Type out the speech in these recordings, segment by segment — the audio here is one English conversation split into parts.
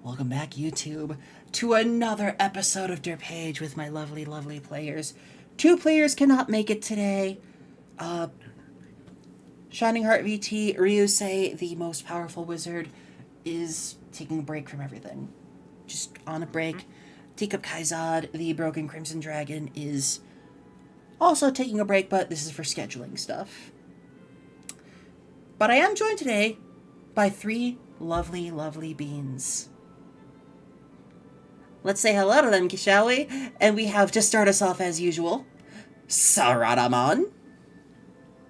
Welcome back, YouTube, to another episode of Derpaige with my lovely, lovely players. Two players cannot make it today. Shining Heart VT, Ryusei, the most powerful wizard, is taking a break from everything. Just on a break. Teacup Kaizad, the Broken Crimson Dragon, is also taking a break, but this is for scheduling stuff. But I am joined today by three lovely, lovely beans. Let's say hello to them, shall we? And we have, to start us off as usual, Saradaman.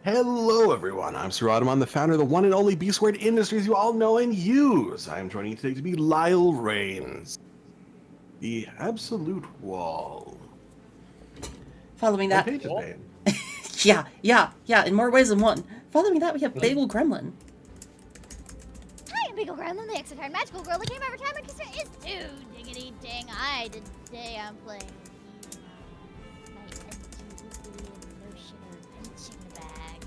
Hello, everyone. I'm Saradaman, the founder of the one and only B-Squared Industries you all know and use. I am joining you today to be Lyle Rains, the Absolute Wall. Following that, Paige's name. yeah, in more ways than one. Following that, we have Bagel Gremlin. Hi, I'm Beagle Gremlin, the extra magical girl that came every time and kissed is too diggity dang. Today I'm playing my Vtuber notion of pinching the bag.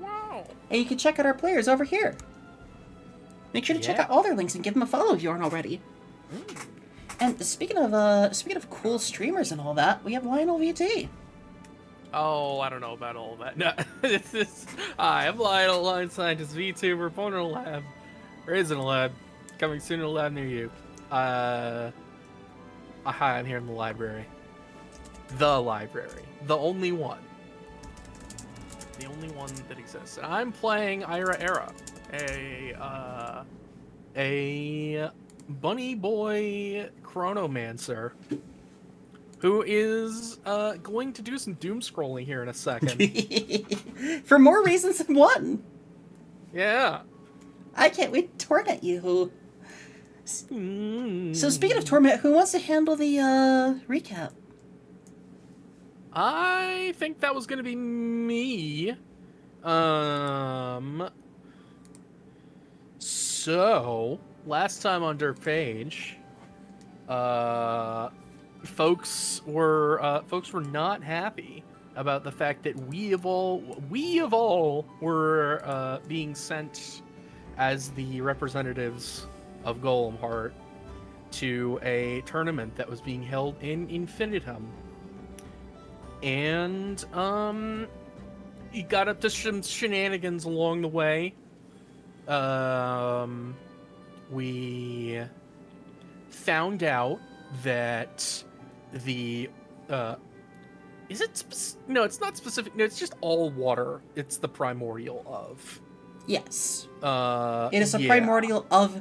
Wow. And you can check out our players over here. Make sure to check out all their links and give them a follow if you aren't already. And speaking of cool streamers and all that, we have Lionel VT. Oh, I don't know about all that. No, hi, I'm Lionel, Line Scientist, VTuber, born in a lab, raised in a lab, coming soon to a lab near you. Hi, I'm here in the library. The only one. The only one that exists. I'm playing Ira Era, a bunny boy chronomancer who is going to do some doom scrolling here in a second. For more reasons than one. Yeah. I can't wait to torment you. So speaking of torment, who wants to handle the recap? I think that was going to be me. So, last time on Derpaige, folks were not happy about the fact that we of all were being sent as the representatives of Golem Heart to a tournament that was being held in Infinitum. And he got up to some shenanigans along the way. We found out that the no, it's not specific. No, it's just all water. It's the primordial of. Yes. It is the primordial of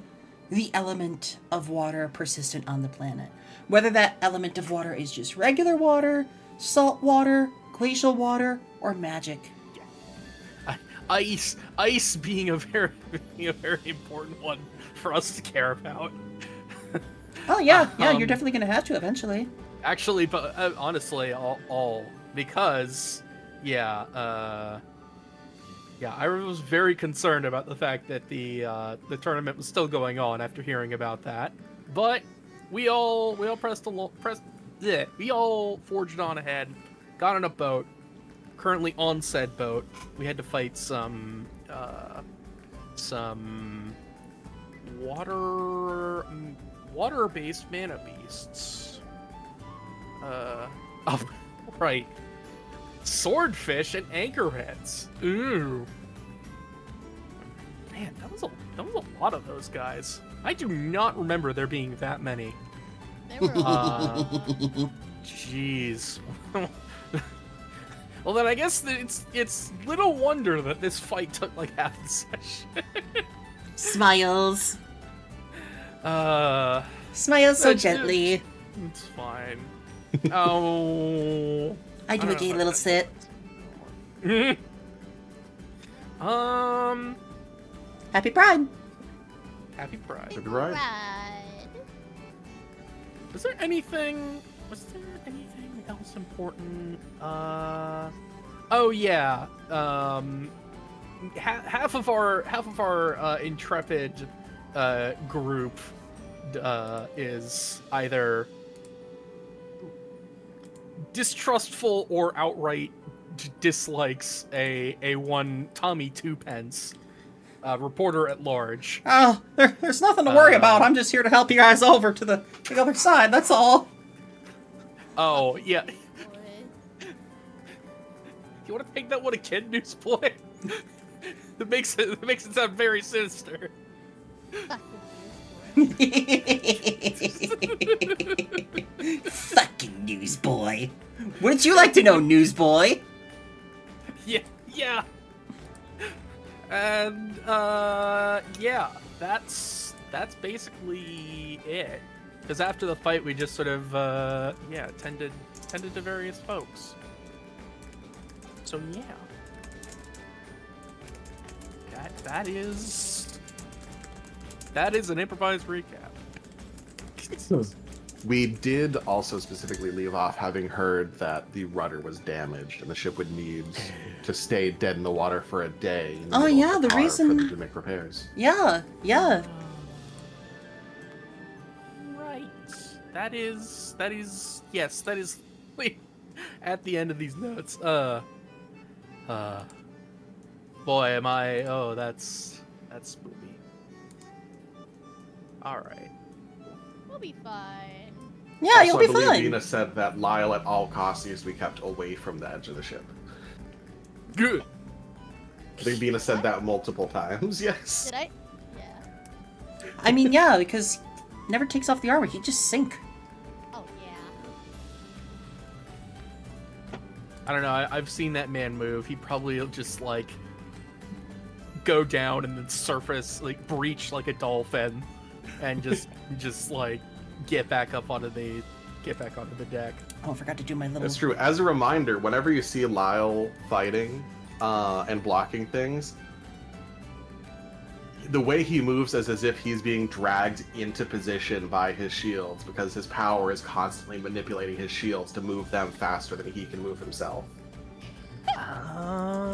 the element of water persistent on the planet. Whether that element of water is just regular water, salt water, glacial water, or magic. Ice being a very important one for us to care about. Oh yeah, you're definitely gonna have to eventually. Actually, but honestly, all because I was very concerned about the fact that the tournament was still going on after hearing about that. But we all forged on ahead, got on a boat. Currently on said boat, we had to fight some water-based mana beasts. Right. Swordfish and anchorheads. Ooh. Man, that was a lot of those guys. I do not remember there being that many. There were Jeez. Well, then I guess that it's little wonder that this fight took like half the session. Smiles. Smiles so gently. It's fine. Oh. I do a gay little sit. Happy Happy Pride. Happy Pride. Happy Pride. Was there anything else important? Oh yeah. Half of our intrepid group is either distrustful or outright dislikes a one Tommy Twopence reporter at large. Oh, there's nothing to worry about. I'm just here to help you guys over to the other side. That's all. Oh, yeah. Boy. You want to take that one a kid, newsboy? That makes it sound very sinister. Fucking newsboy. Wouldn't you like to know, newsboy? Yeah. And yeah, that's basically it. Because after the fight, we just sort of tended to various folks. So yeah, that is an improvised recap. We did also specifically leave off having heard that the rudder was damaged and the ship would need to stay dead in the water for a day. In the Oh, middle yeah, of the the car reason- for them to make repairs. Yeah. Right. That is yes, that is at the end of these notes. Boy, am I. Oh, that's spooky. All right. We'll be fine. Yeah, you'll be I believe fine. Vina said that Lyle at all costs needs to be kept away from the edge of the ship. Good. I think Vina said that multiple times, yes. Did I? Yeah. I mean, yeah, because he never takes off the armor. He'd just sink. Oh, yeah. I don't know. I've seen that man move. He'd probably just like go down and then surface, like breach like a dolphin, and just like get back onto the deck. Oh, I forgot to do my little... That's true. As a reminder, whenever you see Lyle fighting and blocking things, the way he moves is as if he's being dragged into position by his shields, because his power is constantly manipulating his shields to move them faster than he can move himself. Oh.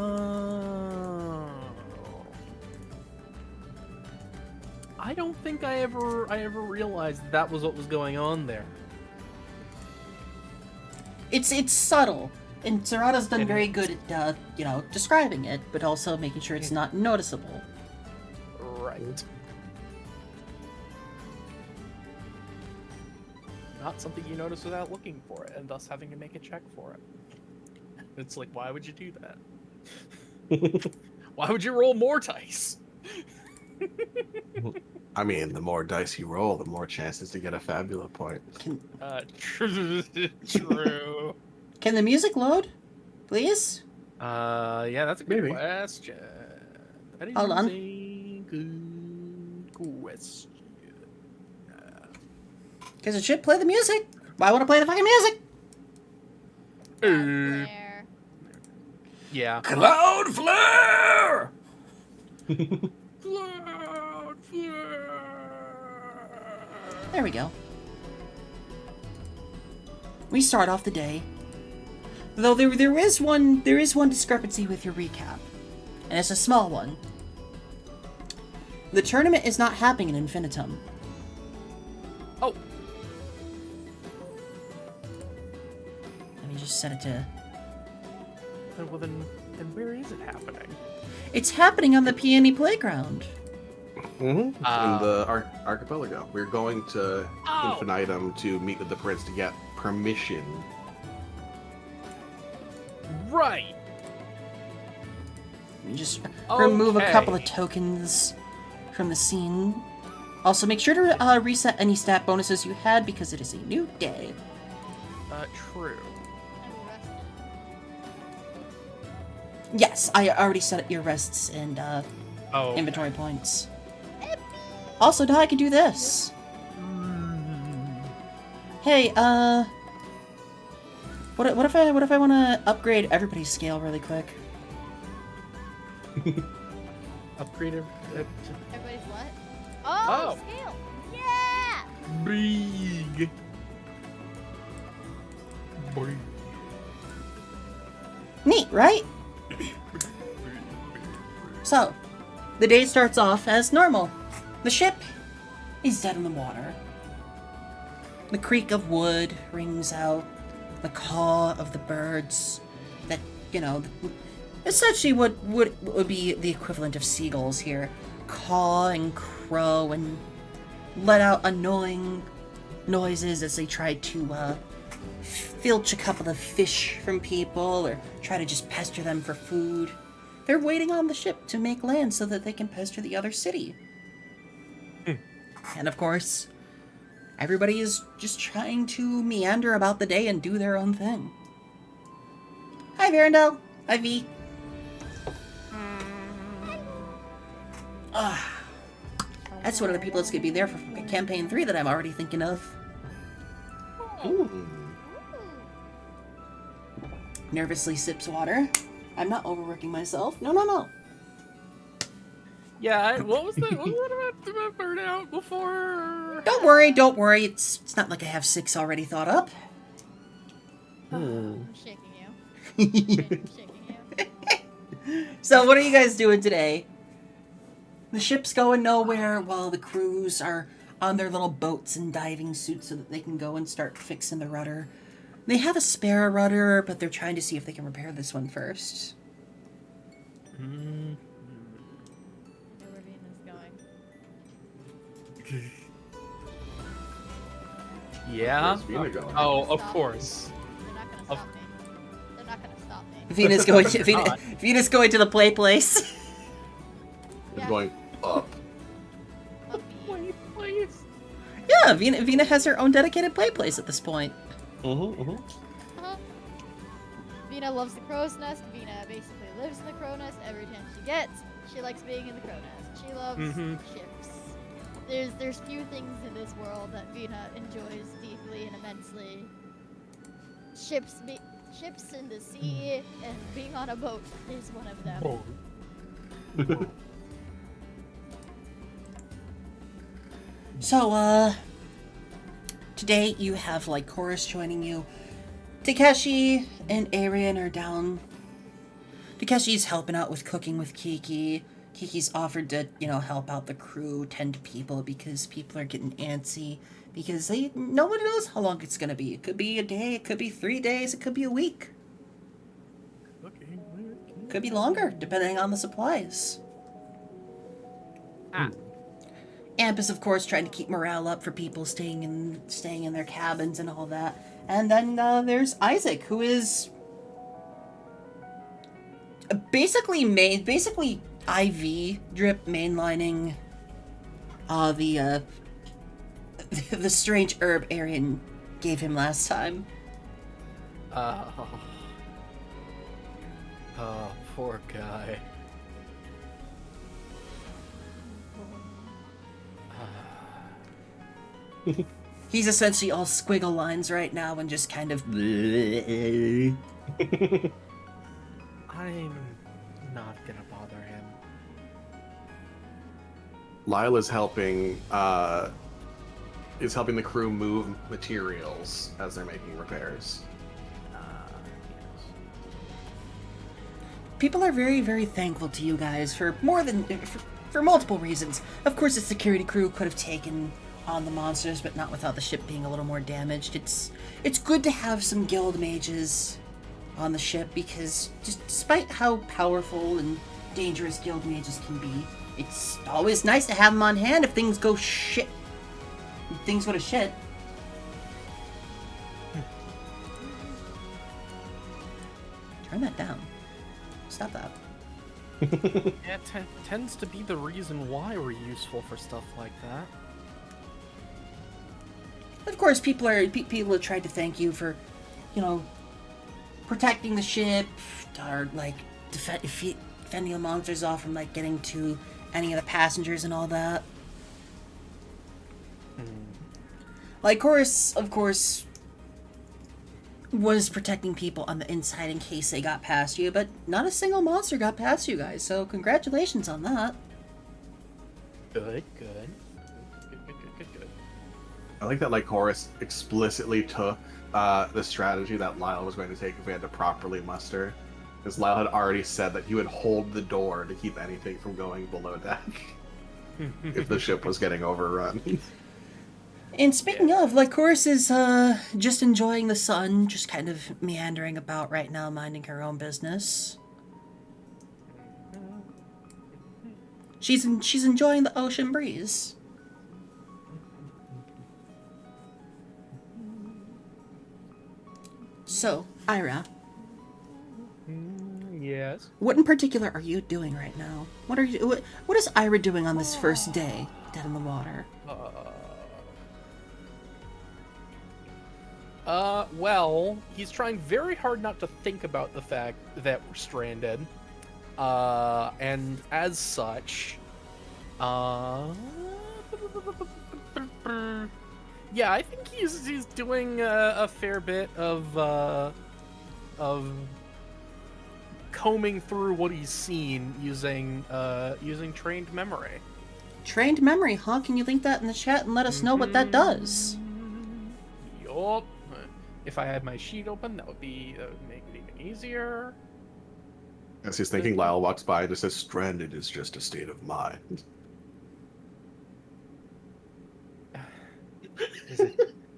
I don't think I ever realized that was what was going on there. It's subtle, and Serrata's done very good at, describing it, but also making sure it's not noticeable. Right. Not something you notice without looking for it, and thus having to make a check for it. It's like, why would you do that? Why would you roll more dice? I mean, the more dice you roll, the more chances to get a fabula point. True. Can the music load, please? Yeah, that's a good Maybe. question. That is Hold on. a good question. Because it should play the music. Why would I play the fucking music? Flare. Yeah. Cloud flare! There we go. We start off the day. Though there is one discrepancy with your recap. And it's a small one. The tournament is not happening in Infinitum. Oh. Let me just set it to... Well, then where is it happening? It's happening on the Peony Playground. In the archipelago. We're going to Oh. Infinitum to meet with the prince to get permission. Right. Let me just remove a couple of Okay. tokens from the scene. Also, make sure to reset any stat bonuses you had because it is a new day. True. I'm rested. Yes, I already set your rests and Oh. inventory points. Also, now I can do this. Hey, what if I want to upgrade everybody's scale really quick? Upgrade Everybody's what? Oh. Oh, scale. Yeah! big. Big. Neat, right? So, the day starts off as normal. The ship is dead in the water. The creak of wood rings out. The caw of the birds that, essentially would be the equivalent of seagulls here, caw and crow and let out annoying noises as they try to filch a couple of fish from people or try to just pester them for food. They're waiting on the ship to make land so that they can pester the other city. And of course, everybody is just trying to meander about the day and do their own thing. Hi, Verandel. Hi, V. That's one of the people that's going to be there for Campaign 3 that I'm already thinking of. Ooh. Nervously sips water. I'm not overworking myself. No. Yeah, what was that? What was that about burnout before? Don't worry. It's not like I have 6 already thought up. I'm shaking you. I'm shaking you. So what are you guys doing today? The ship's going nowhere while the crews are on their little boats and diving suits so that they can go and start fixing the rudder. They have a spare rudder, but they're trying to see if they can repair this one first. Where Venus going? Yeah. Where's Vina going? Oh, of course. They're not gonna stop me. They're not gonna stop me. Venus going to the play place. It's Yeah. going up. Puppy. Please. Yeah, Vina has her own dedicated play place at this point. Uh-huh. Vina loves the crow's nest. Vina basically lives in the crow nest every chance she gets. She likes being in the crow nest. She loves ships. There's few things in this world that Vina enjoys deeply and immensely. Ships in the sea and being on a boat is one of them. So, today you have Lycoris joining you. Takeshi and Arian are down. Takeshi's helping out with cooking with Kiki. Kiki's offered to, help out the crew, tend to people, because people are getting antsy. Because nobody knows how long it's gonna be. It could be a day, it could be 3 days, it could be a week. Could be longer, depending on the supplies. Amp is, of course, trying to keep morale up for people staying in their cabins and all that. And then there's Isaac, who is basically IV drip mainlining the strange herb Arian gave him last time. Oh, poor guy. He's essentially all squiggle lines right now and just kind of... I'm not gonna bother him. Lyle is helping the crew move materials as they're making repairs. People are very, very thankful to you guys for for multiple reasons. Of course, the security crew could have taken on the monsters, but not without the ship being a little more damaged. It's good to have some guild mages on the ship, because just despite how powerful and dangerous guild mages can be, it's always nice to have them on hand if things go shit. If things go to shit. Turn that down. Stop that. Yeah, tends to be the reason why we're useful for stuff like that. Of course, people have tried to thank you for, protecting the ship, or defending the monsters off from getting to any of the passengers and all that. Lycoris, of course, was protecting people on the inside in case they got past you, but not a single monster got past you guys, so congratulations on that. Good. I like that Lycoris explicitly took the strategy that Lyle was going to take if we had to properly muster. Because Lyle had already said that he would hold the door to keep anything from going below deck if the ship was getting overrun. And speaking of, Lycoris is just enjoying the sun, just kind of meandering about right now, minding her own business. She's enjoying the ocean breeze. So, Ira, Yes. what in particular are you doing right now? What is Ira doing on this first day dead in the water? Well, he's trying very hard not to think about the fact that we're stranded. And as such, yeah, I think he's doing a fair bit of combing through what he's seen using trained memory. Trained memory, huh? Can you link that in the chat and let us know what that does? Yup. If I had my sheet open, that would make it even easier. As he's thinking, Lyle walks by and just says, "Stranded is just a state of mind."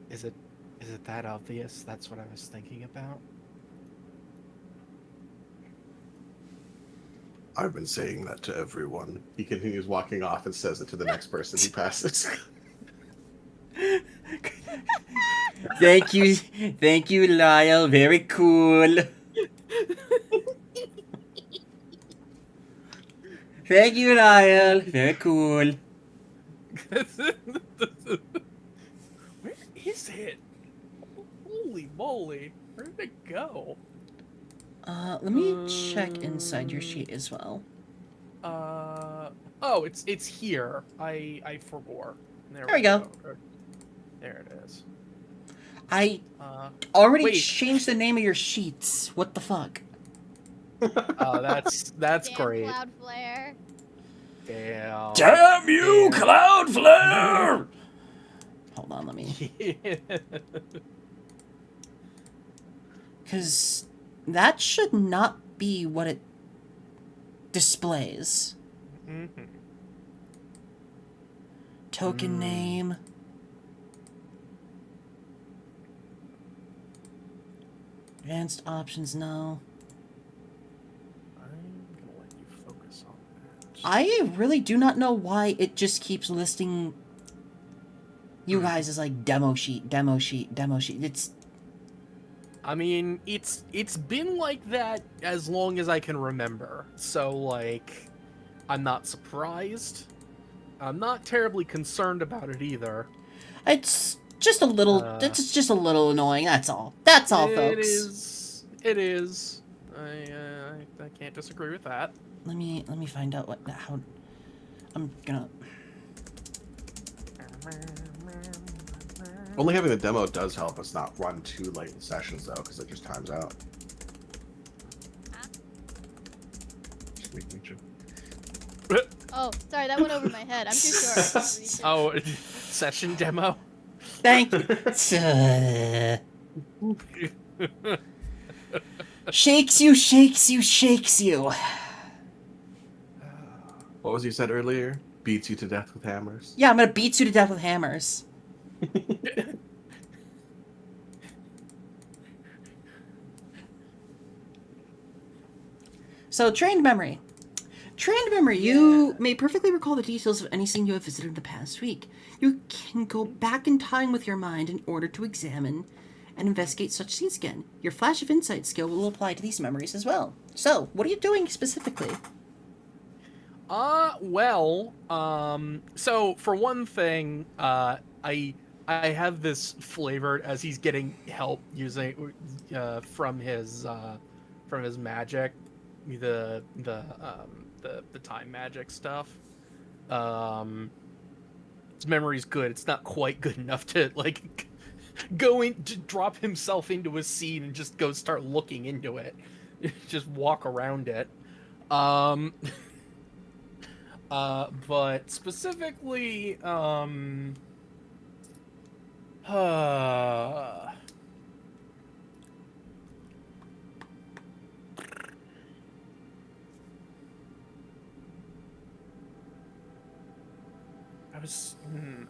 Is it that obvious? That's what I was thinking about. I've been saying that to everyone. He continues walking off and says it to the next person he passes. Thank you, Lyle. Very cool. Thank you, Lyle. Very cool. Where is it? Holy moly! Where did it go? Let me check inside your sheet as well. Oh, it's here. I forbore. There we go. There it is. I already wait. changed the name of your sheets. What the fuck? Oh, that's Damn great. Cloudflare. Damn. Damn you, Cloudflare! Hold on, let me. Because that should not be what it displays. Mm-hmm. Token name. Advanced options, no. I'm gonna let you focus on that. I really do not know why it just keeps listing you guys as like demo sheet, demo sheet, demo sheet. It's I mean, it's been like that as long as I can remember. So like, I'm not surprised. I'm not terribly concerned about it either. it's just a little it's just a little annoying, that's all. That's all, folks. It is. I can't disagree with that. Let me find out how I'm gonna Only having the demo does help us not run too late in sessions, though, because it just times out. Just making sure. Oh, sorry, that went over my head. I'm too short. I can't reach it. Oh, session demo. Thank you. Shakes you, shakes you, shakes you. What was you said earlier? Beats you to death with hammers. Yeah, I'm gonna beat you to death with hammers. So, trained memory. Trained memory. You may perfectly recall the details of any scene you have visited in the past week. You can go back in time with your mind in order to examine and investigate such scenes again. Your flash of insight skill will apply to these memories as well. So, what are you doing specifically? So for one thing, I have this flavored as he's getting help using from his magic, the time magic stuff. His memory's good. It's not quite good enough to like to drop himself into a scene and just go start looking into it, just walk around it. But specifically, I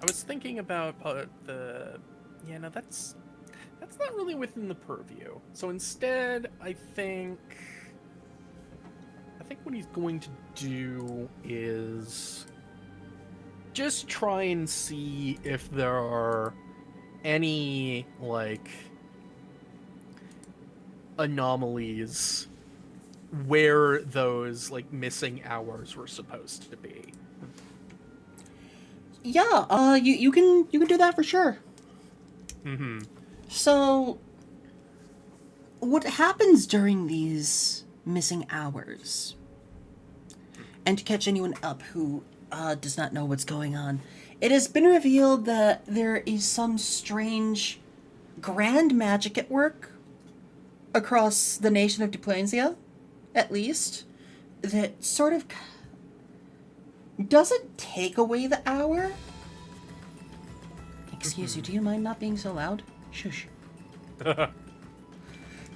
was thinking about that's not really within the purview. So instead, I think what he's going to do is just try and see if there are any, like, anomalies where those, like, missing hours were supposed to be. Yeah, you can do that for sure. Mm-hmm. So, what happens during these missing hours? And to catch anyone up who does not know what's going on, it has been revealed that there is some strange grand magic at work across the nation of Duplansia, at least, that sort of doesn't take away the hour. Excuse you, do you mind not being so loud? Shush.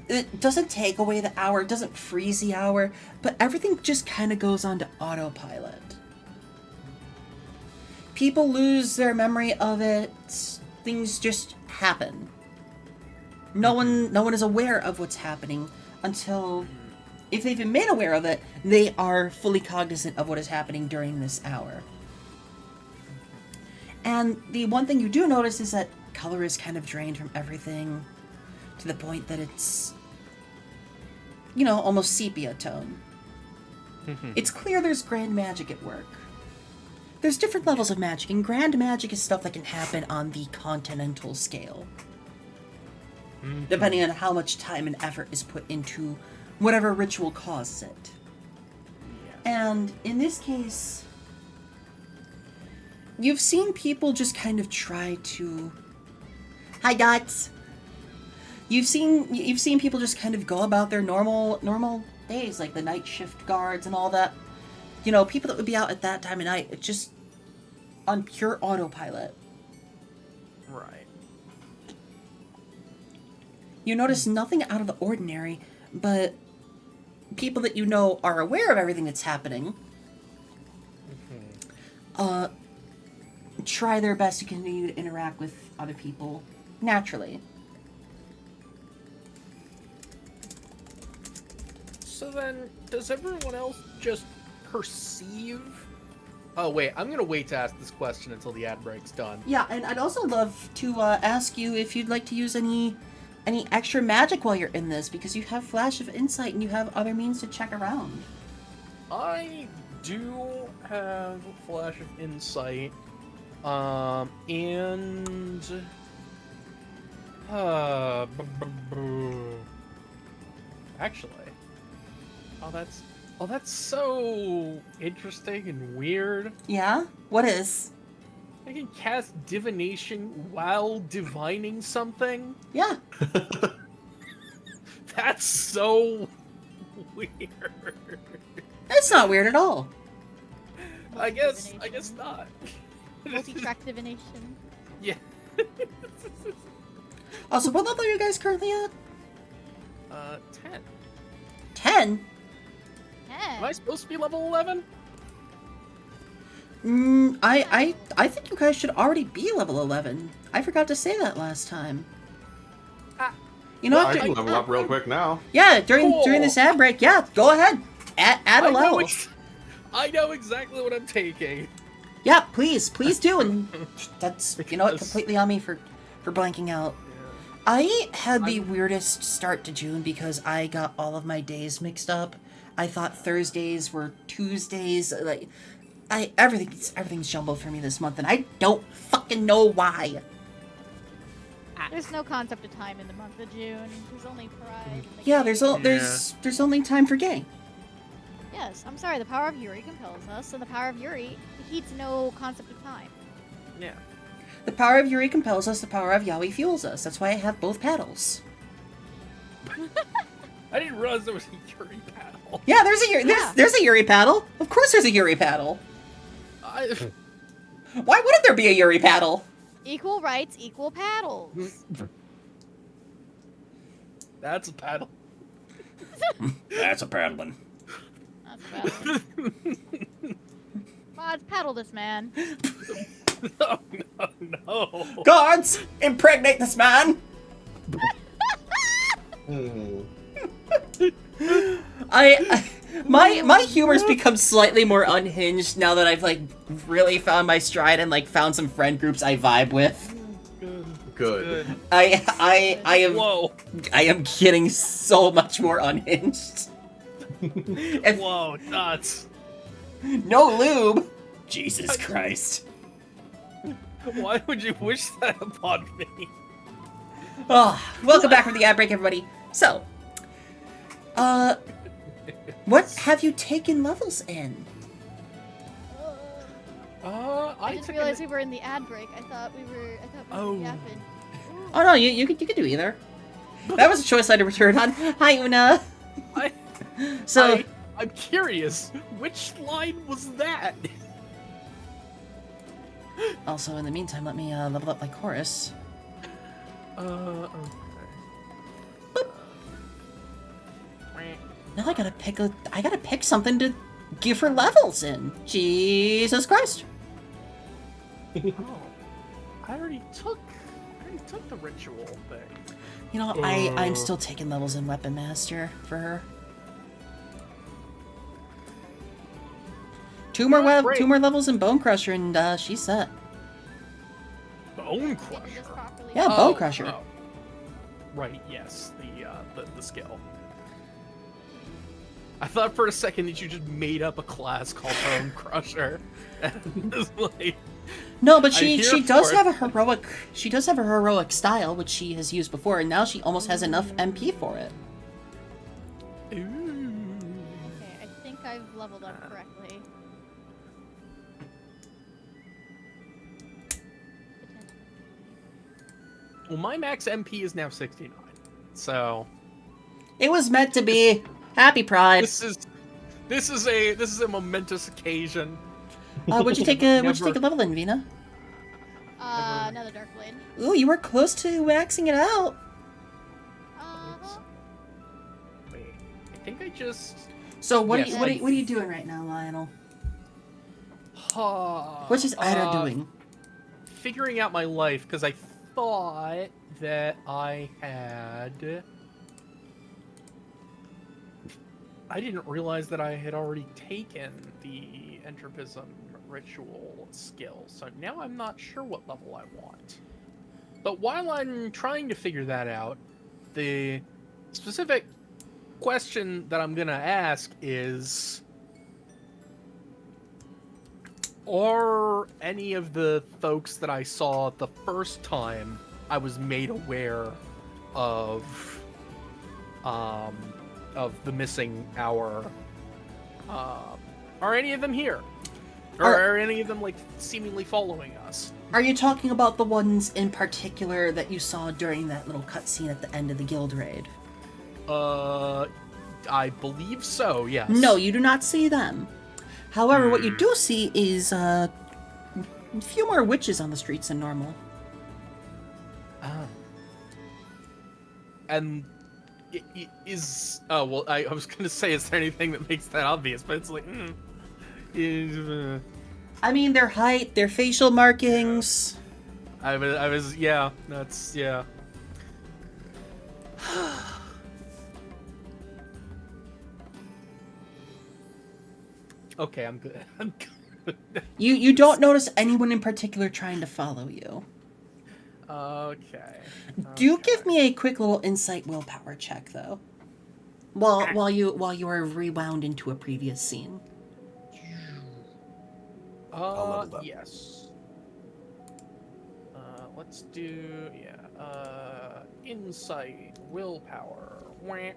It doesn't take away the hour, it doesn't freeze the hour, but everything just kind of goes on to autopilot. People lose their memory of it, things just happen. No one is aware of what's happening until, if they've been made aware of it, they are fully cognizant of what is happening during this hour. And the one thing you do notice is that color is kind of drained from everything to the point that it's, you know, almost sepia tone. It's clear there's grand magic at work. There's different levels of magic, and grand magic is stuff that can happen on the continental scale. Depending on how much time and effort is put into whatever ritual causes it. And in this case, you've seen people just kind of try to... Hi, Dots! You've seen people just kind of go about their normal days, like the night shift guards and all that. You know, people that would be out at that time of night, it's just on pure autopilot. Right. You notice nothing out of the ordinary, but people that you know are aware of everything that's happening try their best to continue to interact with other people naturally. So then, does everyone else just perceive... Oh wait, I'm gonna wait to ask this question until the ad break's done. Yeah, and I'd also love to ask you if you'd like to use any extra magic while you're in this, because you have Flash of Insight and you have other means to check around. I do have Flash of Insight, and... Actually... Oh, that's so interesting and weird. Yeah? What is? I can cast divination while divining something? Yeah. That's so weird. It's not weird at all. I guess not. Multi-track divination. Yeah. Also, what level are you guys currently at? 10. 10? Am I supposed to be level 11? I think you guys should already be level 11. I forgot to say that last time. You know I what? can level up real quick now. Yeah, during Cool. this ad break, yeah, go ahead. Add a level. I know exactly what I'm taking. Yeah, please do. And that's, you know what, completely on me for blanking out. I had the weirdest start to June because I got all of my days mixed up. I thought Thursdays were Tuesdays. Like, everything's jumbled for me this month, and I don't fucking know why. There's no concept of time in the month of June. There's only pride. Yeah, there's only time for gay. Yes, I'm sorry. The power of Yuri compels us, and the power of Yuri heeds no concept of time. Yeah. The power of Yuri compels us. The power of Yaoi fuels us. That's why I have both paddles. I didn't realize there was a Yuri paddle. Yeah, there's a Yuri paddle. Of course, there's a Yuri paddle. Why wouldn't there be a Yuri paddle? Equal rights, equal paddles. That's a paddle. That's a paddling. That's a paddle. Mods, paddle this man. Oh, no. Guards, impregnate this man. My humor's become slightly more unhinged now that I've like really found my stride and like found some friend groups I vibe with. Good. I am Whoa. I am getting so much more unhinged. If- Whoa, nuts. No lube. Jesus Christ. Why would you wish that upon me? Oh, welcome back from the ad break, everybody. So, what have you taken levels in? I didn't took realize an- we were in the ad break. I thought we were Oh. yapping. Oh no, you could do either. That was a choice I had to return on. Hi, Una. I- So, I'm curious. Which line was that? also in the meantime, let me level up my chorus. Okay. Now I gotta pick something to give her levels in. Jesus Christ. Oh, I already took the ritual thing. You know, I'm still taking levels in Weapon Master for her. Two more levels in Bone Crusher, and she's set. Bone Did crusher. this properly. Yeah, Bone Crusher. Oh. Right. Yes. The skill. I thought for a second that you just made up a class called Bone Crusher. And it was like, No, but I'm she here does for have it. she does have a heroic style, which she has used before, and now she almost has enough MP for it. ooh. Okay, I think I've leveled up correctly. Well, my max MP is now 69. So It was meant to be. Happy Pride. this is a momentous occasion. What'd you take a Never- level in, Vina? Another Dark Blade. Ooh, you were close to maxing it out. Uh-huh. Wait, I think I just. So what Yes, what are you doing right now, Lionel? What's this idol doing? Figuring out my life because I thought that I had. I didn't realize that I had already taken the entropism ritual skill, so now I'm not sure what level I want. But while I'm trying to figure that out, the specific question that I'm gonna ask is, are any of the folks that I saw the first time I was made aware of the missing hour, are any of them here? Or are any of them, like, seemingly following us? Are you talking about the ones in particular that you saw during that little cutscene at the end of the guild raid? I believe so, yes. No, you do not see them. However, what you do see is a few more witches on the streets than normal. And is... Oh, well, I was gonna say, is there anything that makes that obvious? But it's like, I mean, their height, their facial markings. I was, yeah, that's, yeah. Okay, I'm good. I'm good. You don't notice anyone in particular trying to follow you. Okay. Do give me a quick little insight willpower check, though. While you are rewound into a previous scene. I'll level up. Yes. Let's do, insight, willpower. Wah.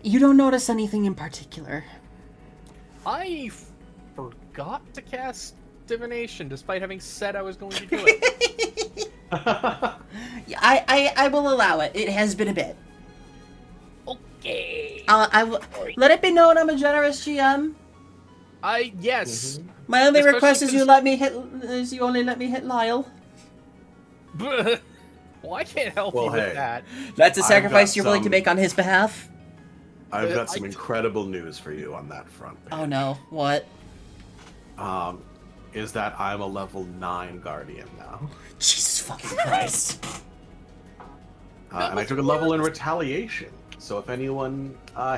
You don't notice anything in particular. I forgot to cast divination, despite having said I was going to do it. Yeah, I will allow it. It has been a bit. Okay. I will let it be known I'm a generous GM. Yes. My only Especially request is you only let me hit Lyle. Well, I can't help Well, you with hey. that. That's a I've sacrifice got you're willing to some- make on his behalf. I've got some I- incredible news for you on that front. Oh no, what? Is that I'm a level 9 guardian now. Jesus fucking Christ. And I took a level in retaliation. So if anyone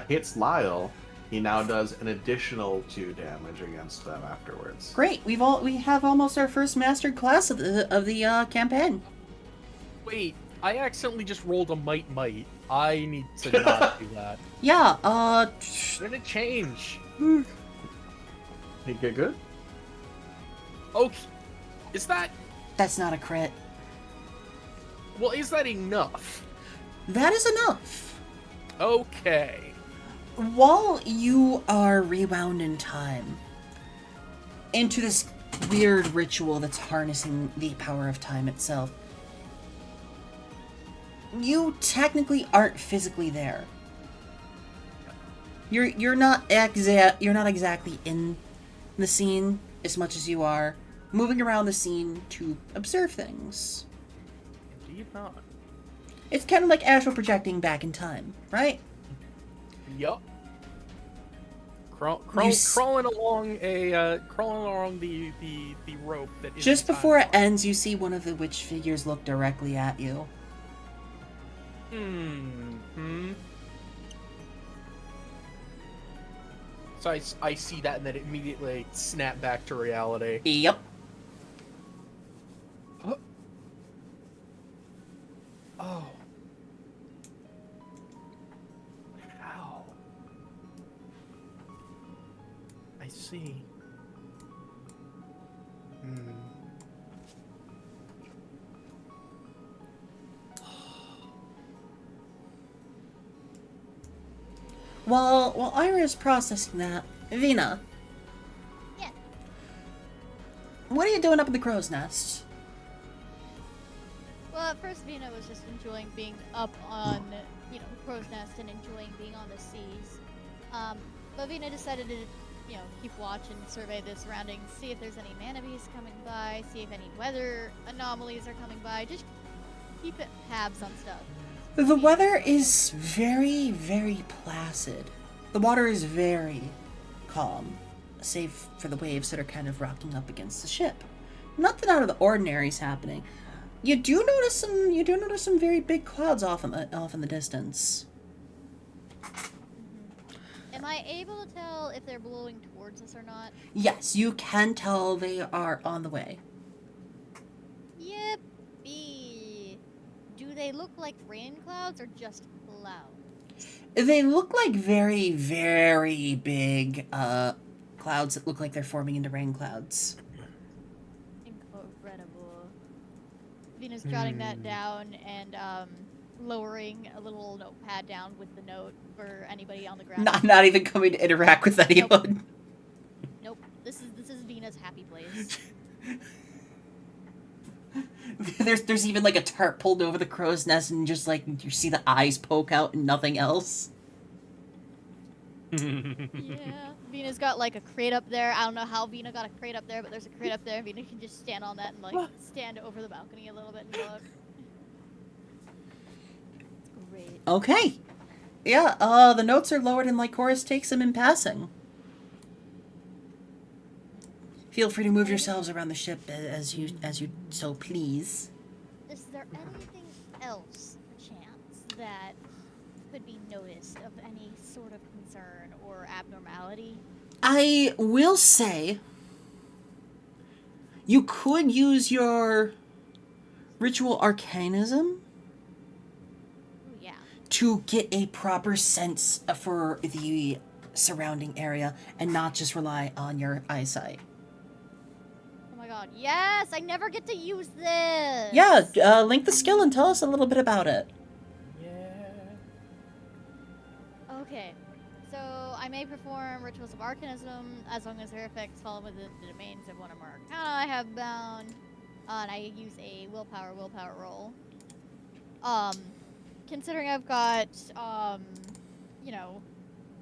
hits Lyle, he now does an additional 2 damage against them afterwards. Great. We have almost our first mastered class of the campaign. Wait, I accidentally just rolled a might. I need to not do that. Yeah. Did it change? You get good? Okay. Is that... That's not a crit. Well, is that enough? That is enough. Okay. While you are rewound in time into this weird ritual that's harnessing the power of time itself, you technically aren't physically there. You're not exactly in the scene as much as you are moving around the scene to observe things. Indeed not. It's kind of like astral projecting back in time, right? Yup. Crawling along the rope that is Just the before it timeline. ends, you see one of the witch figures look directly at you. So I see that and then immediately snap back to reality. Yep. Oh. How? I see. While Ira is processing that, Vina, Yeah. what are you doing up in the crow's nest? Well, at first Vina was just enjoying being up on, crow's nest and enjoying being on the seas. But Vina decided to, keep watch and survey the surroundings, see if there's any manabees coming by, see if any weather anomalies are coming by, just keep tabs on stuff. The weather is very, very placid. The water is very calm, save for the waves that are kind of rocking up against the ship. Nothing out of the ordinary is happening. You do notice some very big clouds off in the distance. Am I able to tell if they're blowing towards us or not? Yes, you can tell they are on the way. Yippee! Do they look like rain clouds or just clouds? They look like very, very big clouds that look like they're forming into rain clouds. Incredible. Venus jotting that down and lowering a little notepad down with the note for anybody on the ground. Not even coming to interact with anyone. Nope. This is Venus' happy place. There's even like a tarp pulled over the crow's nest, and just like you see the eyes poke out and nothing else. Yeah. Vena's got like a crate up there. I don't know how Vena got a crate up there, but there's a crate up there. Vena can just stand on that and like stand over the balcony a little bit and look. It's great. Okay. Yeah, the notes are lowered and Lycoris takes them in passing. Feel free to move yourselves around the ship as you so please. Is there anything else, perchance, that could be noticed of any sort of concern or abnormality? I will say you could use your ritual arcanism Yeah. to get a proper sense for the surrounding area and not just rely on your eyesight. Oh my god. Yes! I never get to use this! Yeah, link the skill and tell us a little bit about it. Okay. So, I may perform rituals of arcanism as long as their effects fall within the domains of one or more arcana I have bound. And I use a willpower roll. Considering I've got,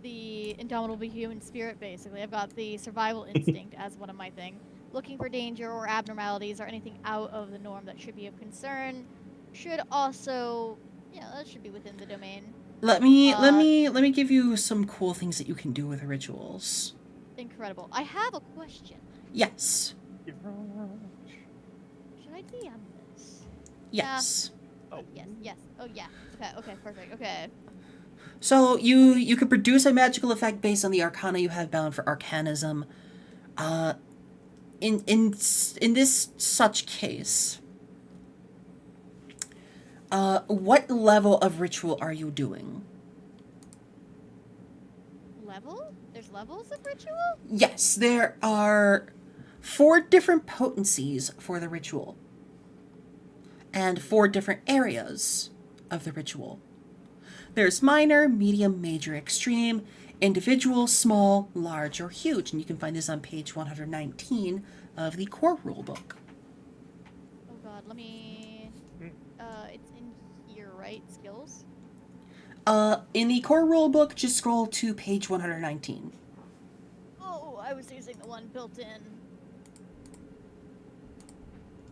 the indomitable human spirit, basically. I've got the survival instinct as one of my things. Looking for danger or abnormalities or anything out of the norm that should be of concern should also, that should be within the domain. Let me give you some cool things that you can do with rituals. Incredible. I have a question. Yes. Should I DM this? Yes. Yes, yes. Oh, yeah. Okay, perfect. Okay. So you could produce a magical effect based on the arcana you have bound for arcanism. In this such case, what level of ritual are you doing? Level? There's levels of ritual? Yes, there are 4 different potencies for the ritual, and 4 different areas of the ritual. There's minor, medium, major, extreme, individual, small, large, or huge, and you can find this on page 119 of the core rulebook. Oh god, let me... it's in here, right? Skills? In the core rulebook, just scroll to page 119. Oh, I was using the one built in.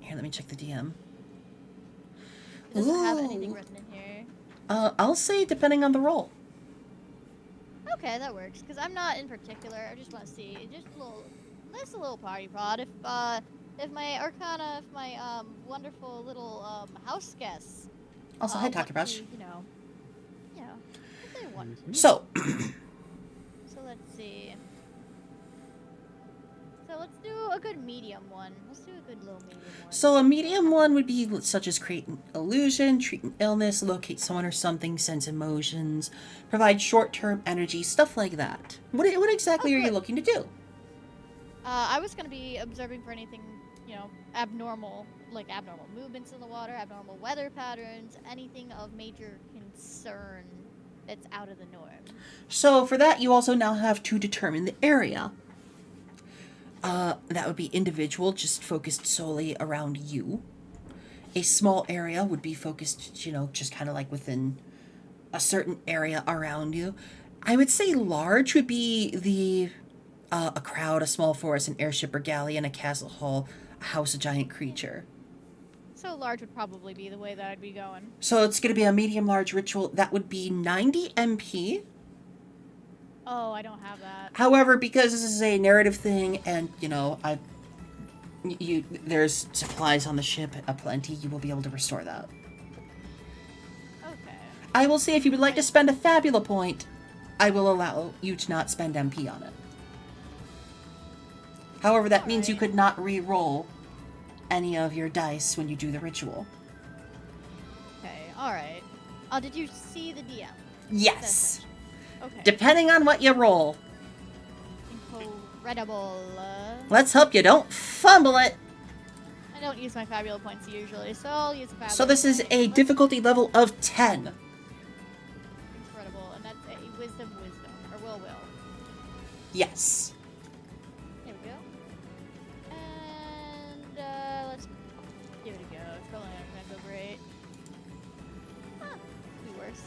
Here, let me check the DM. It doesn't have anything Ooh. written in here. I'll say depending on the role. Okay, that works. Because I'm not in particular. I just want to see just a little party prod. If my Arcana, if my wonderful little house guests. Also, hi, want Dr. Brush. to, if they want to. So, So let's see. So let's do a good medium one. Let's do a good little medium one. so a medium one would be such as create an illusion, treat an illness, locate someone or something, sense emotions, provide short-term energy, stuff like that. What exactly are you looking to do? I was gonna be observing for anything, abnormal, like abnormal movements in the water, abnormal weather patterns, anything of major concern that's out of the norm. So for that, you also now have to determine the area. That would be individual, just focused solely around you. A small area would be focused, just kind of like within a certain area around you. I would say large would be a crowd, a small forest, an airship or galleon, a castle hall, a house, a giant creature. So large would probably be the way that I'd be going. So it's going to be a medium-large ritual. That would be 90 MP. Oh, I don't have that. However, because this is a narrative thing, and there's supplies on the ship aplenty, you will be able to restore that. Okay. I will say if you would like to spend a fabula point, I will allow you to not spend MP on it. However, that means you could not re-roll any of your dice when you do the ritual. Okay, alright. Did you see the DM? Yes. Okay. Depending on what you roll. Incredible. Let's hope you don't fumble it. I don't use my fabula points usually, so I'll use a fabula So this is a point. difficulty level of 10. Incredible, and that's a wisdom, or will. Yes. There we go. And, let's give it a go. It's probably not gonna go great. Huh, could be worse.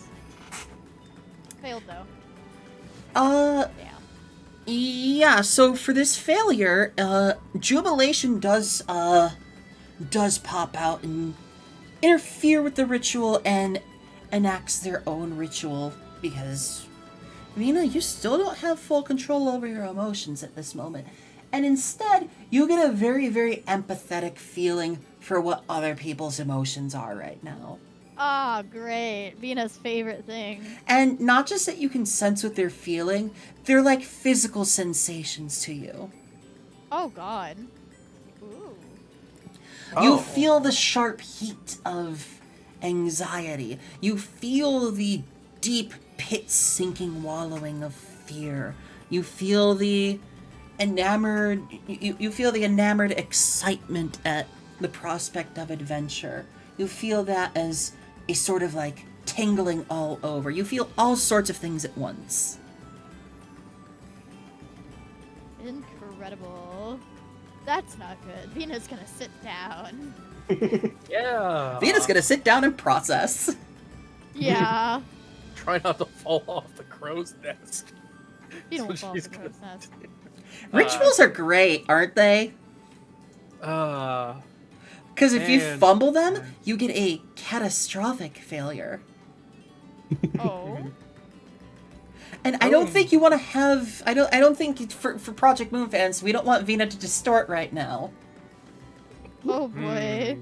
Failed, though. Damn. Yeah, so for this failure, Jubilation does pop out and interfere with the ritual and enacts their own ritual because, Vina, you still don't have full control over your emotions at this moment. And instead, you get a very, very empathetic feeling for what other people's emotions are right now. Ah, great. Vina's favorite thing. And not just that you can sense what they're feeling, they're like physical sensations to you. Oh, God. Ooh. You feel the sharp heat of anxiety. You feel the deep pit-sinking wallowing of fear. You feel the enamored excitement at the prospect of adventure. You feel that as a sort of like tingling all over. You feel all sorts of things at once. Incredible. That's not good. Vina's gonna sit down. Yeah. Vina's gonna sit down and process. Yeah. Try not to fall off the crow's nest. Vina will That's fall what off she's the gonna crow's nest. Rituals are great, aren't they? Because if you Man. fumble them, you get a catastrophic failure. Oh. And I don't think you want to have... I don't think for Project Moon fans, we don't want Vina to distort right now. Oh boy. Hmm.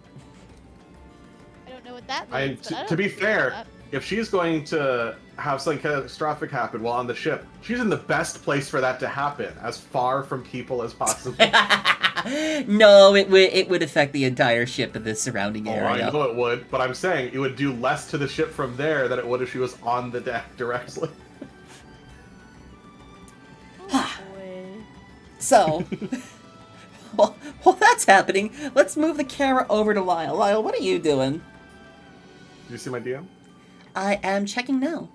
I don't know know what that I, means. but I don't to be think fair, that. if she's going to have something catastrophic happen while on the ship, she's in the best place for that to happen, as far from people as possible. No, it would affect the entire ship and the surrounding Oh, area. I know it would, but I'm saying it would do less to the ship from there than it would if she was on the deck directly. Oh, boy. So, while that's happening, let's move the camera over to Lyle. Lyle, what are you doing? Did you see my DM? I am checking now.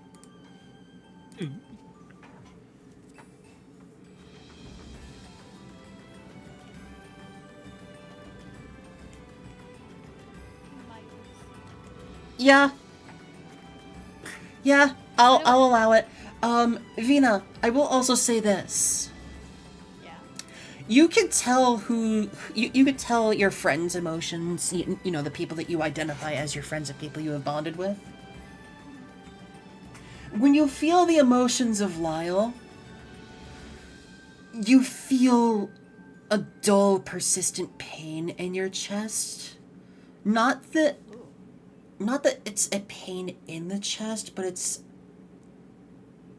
Yeah. Yeah, I'll allow it. Vina, I will also say this. Yeah. You can tell you could tell your friends' emotions, you know, the people that you identify as your friends, the people you have bonded with. When you feel the emotions of Lyle, you feel a dull, persistent pain in your chest. Not that it's a pain in the chest, but it's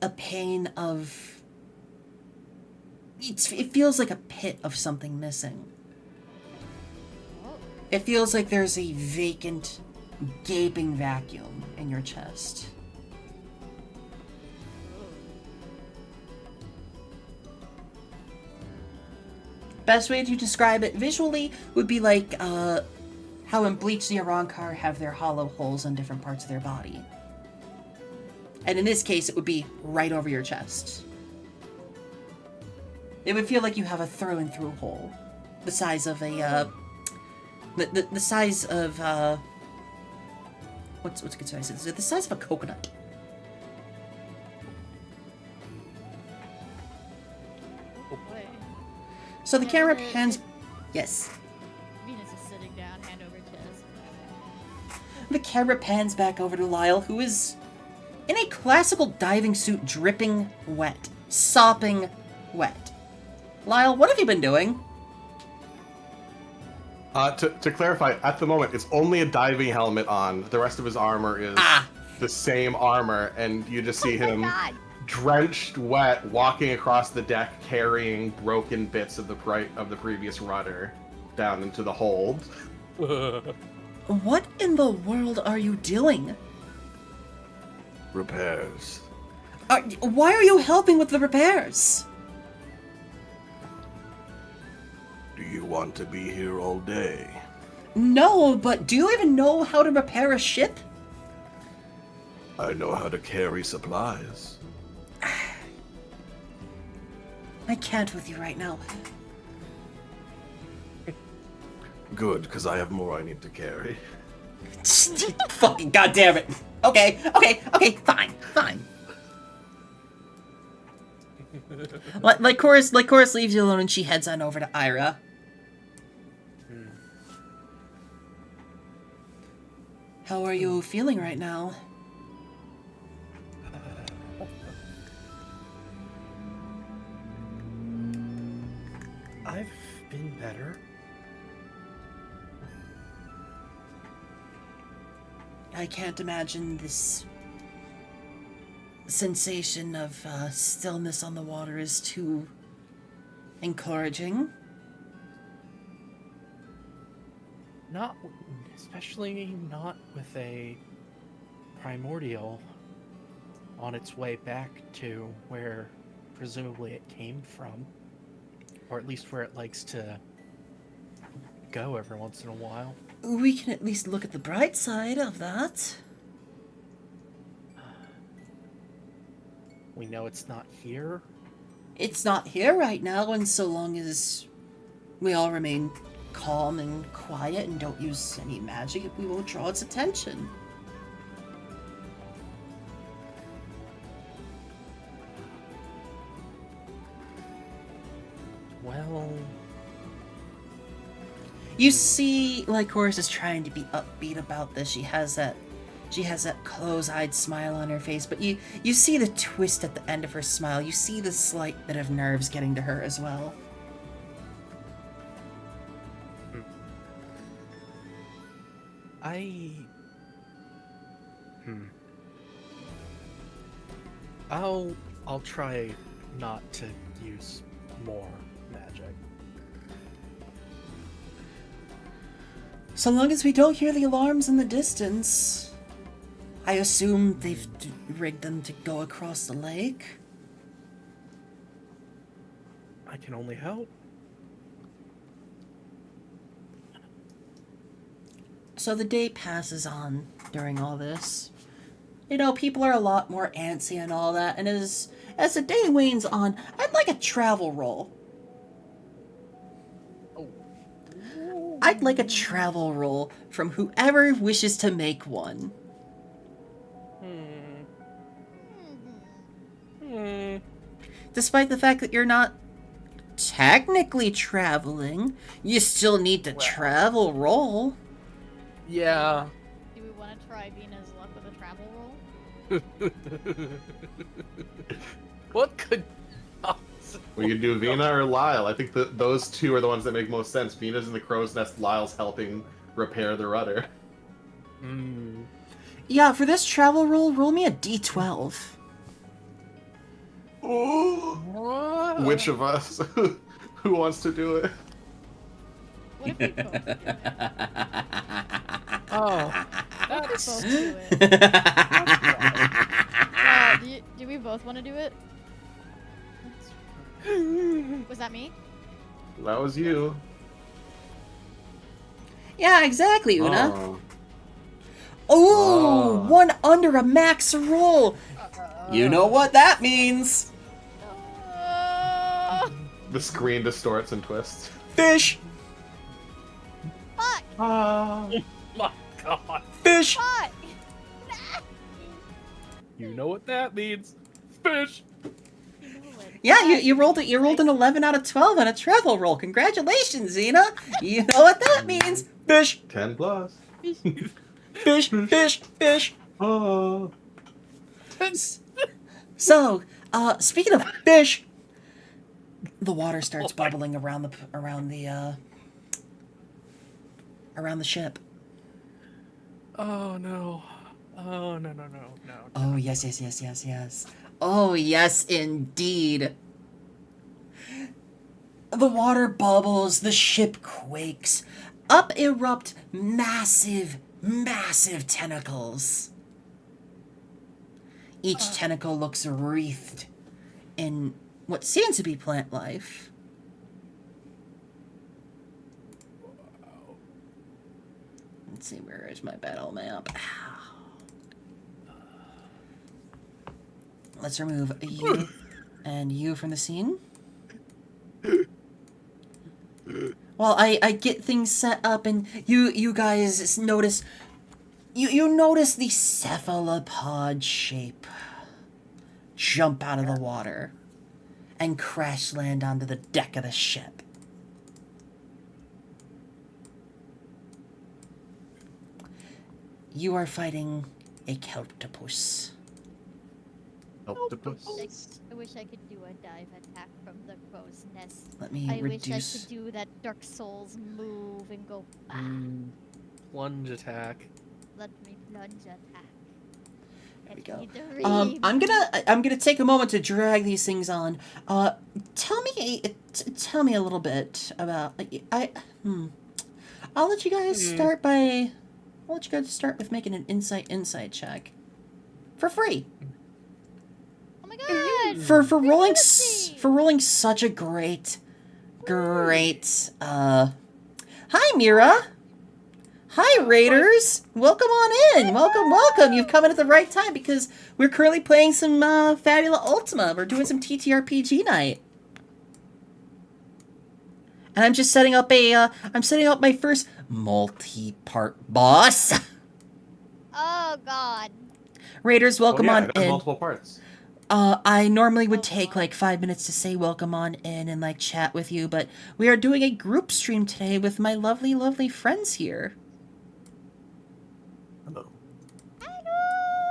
a pain of... It feels like a pit of something missing. It feels like there's a vacant, gaping vacuum in your chest. Best way to describe it visually would be like how in Bleach the Arrancar have their hollow holes on different parts of their body. And in this case, it would be right over your chest. It would feel like you have a through and through hole, the size of a the size of what's a good size? Is it the size of a coconut? Oh, boy. So the camera pans. Yes. Venus is sitting down, hand over chest. The camera pans back over to Lyle, who is in a classical diving suit, dripping wet, sopping wet. Lyle, what have you been doing? To clarify, at the moment, it's only a diving helmet on. The rest of his armor is the same armor, and you just see him God. drenched wet, walking across the deck, carrying broken bits of the previous rudder down into the hold. What in the world are you doing? Repairs. Why are you helping with the repairs? Do you want to be here all day? No, but do you even know how to repair a ship? I know how to carry supplies. I can't with you right now. Good, because I have more I need to carry. Fucking goddamn it. Okay, fine. Like Chorus leaves you alone and she heads on over to Ira. How are you feeling right now? I've been better. I can't imagine this sensation of stillness on the water is too encouraging. Not, especially not with a primordial on its way back to where presumably it came from, or at least where it likes to go every once in a while. We can at least look at the bright side of that. We know it's not here. It's not here right now, and so long as we all remain calm and quiet and don't use any magic, we won't draw its attention. Well, You see, Lycoris is trying to be upbeat about this. She has that close-eyed smile on her face, but you see the twist at the end of her smile. You see the slight bit of nerves getting to her as well. I'll try not to use more magic. So long as we don't hear the alarms in the distance. I assume they've rigged them to go across the lake. I can only hope. So the day passes on during all this. You know, people are a lot more antsy and all that, and as the day wanes on, I'd like a travel roll. I'd like a travel roll from whoever wishes to make one. Despite the fact that you're not technically traveling, you still need to travel roll. Yeah. Do we want to try Vina's luck with a travel roll? What could... We could do Vina or Lyle. I think that those two are the ones that make most sense. Vina's in the crow's nest, Lyle's helping repair the rudder. Yeah, for this travel roll me a d12. Oh, which of us? Who wants to do it? What if we both do it? Oh, What if we both do it? Do we both want to do it? Was that me? That was you. Yeah, exactly, Una. Oh. Oh, one under a max roll. You know what that means. The screen distorts and twists. Fish. Fuck! Ah. my God. Fish. Fuck! You know what that means. Fish. Yeah, you rolled it. You rolled an 11 out of 12 on a travel roll. Congratulations, Xena. You know what that means. Fish. 10 plus. Fish. Fish. Fish. Oh. So, speaking of fish, the water starts bubbling around the ship. Oh no. Oh no. Oh yes. Oh yes, indeed. The water bubbles, the ship quakes. Up erupt massive tentacles. Each tentacle looks wreathed in what seems to be plant life. Let's see, where is my battle map? Let's remove you and you from the scene. While I get things set up and you guys notice... You notice the cephalopod shape jump out of the water and crash land onto the deck of the ship. You are fighting a kelptopus. Octopus. I wish I could do a dive attack from the crow's nest. Let me I reduce... wish I could do that Dark Souls move and go. Plunge attack. Let me plunge attack. There we go. I'm I'm gonna take a moment to drag these things on. Tell me a little bit about I'll let you guys start by. I'll let you guys start with making an insight check, for free. Oh my god! For rolling such a great. Hi Mira. Hi Raiders. Welcome on in. Welcome. You've come in at the right time because we're currently playing some Fabula Ultima. We're doing some TTRPG night. And I'm just setting up my first multi-part boss. Oh god. Raiders, welcome on it has in. multiple parts. I normally would take like 5 minutes to say welcome on in and like chat with you, but we are doing a group stream today with my lovely friends here. Hello.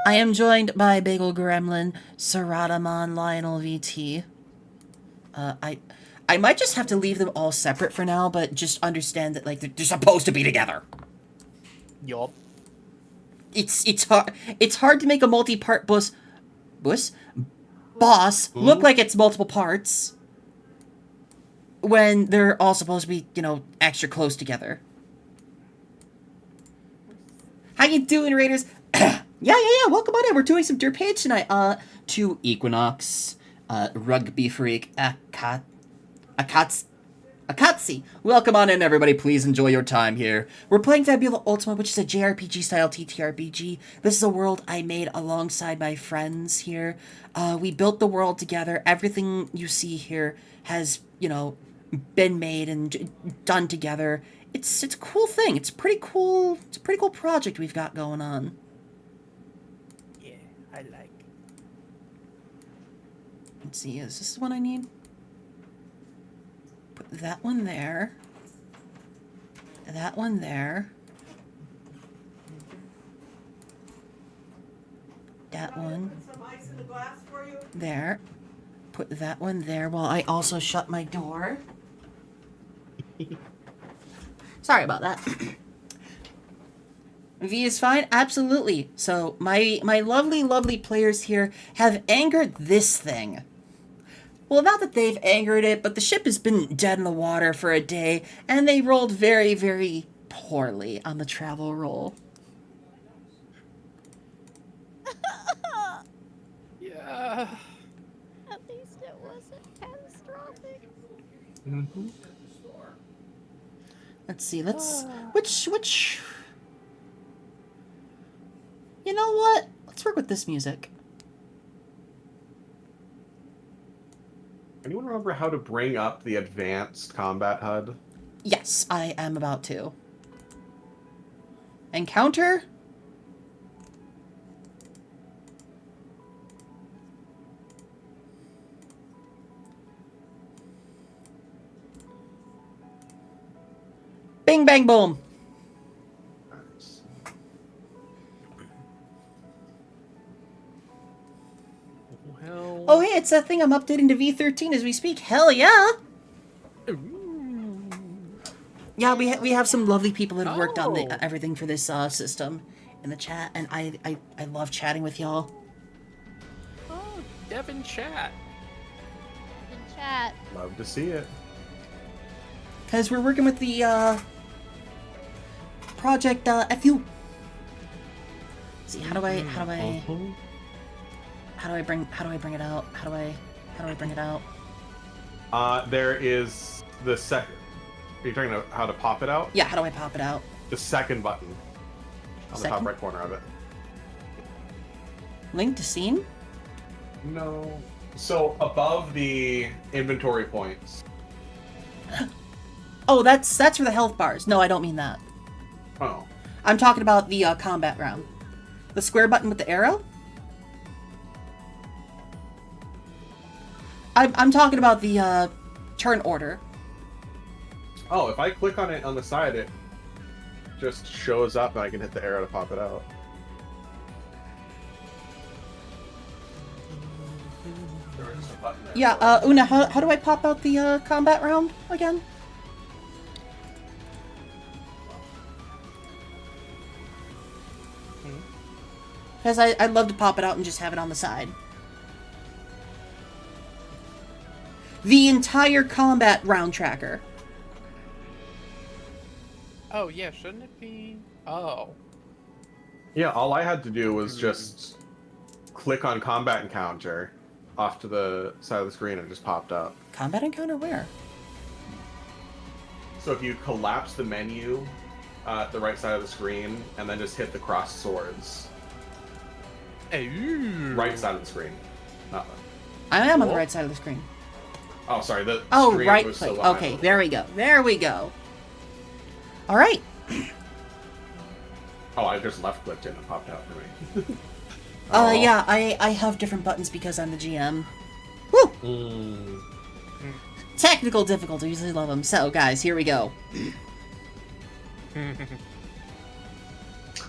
I am joined by Bagel Gremlin, Saratamon, Lionel VT. I might just have to leave them all separate for now, but just understand that like they're supposed to be together. Yup. it's hard to make a multi-part boss look like it's multiple parts when they're all supposed to be, you know, extra close together. How you doing, Raiders? Yeah. Welcome on in. We're doing some Derpaige tonight. To Equinox, Rugby Freak, Akatsi. Welcome on in, everybody. Please enjoy your time here. We're playing Fabula Ultima, which is a JRPG-style TTRPG. This is a world I made alongside my friends here. We built the world together. Everything you see here has, you know, been made and done together. It's a cool thing. It's pretty cool. It's a pretty cool project we've got going on. Yeah, I like. Let's see, is this the one I need? Put that one there. That one there. That one. There. Put that one there while I also shut my door. Sorry about that. V is fine? Absolutely. So, my lovely players here have angered this thing. Well, not that they've angered it, but the ship has been dead in the water for a day, and they rolled very, very poorly on the travel roll. Yeah. At least it wasn't catastrophic. Mm-hmm. Let's see, which... You know what? Let's work with this music. Anyone remember how to bring up the advanced combat HUD? Yes, I am about to. Encounter? Bing, bang, boom. Nice. Well. Oh, hey, it's that thing I'm updating to V13 as we speak. Hell yeah! Yeah, we have some lovely people that have worked on everything for this system in the chat, and I love chatting with y'all. Oh, Devin chat. In chat. Love to see it. Because we're working with the project FU. See, how do I bring it out? How do I bring it out? There is the second. Are you talking about how to pop it out? Yeah, how do I pop it out? The second button on the top right corner of it. Link to scene? No. So above the inventory points. Oh, that's for the health bars. No, I don't mean that. Oh. I'm talking about the combat round. The square button with the arrow? I'm talking about the turn order. Oh, if I click on it on the side, it just shows up and I can hit the arrow to pop it out. There is a button there. Yeah, Una, how do I pop out the combat round again? Because I'd love to pop it out and just have it on the side. The entire combat round tracker. Oh, yeah, shouldn't it be? Oh. Yeah, all I had to do was just click on combat encounter off to the side of the screen and it just popped up. Combat encounter where? So if you collapse the menu at the right side of the screen and then just hit the cross swords. Ooh. Right side of the screen. Not that. I am on the Cool. right side of the screen. Oh, sorry. The Oh, screen right was click. still behind Okay, it. there we go. There we go. All right. Oh, I just left clicked it and it popped out for me. Yeah, I have different buttons because I'm the GM. Woo! Mm. Technical difficulties, I love them. So, guys, here we go.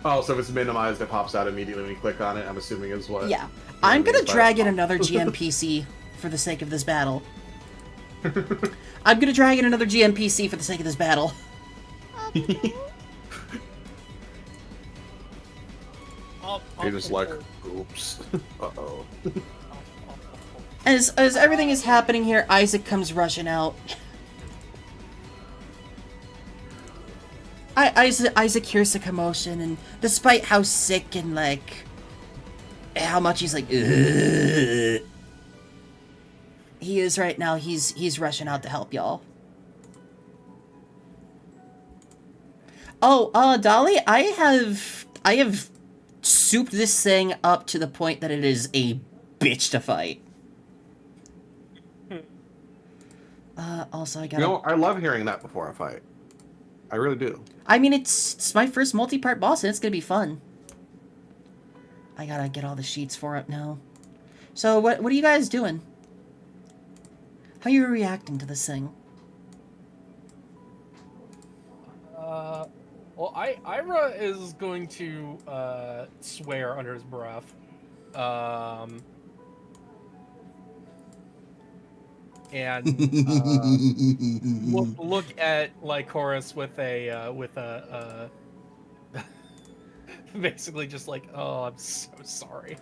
Oh, so if it's minimized, it pops out immediately when you click on it, I'm assuming is what... Yeah. I'm gonna means by drag in that. another GMPC for the sake of this battle. I'm gonna drag in another GMPC for the sake of this battle. You're just like, oops. Uh-oh. As everything is happening here, Isaac comes rushing out. Isaac hears the commotion, and despite how sick and like how much he's like, ugh, he is right now, he's rushing out to help y'all. Oh, Dolly, I have souped this thing up to the point that it is a bitch to fight. Also, I gotta... You know, I love hearing that before a fight. I really do. I mean, it's my first multi-part boss, and it's gonna be fun. I gotta get all the sheets for it now. So, what are you guys doing? How are you reacting to this thing? Well, Ira is going to swear under his breath. And look at Lycoris with a basically just like, oh, I'm so sorry.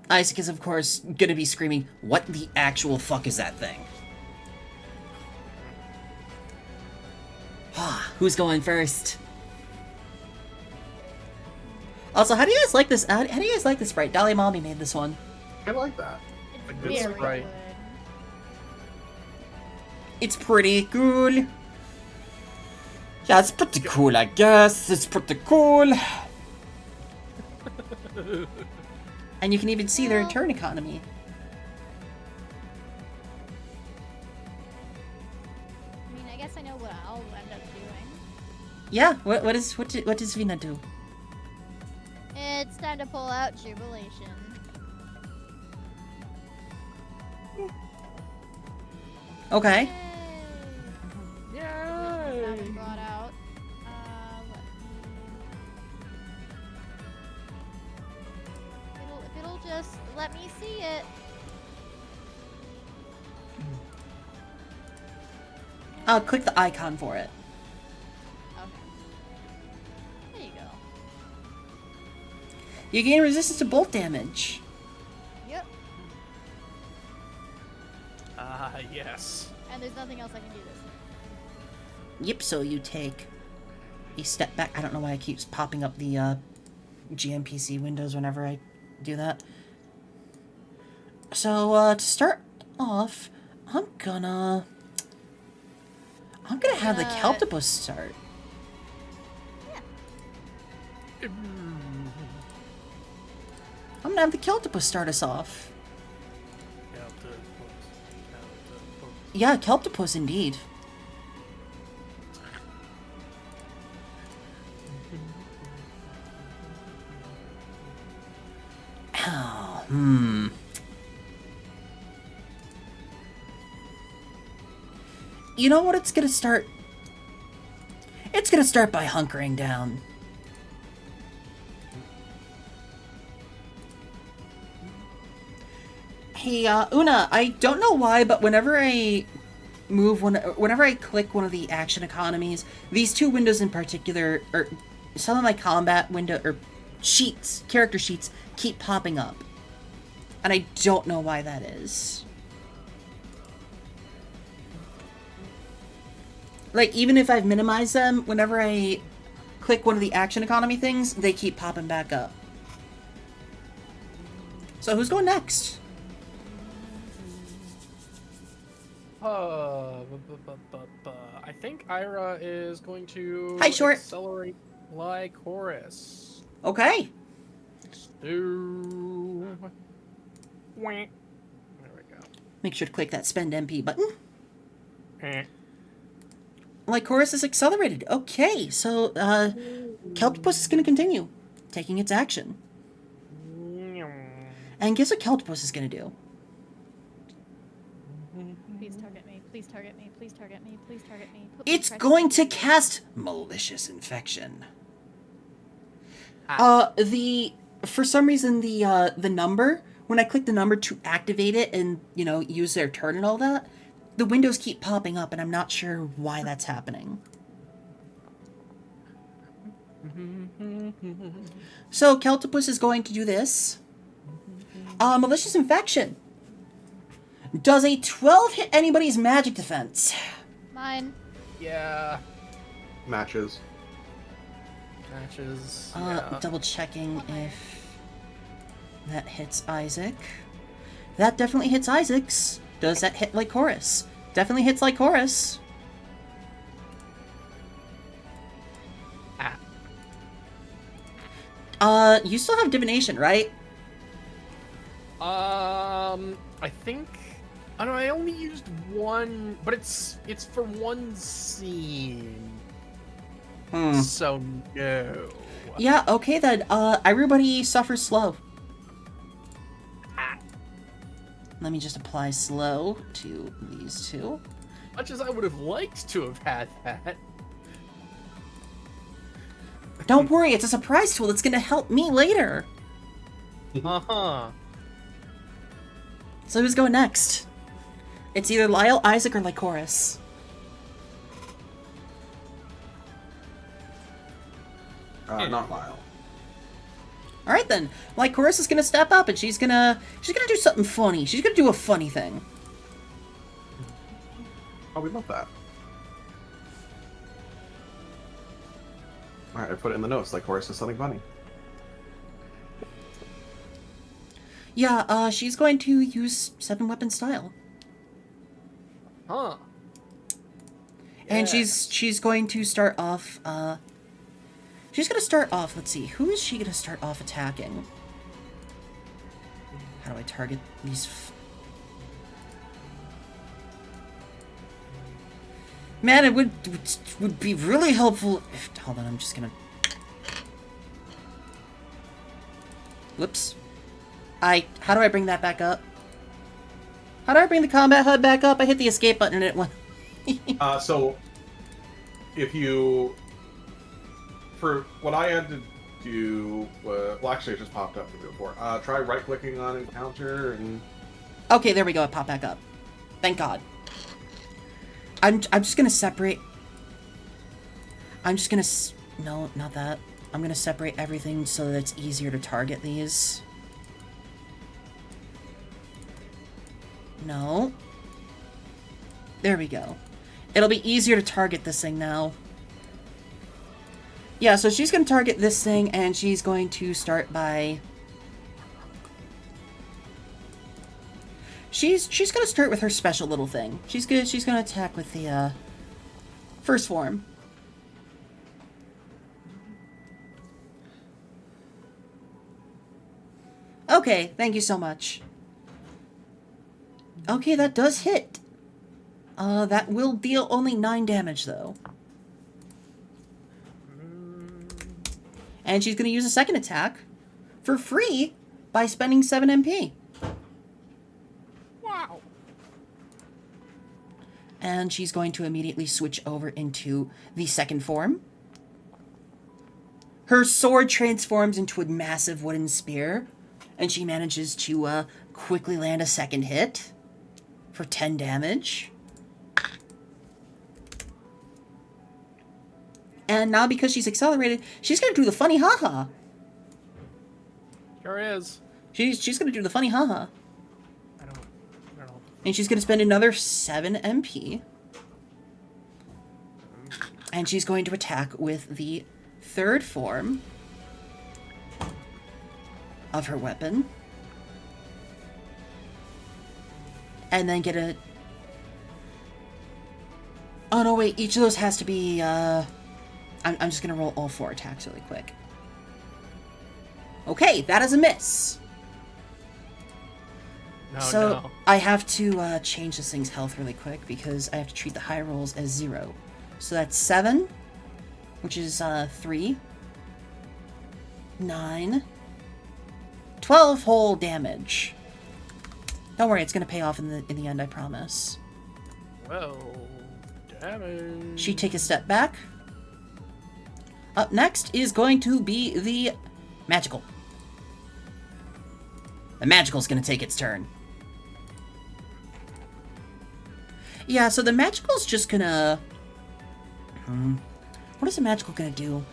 Isaac is, of course, gonna be screaming, what the actual fuck is that thing? Who's going first? Also, how do you guys like this? How do you guys like this sprite? DollyMommy made this one. I like that. It's good very sprite. good. It's pretty cool. Yeah, it's pretty cool, I guess. It's pretty cool. And you can even see their turn economy. I mean, I guess I know what I'll end up doing. Yeah, what does Vina do? It's time to pull out Jubilation. Okay. Yay! Yay! Now we brought out. If it'll just let me see it. Click the icon for it. Okay. There you go. You gain resistance to bolt damage. Yep. Yes. And there's nothing else I can do this. Yep, so you take a step back. I don't know why it keeps popping up the GMPC windows whenever I do that. So, to start off, I'm gonna have the Keltibus start. Yeah. I'm gonna have the Keltibus start us off. Yeah, Keltibus indeed. Oh, You know what it's gonna start? It's gonna start by hunkering down. Hey, Una, I don't know why, but whenever I whenever I click one of the action economies, these two windows in particular, or some of my combat window, or sheets, character sheets, keep popping up. And I don't know why that is. Like, even if I've minimized them, whenever I click one of the action economy things, they keep popping back up. So who's going next? I think Ira is going to Hi, Short. accelerate Lycoris. Okay. There we go. Make sure to click that spend MP button. Eh. Lycoris is accelerated. Okay, so Keltibus is going to continue taking its action. And guess what Keltibus is going to do? Please target me. Please target me. Please target me. Please target me. It's going to cast Malicious Infection. For some reason the number, when I click the number to activate it and, you know, use their turn and all that, the windows keep popping up and I'm not sure why that's happening. So Keltopus is going to do this. Malicious Infection. Does a 12 hit anybody's magic defense? Mine. Yeah. Matches. Matches. Yeah. Double checking if that hits Isaac. That definitely hits Isaac's. Does that hit Lycoris? Definitely hits Lycoris. You still have divination, right? I think. I don't know. I only used one, but it's for one scene. So no. Yeah. Okay then. Everybody suffers slow. Let me just apply slow to these two. Much as I would have liked to have had that. Don't worry, it's a surprise tool that's gonna help me later. So who's going next? It's either Lyle, Isaac, or Lycoris. Not Lyle. All right then. Lycoris is gonna step up and she's gonna do something funny. She's gonna do a funny thing. Oh, we love that. Alright, I put it in the notes, like Horace is something funny. Yeah, she's going to use 7-weapon style. Huh. And Yeah. she's going to start off, she's gonna start off, let's see, who is she gonna start off attacking? How do I target these? Man, it would be really helpful if, hold on, I'm just gonna, whoops. How do I bring that back up? How do I bring the combat HUD back up? I hit the escape button and it went. So, if you... For what I had to do... well, actually, it just popped up for me before. Try right-clicking on Encounter and... Okay, there we go. It popped back up. Thank God. I'm just gonna separate... I'm just gonna... No, not that. I'm gonna separate everything so that it's easier to target these. No. There we go. It'll be easier to target this thing now. Yeah, so she's going to target this thing, and she's going to start by... She's going to start with her special little thing. She's going to attack with the, first form. Okay, thank you so much. Okay, that does hit. That will deal only 9 damage, though. And she's going to use a second attack for free by spending 7 MP. Wow. And she's going to immediately switch over into the second form. Her sword transforms into a massive wooden spear, and she manages to quickly land a second hit for 10 damage. And now because she's accelerated, she's going to do the funny haha. Sure is. She's going to do the funny haha. I don't know. And she's going to spend another 7 MP. And she's going to attack with the third form of her weapon. And then get a... Oh, no, wait. Each of those has to be, I'm just going to roll all 4 attacks really quick. Okay, that is a miss. No, So, no. I have to change this thing's health really quick because I have to treat the high rolls as 0. So that's 7, which is 3, 9, 12 whole damage. Don't worry, it's going to pay off in the end, I promise. Well, damage. She takes a step back. Up next is going to be the magical. The magical's going to take its turn. Yeah, so the magical's just gonna... What is the magical gonna do?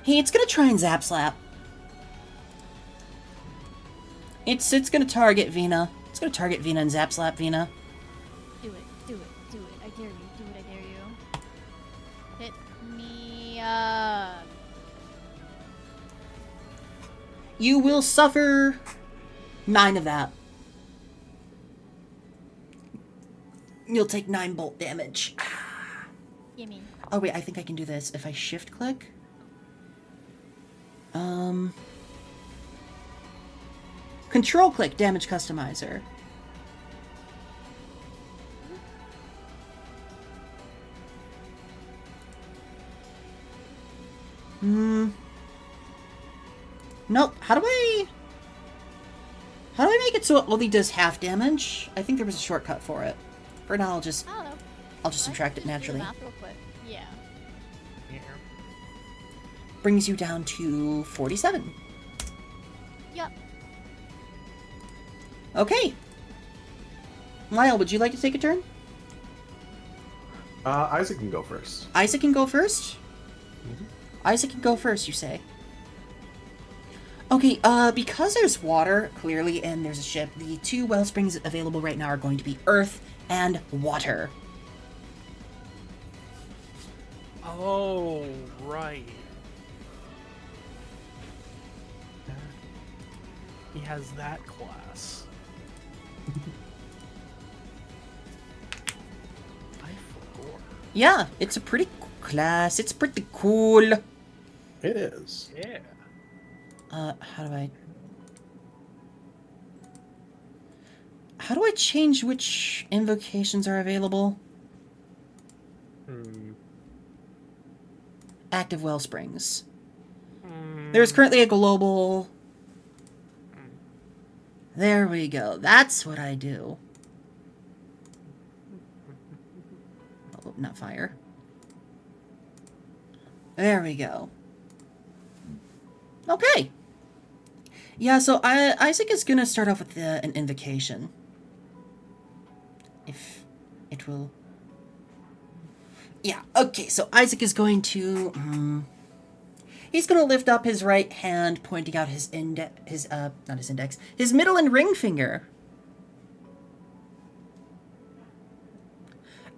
Hey, it's gonna try and zap slap. It's gonna target Vina. It's gonna target Vina and zap slap Vina. Do it, do it, do it. I dare you, do it, I dare you. Hit me up. You will suffer 9 of that. You'll take 9 bolt damage. Gimme. Oh wait, I think I can do this if I shift click. Control click damage customizer. Nope. How do I make it so it only does half damage? I think there was a shortcut for it. For now, I'll just I don't know. subtract it Do the naturally. math real quick. Yeah. Yeah. Brings you down to 47. Yep. Okay. Lyle, would you like to take a turn? Isaac can go first. Isaac can go first? Mhm. Isaac can go first, you say? Okay, because there's water, clearly, and there's a ship, the 2 well springs available right now are going to be earth and water. Oh, right. He has that class. I forgot. Yeah, it's a pretty class. It's pretty cool. It is. Yeah. How do I change which invocations are available? Active well springs. There's currently a global... There we go. That's what I do. Oh, not fire. There we go. Okay. Yeah, so Isaac is going to start off with an invocation. If it will... Yeah, okay, so Isaac is going to... He's going to lift up his right hand, pointing out his his middle and ring finger.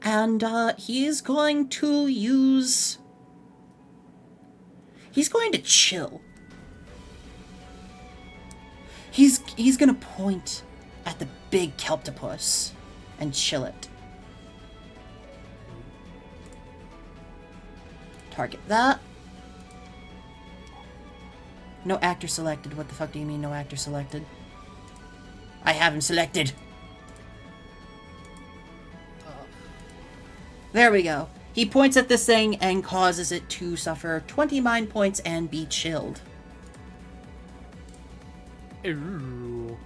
And he's going to use... He's going to chill. He's going to point at the big kelptopus and chill it. Target that. No actor selected. What the fuck do you mean no actor selected? I have him selected. There we go. He points at this thing and causes it to suffer 20 mind points and be chilled. Ooh.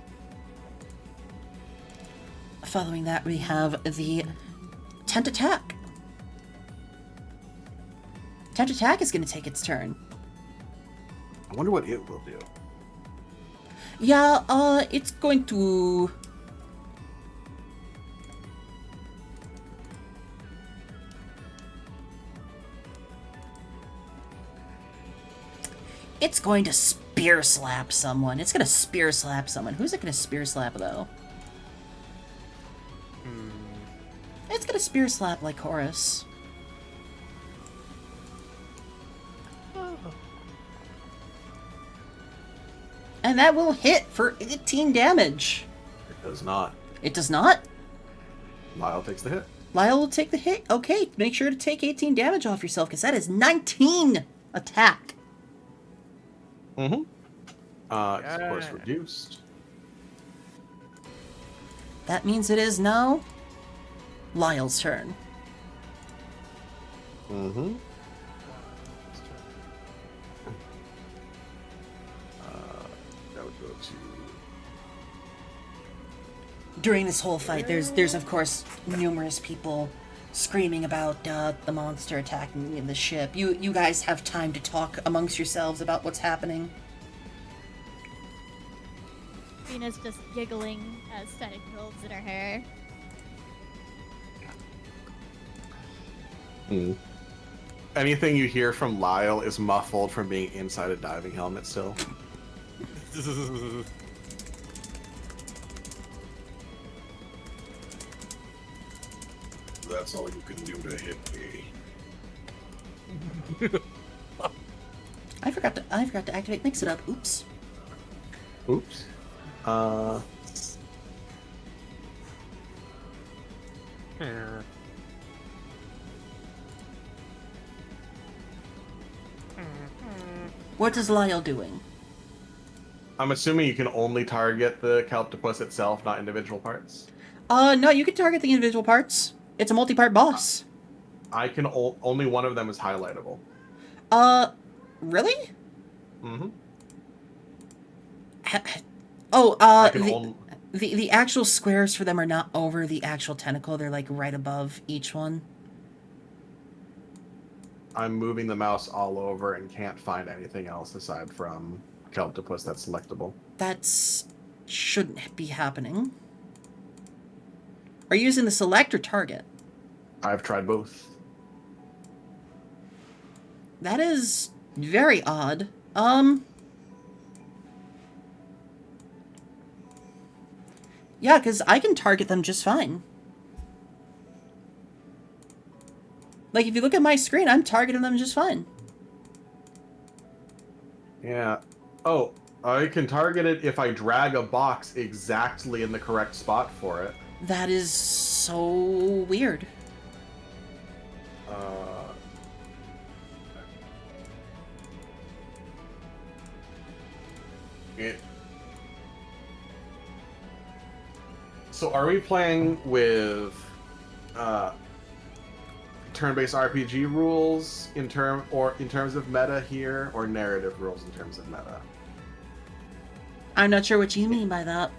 Following that, we have the Tent Attack. Tent Attack is going to take its turn. I wonder what it will do. Yeah, it's going to... It's going to spear slap someone. It's going to spear slap someone. Who's it going to spear slap, though? It's going to spear slap like Horus. And that will hit for 18 damage. It does not. It does not? Lyle takes the hit. Lyle will take the hit. Okay, make sure to take 18 damage off yourself, because that is 19 attack. Mm-hmm. It's of course reduced. That means it is now Lyle's turn. Mm-hmm. That would go to... During this whole fight, there's of course numerous people screaming about the monster attacking the ship. You guys have time to talk amongst yourselves about what's happening. Vina's just giggling as static builds in her hair. anything you hear from Lyle is muffled from being inside a diving helmet still. That's all you can do to hit me. I forgot to activate Mix It Up. Oops. Oops. What is Lyle doing? I'm assuming you can only target the Kelptopus itself, not individual parts. No, you can target the individual parts. It's a multi-part boss. I can only one of them is highlightable. Really? Mm-hmm. The actual squares for them are not over the actual tentacle. They're like right above each one. I'm moving the mouse all over and can't find anything else aside from Kelptopus that's selectable. That's shouldn't be happening. Are you using the select or target? I've tried both. That is very odd. Yeah, because I can target them just fine. Like, if you look at my screen, I'm targeting them just fine. Yeah. Oh, I can target it if I drag a box exactly in the correct spot for it. That is so weird. So are we playing with turn-based RPG rules in terms of meta here, or narrative rules in terms of meta? I'm not sure what you mean by that.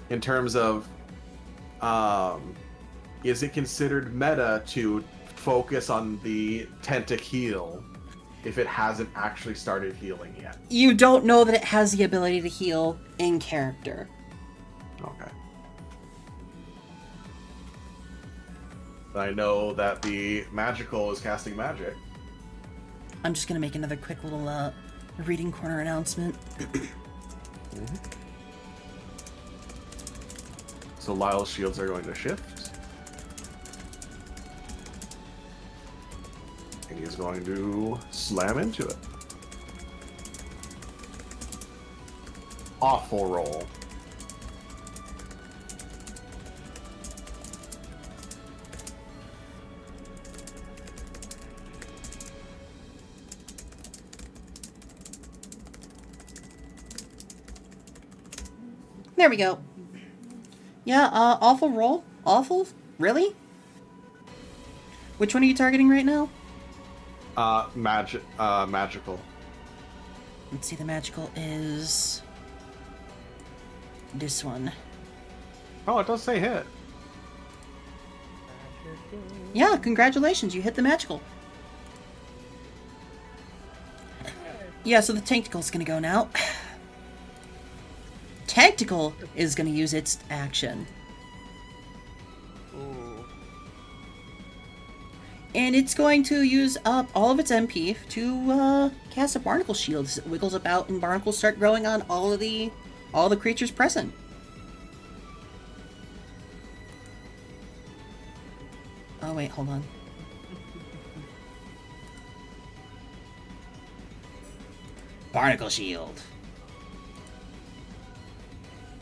In terms of, is it considered meta to focus on the tentacule if it hasn't actually started healing yet? You don't know that it has the ability to heal in character. Okay. I know that the magical is casting magic. I'm just gonna make another quick little reading corner announcement. So Lyle's shields are going to shift. And he's going to slam into it. Awful roll. There we go. Yeah, awful roll. Awful? Really? Which one are you targeting right now? Magical. Let's see, the magical is this one. Oh, it does say hit. Yeah, congratulations, you hit the magical. Yeah, so the tentacle's gonna go now. Tactical is gonna use its action. Ooh. And it's going to use up all of its MP to cast a barnacle shield. As it wiggles about and barnacles start growing on all the creatures present. Oh wait, hold on. Barnacle shield.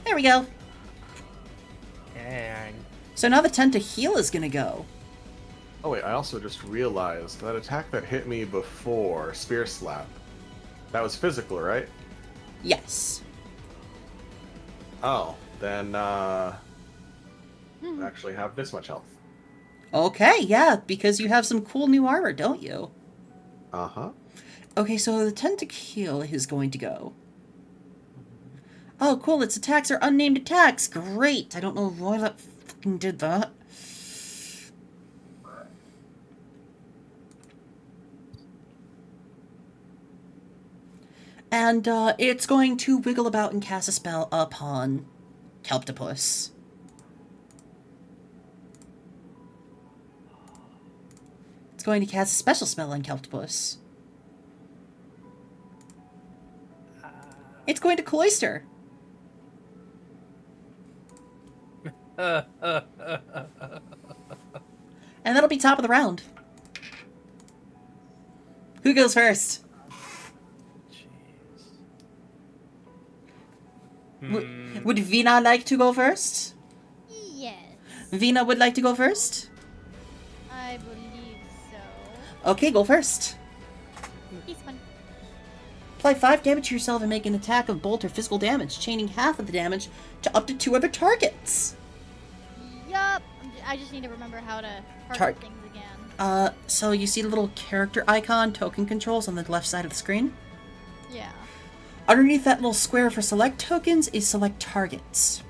There we go. And So now the tentaheel is gonna go. Oh wait, I also just realized that attack that hit me before, Spear Slap, that was physical, right? Yes. Oh, then I actually have this much health. Okay, yeah, because you have some cool new armor, don't you? Uh-huh. Okay, so the tentaheel is going to go. Oh, cool, its attacks are unnamed attacks. Great. I don't know why that fucking did that. And it's going to wiggle about and cast a spell upon Kelptopus. It's going to cast a special spell on Kelptopus. It's going to cloister. And that'll be top of the round. Who goes first? Jeez. Would Vina like to go first? Yes, Vina would like to go first? I believe so. Okay, go first. He's fun. Apply 5 damage to yourself and make an attack of bolt or physical damage, chaining half of the damage to up to 2 other targets. Yup. I just need to remember how to Tar- target things again. So you see the little character icon, token controls, on the left side of the screen? Yeah. Underneath that little square for select tokens is select targets.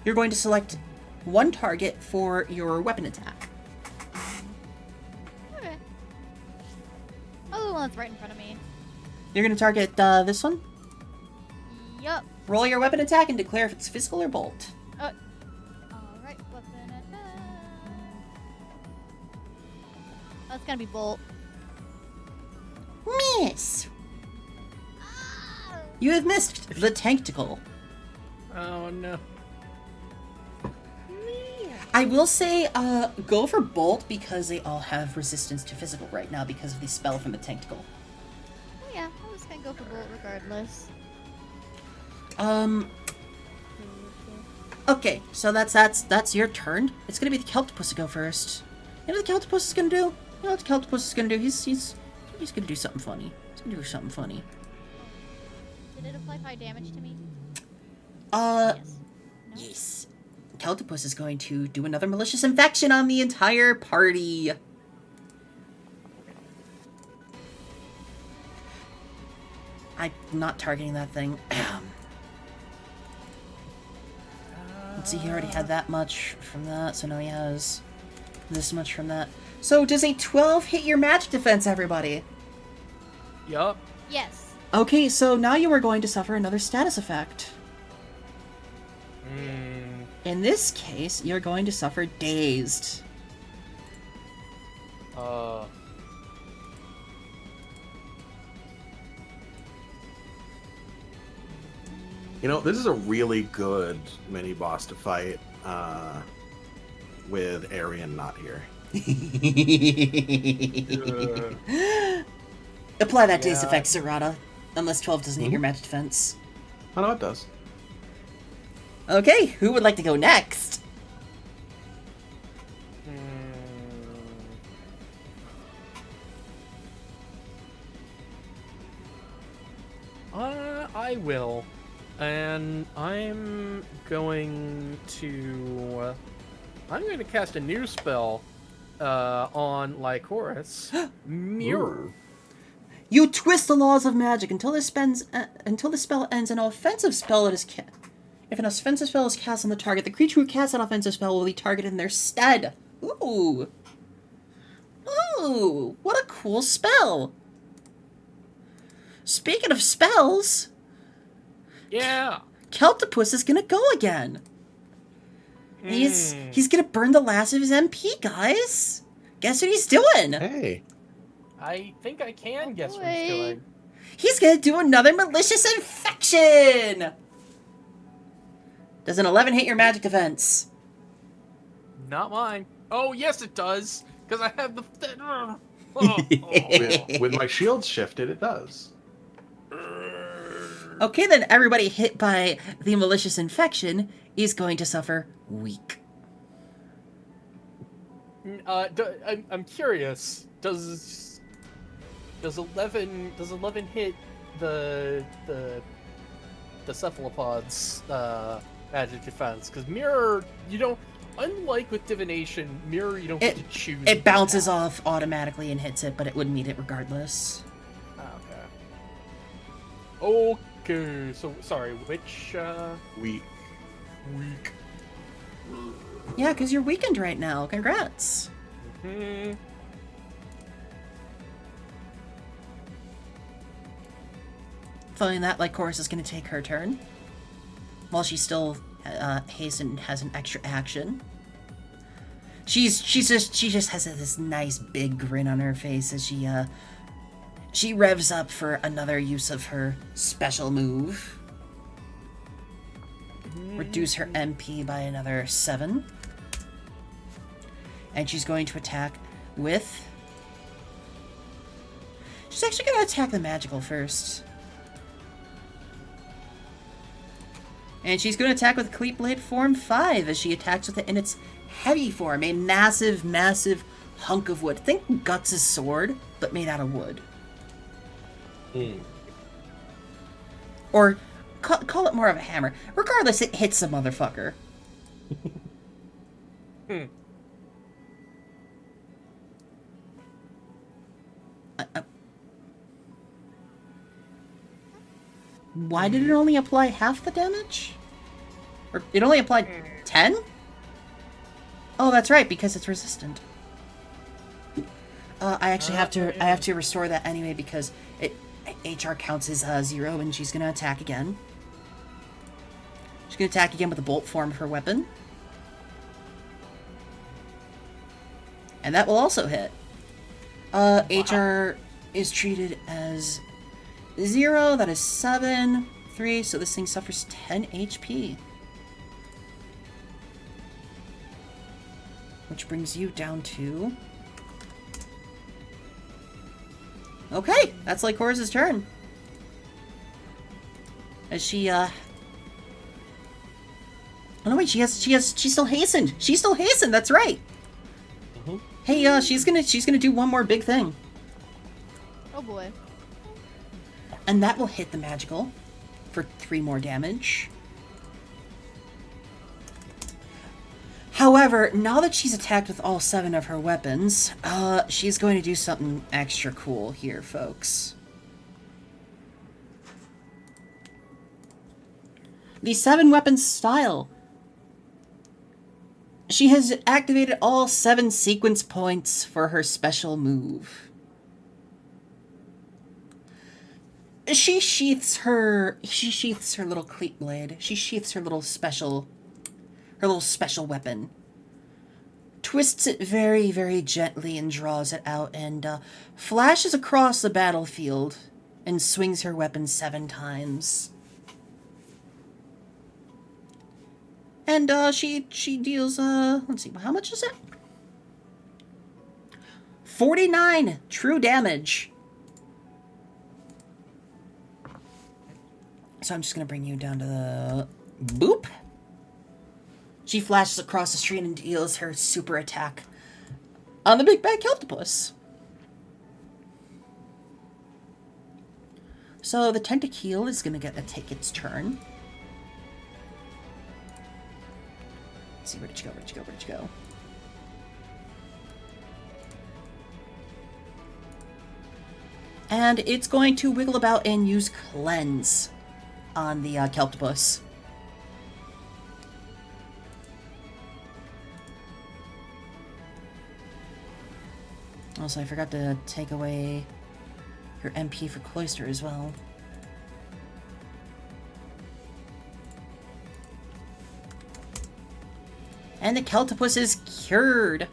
You're going to select one target for your weapon attack. Okay. Oh, the one that's right in front of me. You're going to target this one. Yup. Roll your weapon attack and declare if it's physical or bolt. Alright, weapon attack. Oh, it's gonna be bolt. Miss! Ah! You have missed the Tankticle. Oh no. I will say, go for bolt because they all have resistance to physical right now because of the spell from the Tankticle. Oh yeah, I was gonna go for bolt regardless. Okay, so that's your turn. It's gonna be the Kelptopus to go first. You know what the Kelptopus is gonna do? You know what the Kelptopus is gonna do? He's gonna do something funny. He's gonna do something funny. Did it apply 5 damage to me? Yes. Yes. No? Yes. Kelptopus is going to do another malicious infection on the entire party. I'm not targeting that thing. Let's see, he already had that much from that, so now he has this much from that. So does a 12 hit your magic defense, everybody? Yup. Yes. Okay, so now you are going to suffer another status effect. In this case, you're going to suffer dazed. You know, this is a really good mini boss to fight with Arian not here. Apply that dazed Yeah. effect, Serrata. Unless 12 doesn't hit your magic defense. I know it does. Okay, who would like to go next? I will. And I'm going to cast a new spell on Lycoris. Mirror. You twist the laws of magic until the spell ends. An offensive spell that is cast. If an offensive spell is cast on the target, the creature who casts an offensive spell will be targeted in their stead. Ooh. Ooh, what a cool spell. Speaking of spells, Yeah. Kelptopus is gonna go again. He's gonna burn the last of his MP, guys. Guess what he's doing? Hey. I think I can guess what boy. he's doing. He's gonna do another malicious infection. Does an 11 hit your magic defense? Not mine. Oh, yes, it does. Because I have the... With my shield shifted, it does. Okay, then everybody hit by the malicious infection is going to suffer weak. I'm curious. Does 11 hit the cephalopods magic defense? Because mirror, you don't. Unlike with divination, mirror you don't get to choose. It bounces off automatically and hits it, but it would meet it regardless. Okay. Okay. So sorry. Which Weak. week? Yeah, because you're weakened right now. Congrats. Following that, Lycoris is going to take her turn. While she still has an extra action. she just has this nice big grin on her face as she revs up for another use of her special move. Reduce her MP by another 7. And she's going to attack with... She's actually going to attack the magical first. And she's going to attack with Cleat Blade Form 5 as she attacks with it in its heavy form. A massive, massive hunk of wood. Think Guts' sword, but made out of wood. Or call it more of a hammer. Regardless, it hits the motherfucker. Why did it only apply half the damage? Or it only applied 10? Oh, that's right, because it's resistant. I actually have to restore that anyway because HR counts as 0, and she's gonna attack again. She's gonna attack again with the bolt form of her weapon. And that will also hit. HR is treated as 0, that is 7, 3, so this thing suffers 10 HP. Which brings you down to... Okay, that's like Lycora's turn. As she, Oh no, wait, she still hastened. She still hastened, that's right. Hey, she's gonna do one more big thing. Oh boy. And that will hit the magical for 3 more damage. However, now that she's attacked with all 7 of her weapons, she's going to do something extra cool here, folks. The 7-weapon style. She has activated all 7 sequence points for her special move. She sheaths her little cleat blade. She sheaths her little special weapon. Twists it very, very gently and draws it out and flashes across the battlefield and swings her weapon 7 times. And she deals let's see, how much is it? 49 true damage. So I'm just gonna bring you down to the boop. She flashes across the street and deals her super attack on the big bad Kelptopus. So the Tentacule is gonna take its turn. Let's see, where'd you go? And it's going to wiggle about and use Cleanse on the Kelptopus. Also, I forgot to take away your MP for Cloister as well. And the Kelptopus is cured.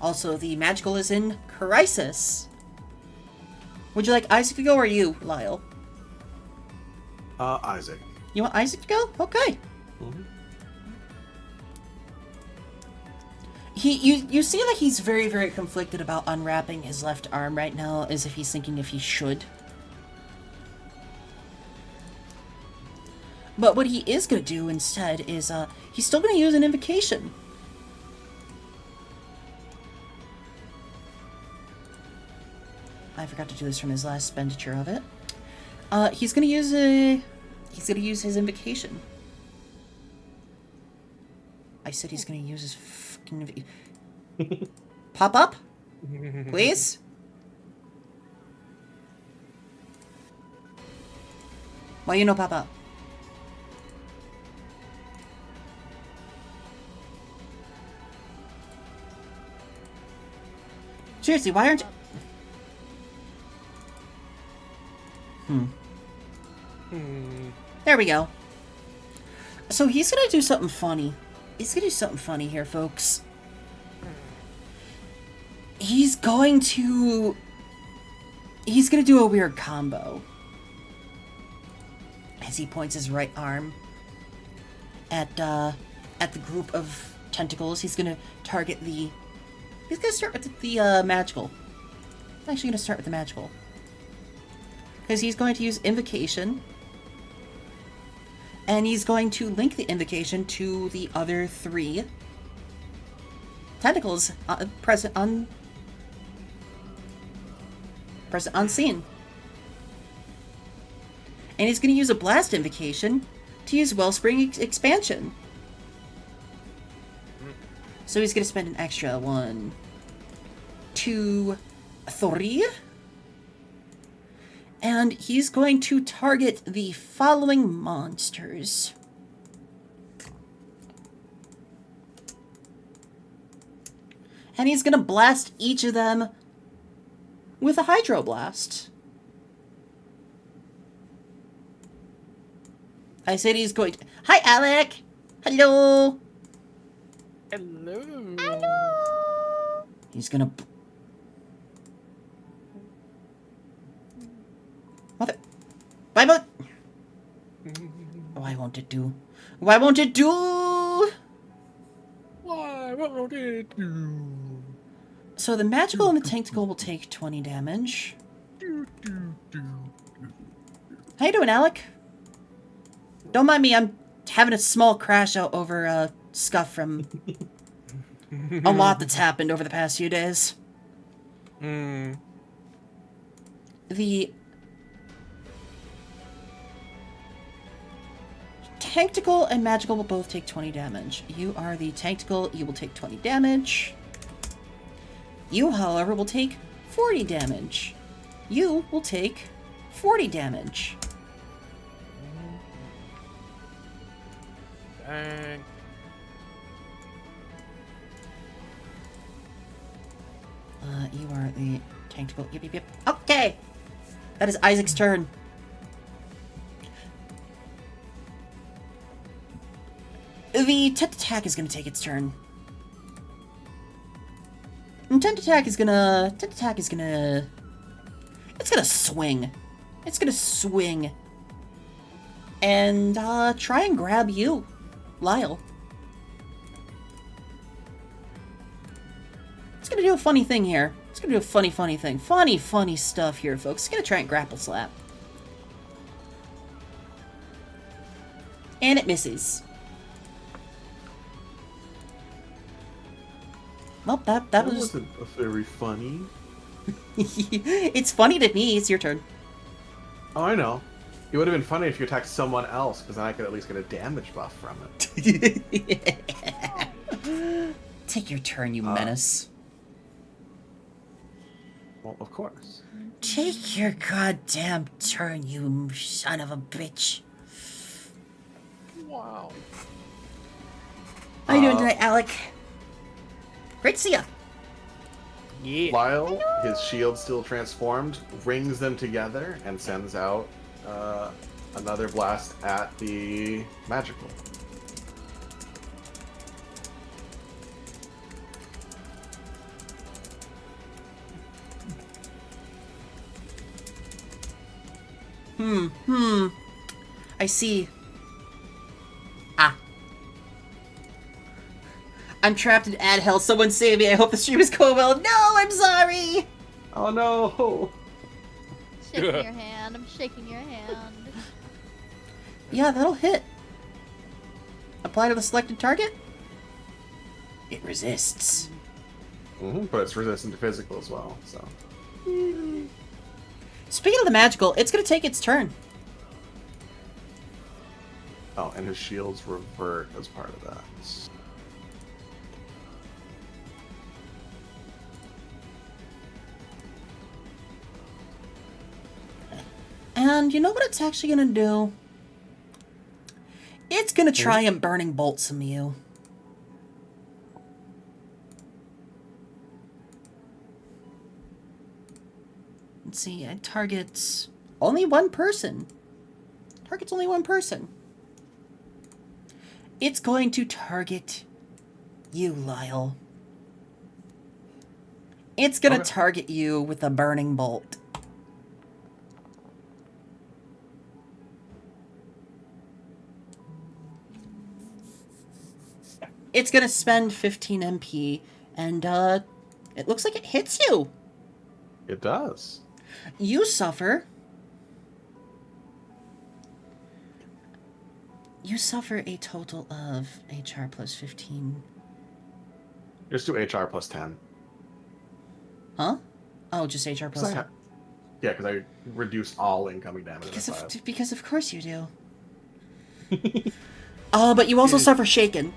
Also, the magical is in Crisis. Would you like Isaac to go or you, Lyle? Isaac. You want Isaac to go? Okay. You see that he's very, very conflicted about unwrapping his left arm right now, as if he's thinking if he should. But what he is going to do instead is, he's still going to use an invocation. I forgot to do this from his last expenditure of it. He's going to use his invocation. I said he's going to use his fucking Pop up? Please? Why you no pop up? Seriously, why aren't you... There we go. So he's gonna do something funny. He's gonna do something funny here, folks. He's gonna do a weird combo. As he points his right arm at the group of tentacles, he's gonna target the... He's gonna start with the magical. I'm actually gonna start with the magical. Because he's going to use Invocation. And he's going to link the Invocation to the other 3 tentacles present on scene. And he's going to use a Blast Invocation to use Wellspring Expansion. So he's going to spend an extra 1, 2, 3. And he's going to target the following monsters. And he's going to blast each of them with a Hydroblast. I said he's going to... Hi, Alec! Hello! Hello. Hello. He's going to... Mother... Why won't... Why won't it do? Why won't it do? Why? What won't it do? So the magical and the tentacle will take 20 damage. How you doing, Alec? Don't mind me, I'm having a small crash out over scuff from a lot that's happened over the past few days. The tactical and magical will both take 20 damage. You are the tactical, you will take 20 damage. You, however, will take 40 damage. You will take 40 damage. Dang. You are the tactical. Yep, yep, yep. Okay! That is Isaac's turn. The Tent Attack is going to take its turn. And Tent Attack is gonna... It's gonna swing. It's gonna swing. And, try and grab you, Lyle. It's gonna do a funny thing here. It's gonna do a funny thing. Funny stuff here, folks. It's gonna try and grapple slap. And it misses. Well, that was... wasn't very funny. It's funny to me. It's your turn. Oh, I know. It would have been funny if you attacked someone else, because then I could at least get a damage buff from it. Take your turn, you menace. Well, of course. Take your goddamn turn, you son of a bitch. Wow. How you doing tonight, Alec? Great to see ya. Yeah. Lyle, his shield still transformed, rings them together, and sends out another blast at the magical. I see. Ah. I'm trapped in ad hell. Someone save me. I hope the stream is going well. No, I'm sorry. Oh no! Shaking your hand. I'm shaking your hand. Yeah, that'll hit. Apply to the selected target. It resists. But it's resistant to physical as well, so. Speaking of the magical, it's going to take its turn. Oh, and his shields revert as part of that. And you know what it's actually going to do? It's going to try and burning bolt some of you. Let's see, it targets only one person. Targets only one person. It's going to target you, Lyle. It's gonna target you with a burning bolt. It's gonna spend 15 MP, and it looks like it hits you. It does. You suffer. You suffer a total of HR plus 15. Just do HR plus 10. Huh? Oh, just HR plus 10. Yeah, because I reduced all incoming damage. Because of course you do. But you also suffer shaken.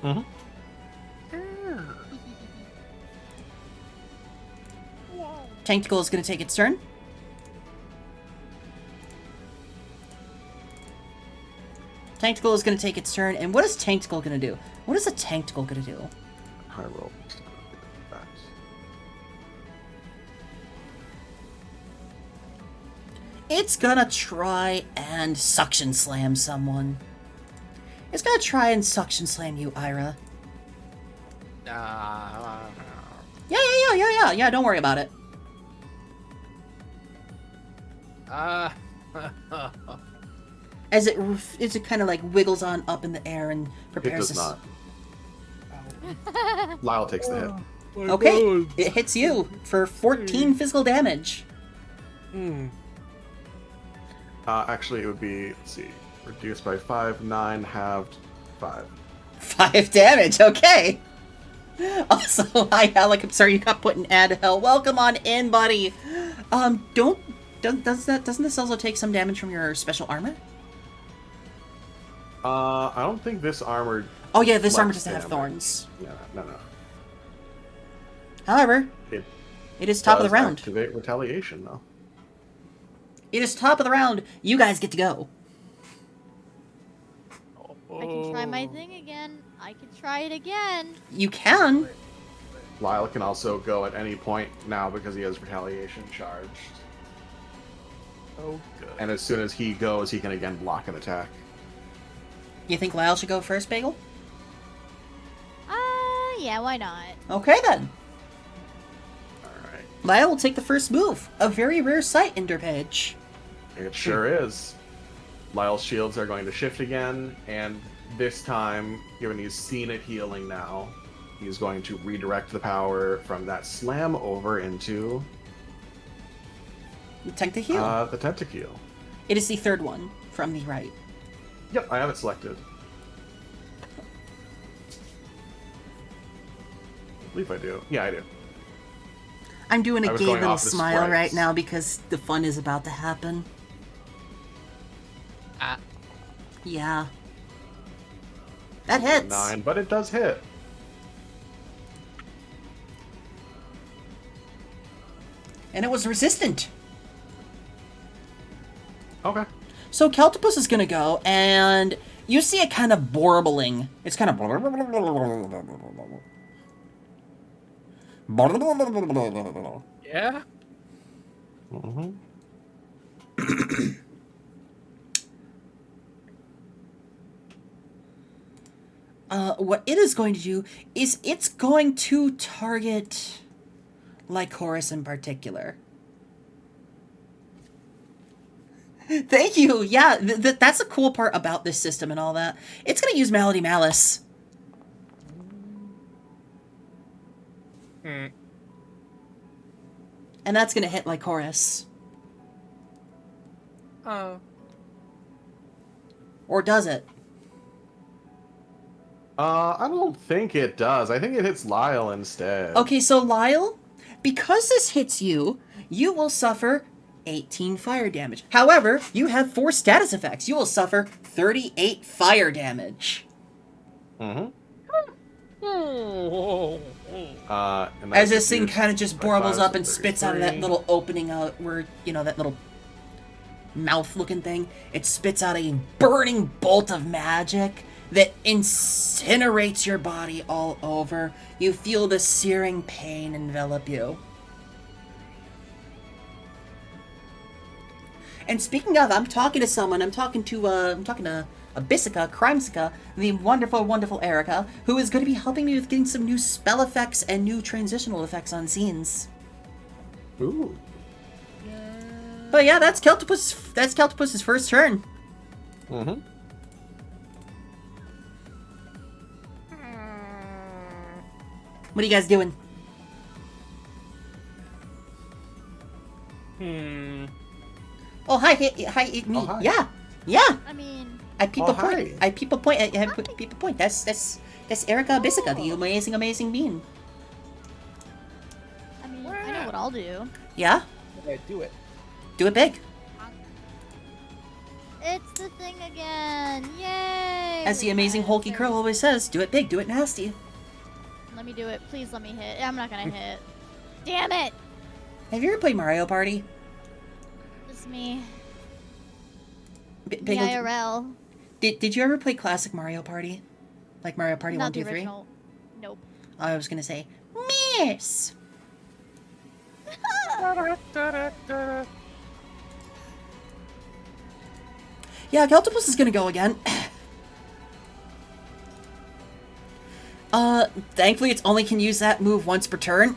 Mm-hmm. Tactical is going to take its turn. Tactical is going to take its turn, and what is Tactical going to do? What is a Tactical going to do? High roll. It's gonna try and suction slam someone. It's gonna try and suction slam you, Ira. Yeah, don't worry about it. As it kind of like wiggles on up in the air and prepares. It does not. Lyle takes the hit. Okay, it hits you for 14 physical damage. Actually, it would be, let's see, reduced by 5, 9, halved, 5. 5 damage, okay. Also, hi Alec, I'm sorry you got put in ad hell. Welcome on in, buddy. Doesn't this also take some damage from your special armor? I don't think this armor... Oh yeah, this armor doesn't have thorns. No. However, it is top of the round. Activate retaliation, though. It is top of the round. You guys get to go. I can try my thing again. I can try it again. You can. Lyle can also go at any point now because he has retaliation charged. Oh, good. And as soon as he goes, he can again block an attack. You think Lyle should go first, Bagel? Yeah, why not? Okay then. Alright. Lyle will take the first move. A very rare sight in Derpaige. It sure is. Lyle's shields are going to shift again, and this time, given he's seen it healing now, he's going to redirect the power from that slam over into... The Tentacule. The Tentacule. It is the third one from the right. Yep, I have it selected. I believe I do. Yeah, I do. I'm doing a was gay going little off the smile sprites. right now because the fun is about to happen. Yeah. That hits. 9, but it does hit. And it was resistant. Okay. So Keltopus is gonna go, and you see it kind of borbling. It's kind of... Yeah? Mm-hmm. What it is going to do is it's going to target Lycoris in particular. Thank you. Yeah, that's the cool part about this system and all that. It's going to use Malady Malice. And that's going to hit Lycoris. Oh. Or does it? I don't think it does. I think it hits Lyle instead. Okay, so Lyle, because this hits you, you will suffer 18 fire damage. However, you have 4 status effects. You will suffer 38 fire damage. Mm-hmm. And As this thing kind of just warbles up and spits out of that little opening out where, you know, that little mouth-looking thing. It spits out a burning bolt of magic that incinerates your body all over. You feel the searing pain envelop you. And speaking of, I'm talking to someone. I'm talking to Abyssica, Crimesica, the wonderful, wonderful Erica, who is going to be helping me with getting some new spell effects and new transitional effects on scenes. Ooh. But yeah, that's Keltopus. That's Keltopus's first turn. Mm-hmm. What are you guys doing? Oh, hi, hi, me. Oh, hi. Yeah. I mean, I people Oh, point. hi. I people point. I people point. That's Erica Abyssica, the amazing bean. I know what I'll do. Yeah. Okay, do it. Do it big. It's the thing again. Yay! As the amazing Hulky Crow always says, do it big, do it nasty. Let me do it. Please let me hit. I'm not gonna hit. Damn it! Have you ever played Mario Party? It's me. B- The Bagel, IRL. did you ever play classic Mario Party? Like Mario Party Not 1, the 2, 3? original. Nope. I was gonna say, miss! Yeah, Keltopus is gonna go again. Thankfully it's only can use that move once per turn.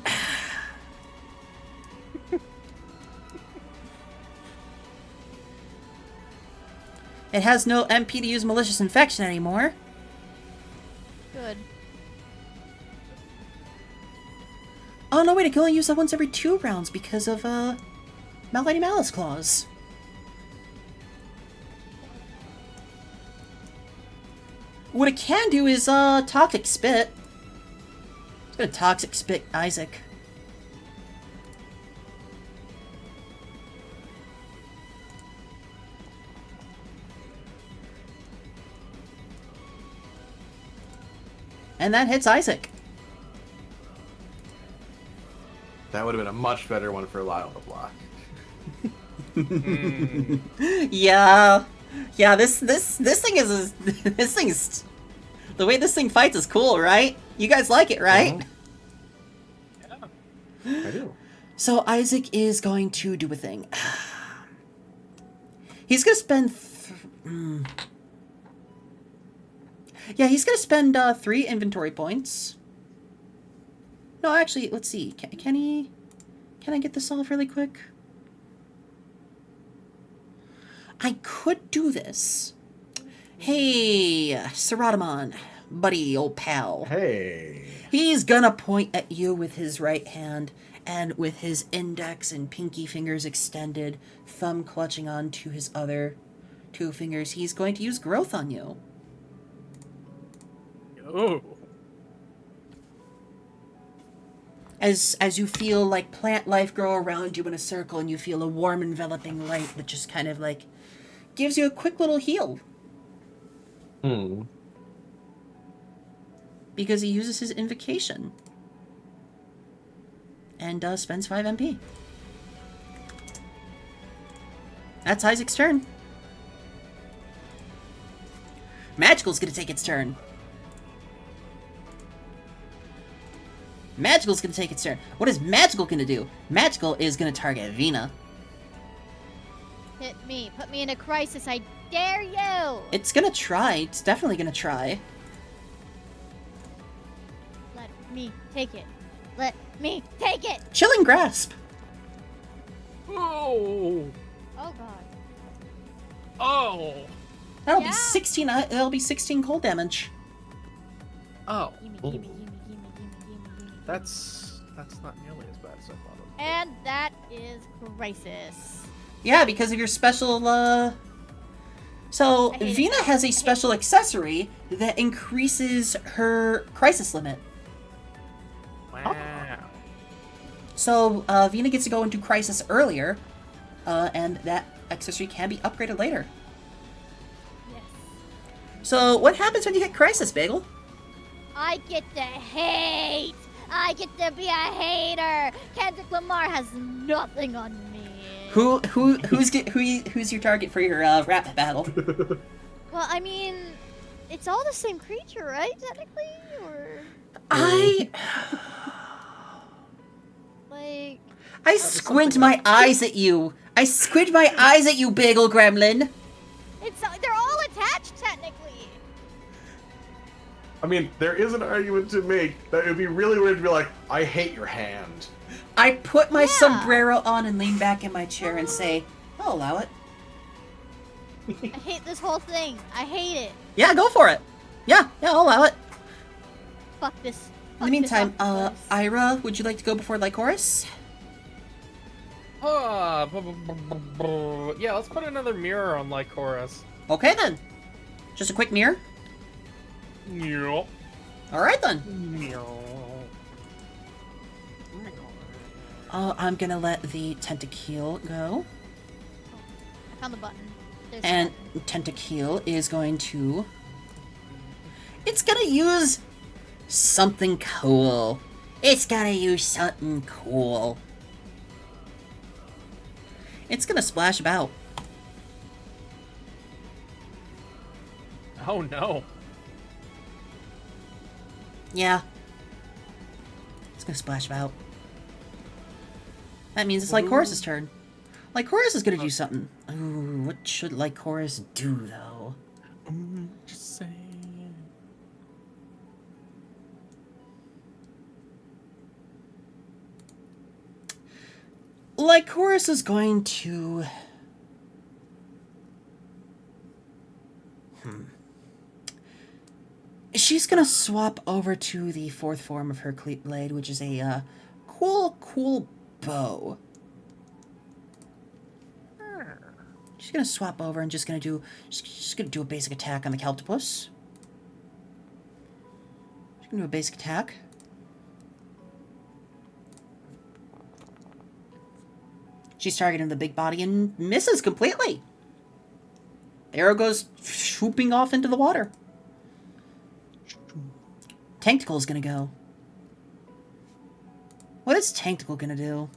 It has no MP to use Malicious Infection anymore. Good. Oh no, wait, it can only use that once every 2 rounds because of, Malady Malice Clause. What it can do is, Toxic Spit. It's gonna Toxic Spit Isaac. And that hits Isaac. That would have been a much better one for Lyle to block. Yeah. Yeah, this thing is this thing is the way this thing fights is cool, right? You guys like it, right? I do. So Isaac is going to do a thing. He's gonna spend. Yeah, he's gonna spend 3 inventory points. No, actually, let's see. Can he? Can I get this off really quick? I could do this. Hey, Seratamon, buddy, old pal. Hey. He's gonna point at you with his right hand, and with his index and pinky fingers extended, thumb clutching onto his other 2 fingers, he's going to use growth on you. Oh. As you feel like plant life grow around you in a circle, and you feel a warm enveloping light that just kind of like gives you a quick little heal. Because he uses his invocation. And spends 5 MP. That's Isaac's turn. Magical's gonna take its turn. Magical's gonna take its turn. What is Magical gonna do? Magical is gonna target Vina. Hit me. Put me in a crisis. I dare you. It's gonna try. It's definitely gonna try. Let me take it. Let me take it. Chilling Grasp. Oh. Oh god. Oh. That'll Yeah. be 16. That'll be 16 cold damage. Oh. Gimme, Ooh. gimme, gimme, gimme, gimme, gimme. That's not nearly as bad as I thought it would be. And that is crisis. Yeah, because of your special. So I hate it. Vina has a special accessory that increases her crisis limit. Wow. So Vina gets to go into crisis earlier, and that accessory can be upgraded later. Yes. So what happens when you hit crisis, Bagel? I get to hate. I get to be a hater. Kendrick Lamar has nothing on me. Who's your target for your rap battle? Well, I mean, it's all the same creature, right? Technically, or I like. squint my eyes at you. I squint my eyes at you, bagel gremlin. They're all attached technically. I mean, there is an argument to make that it would be really weird to be like, I hate your hand. I put my Yeah. sombrero on and lean back in my chair and say, I'll allow it. I hate this whole thing. I hate it. Yeah, go for it. Yeah, I'll allow it. Fuck this. In the meantime, Ira, would you like to go before Lycoris? Yeah, let's put another mirror on Lycoris. Okay then. Just a quick mirror? Yep. Alright then. I'm gonna let the tentacule go. I found the button. There's And the button. tentacule is going to... It's gonna use something cool. It's gonna use something cool. It's gonna splash about. Oh no. Yeah. It's gonna splash about. That means it's Lycoris' turn. Lycoris is gonna do something. Ooh, what should Lycoris do, though? Just saying. Lycoris is going to... She's gonna swap over to the fourth form of her cleat blade, which is a cool bow. She's gonna swap over and just gonna do a basic attack on the Kelptopus. She's gonna do a basic attack. She's targeting the big body and misses completely. The arrow goes swooping off into the water. Tactical's gonna go. What is Tactical gonna do?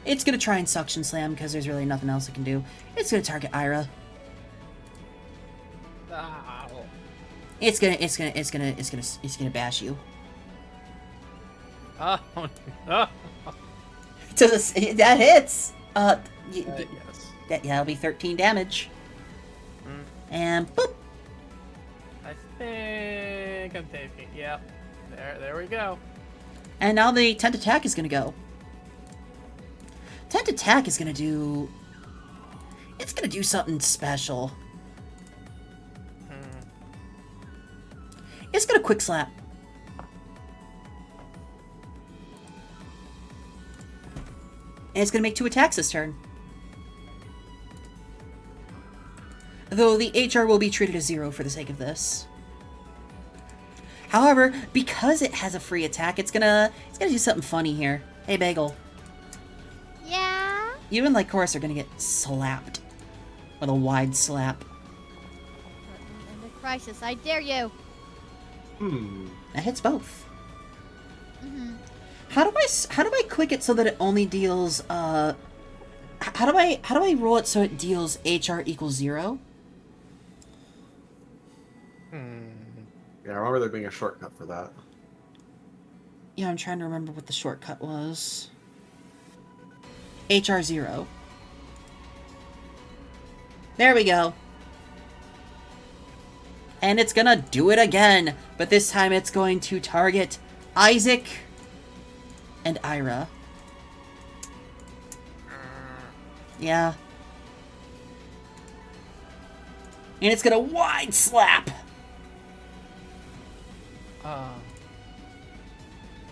It's gonna try and suction slam because there's really nothing else it can do. It's gonna target Ira. Ow. It's gonna bash you. Oh, no. That hits. Yes. That'll be 13 damage. And boop. I think I'm taking. Yep. There we go. And now the tent attack is gonna go. Tent attack is gonna do... It's gonna do something special. It's gonna quick slap. And it's gonna make 2 attacks this turn. Though the HR will be treated as 0 for the sake of this. However, because it has a free attack, it's gonna do something funny here. Hey, Bagel. Yeah? You and Lycoris are gonna get slapped. With a wide slap. In the crisis, I dare you. That hits both. Mm-hmm. How do I click it so that it only deals how do I roll it so it deals HR equals 0? Yeah, I remember there being a shortcut for that. Yeah, I'm trying to remember what the shortcut was. HR 0. There we go. And it's gonna do it again, but this time it's going to target Isaac and Ira. Yeah. And it's gonna wide slap.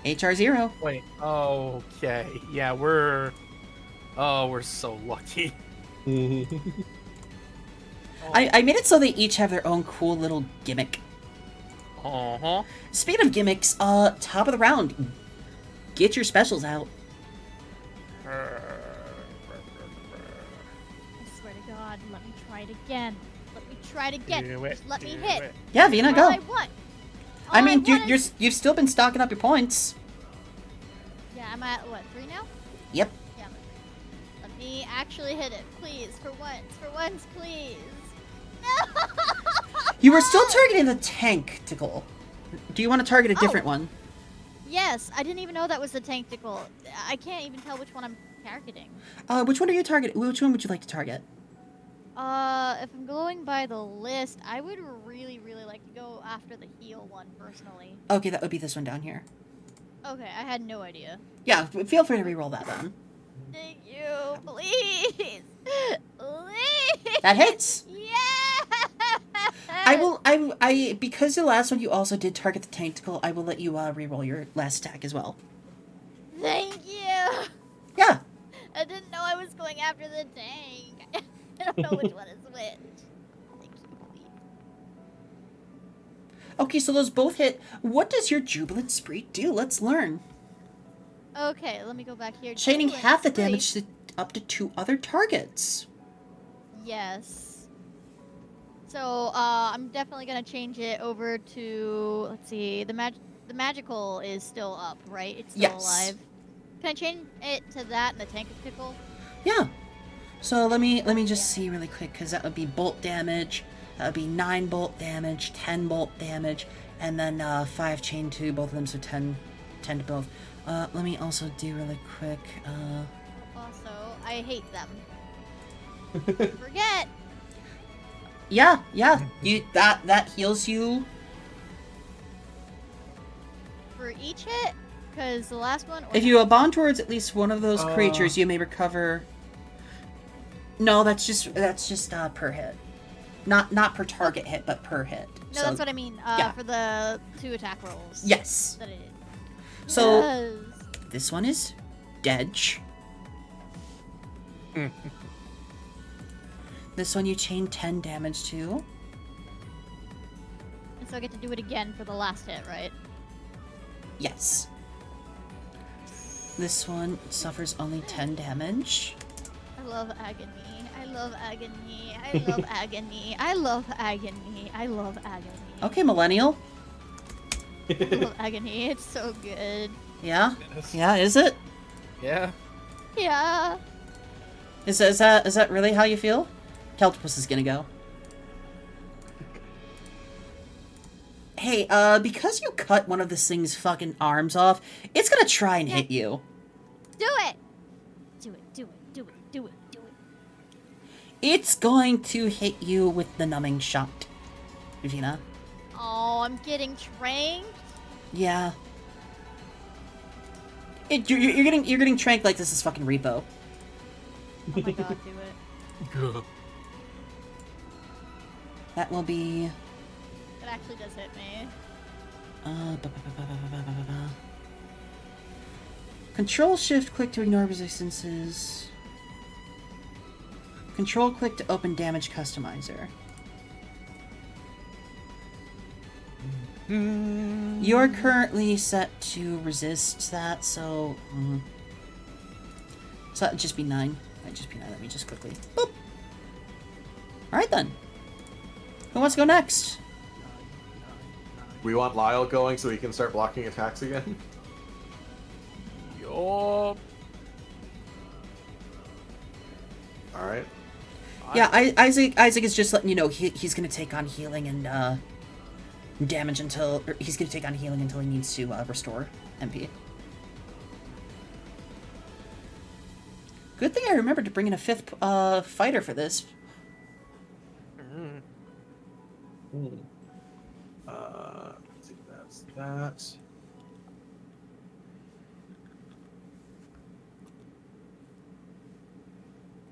HR 0. Wait. Okay. Yeah, we're so lucky. I made it so they each have their own cool little gimmick. Uh-huh. Speaking of gimmicks, top of the round. Get your specials out. I swear to God, let me try it again. Let me try it again. Do it, Just let me do hit. it. Yeah, Vina, All go. I want. I mean, All want is- you've still been stocking up your points. Yeah, I'm at, what, 3 now? Yep. Yeah. Let me actually hit it, please. For once, please. No! You were still targeting the tank tickle. Do you want to target a different one? Yes, I didn't even know that was the tactical. I can't even tell which one I'm targeting. Which one are you targeting? Which one would you like to target? If I'm going by the list, I would really, really like to go after the heal one, personally. Okay, that would be this one down here. Okay, I had no idea. Yeah, feel free to re-roll that then. Thank you, please. Please. That hits. Yeah. I because the last one you also did target the tactical, I will let you re-roll your last attack as well. Thank you. Yeah. I didn't know I was going after the tank. I don't know which one is which. Thank you, please. Okay, so those both hit. What does your Jubilant Sprite do? Let's learn. Okay, let me go back here. Chaining Jubilant half the Sprite. damage to up to 2 other targets. Yes. So, I'm definitely gonna change it over to, let's see, the magical is still up, right? It's still Yes. alive. Can I change it to that and the tactical? Yeah. So let me just see really quick, because that would be bolt damage. That would be 9 bolt damage, 10 bolt damage, and then 5 chain to both of them, so 10 to both. Let me also do really quick. Also, I hate them. Forget. Yeah. You that heals you. For each hit? Because the last one... If you bond towards at least one of those creatures, you may recover. No, that's just per hit. Not per target hit, but per hit. No, So, that's what I mean. yeah. For the 2 attack rolls. Yes. That I did. So Yes. this one is dead. This one you chain 10 damage to. And so I get to do it again for the last hit, right? Yes. This one suffers only 10 damage. I love agony. I love agony. I love agony. I love agony. I love agony. Okay, Millennial. I love agony. It's so good. Yeah? Yes. Yeah, is it? Yeah. Yeah. Is that really how you feel? Keltopus is gonna go. Hey, because you cut one of this thing's fucking arms off, it's gonna try and hit you. Do it. Do it. Do it. Do it. Do it. Do it. It's going to hit you with the numbing shot, Regina. Oh, I'm getting tranked. Yeah. You're getting tranked like this is fucking repo. Oh my god, do it. That will be. It actually does hit me. Control Shift click to ignore resistances. Control click to open damage customizer. You're currently set to resist that, so. So that'd just be 9. That'd just be 9. Let me just quickly. Boop! Alright then. Who wants to go next? We want Lyle going so he can start blocking attacks again. Yup. Alright. Yeah, Isaac is just letting you know he's gonna take on healing and damage until he's gonna take on healing until he needs to restore MP. Good thing I remembered to bring in a 5th fighter for this. Let's see, that's that.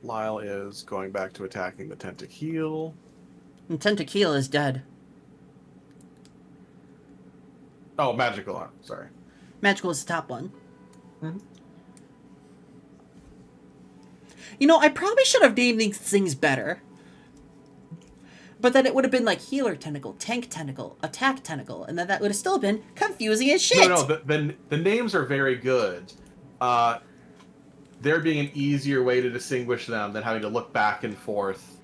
Lyle is going back to attacking the Tentacule. And Tentakiel is dead. Oh, magical arm. Sorry. Magical is the top one. Mhm. You know, I probably should have named these things better. But then it would have been like healer tentacle, tank tentacle, attack tentacle, and then that would have still been confusing as shit. No, the names are very good. There being an easier way to distinguish them than having to look back and forth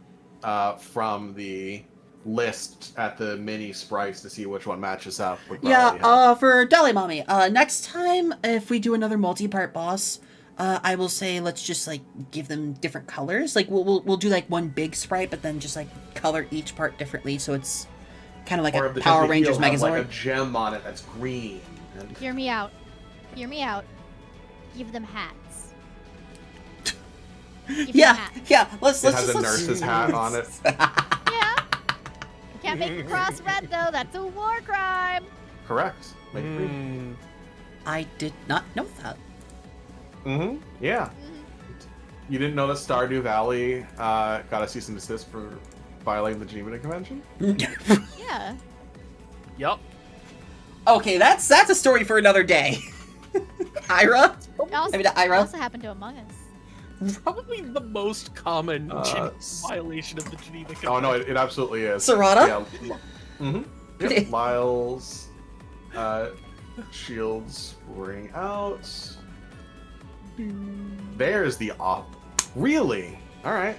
from the list at the mini sprites to see which one matches up. Would probably help. Yeah, for YourDollyMommy, next time if we do another multi-part boss, I will say let's just like give them different colors. Like we'll do like one big sprite, but then just like color each part differently, so it's kind of like or a if the Power Disney Rangers heel has, Megazord. like a gem on it that's green. And Hear me out. Hear me out. Give them hats. Give them Yeah, hats. yeah. Let's it has just a nurse's hat on it. Yeah. Can't make the cross red though. That's a war crime. Correct. Make it green. I did not know that. Mm-hmm. Yeah. You didn't know that Stardew Valley got a cease and desist for violating the Geneva Convention? Yeah. Yup. Okay, that's a story for another day. Ira? It also, I mean, it Ira? also happened to Among Us. Probably the most common Geneva s- violation of the Geneva Convention. Oh no, it absolutely is. Serrata? Yeah. Mm-hmm. Yep. Lyle's shields ring out. There's the off. Really? All right.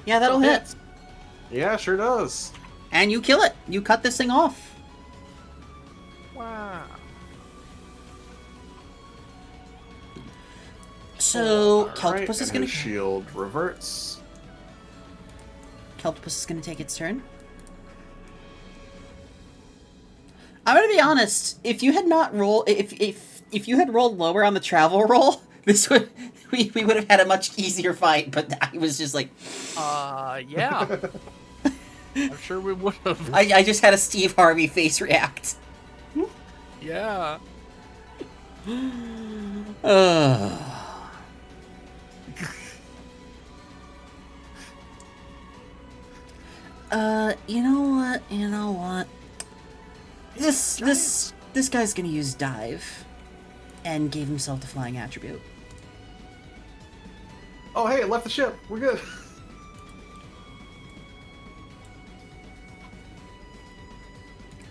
Yeah, that'll hit. Yeah, sure does. And you kill it. You cut this thing off. Wow. So, Alright, Keltopus is and gonna his shield reverts. Keltopus is gonna take its turn. I'm gonna be honest. If you had not rolled, if you had rolled lower on the travel roll, this would we would have had a much easier fight. But I was just like, Yeah. I'm sure we would have. I just had a Steve Harvey face react. Yeah. You know what? You know what? This guy's gonna use dive, and gave himself the flying attribute. Oh hey, it left the ship. We're good.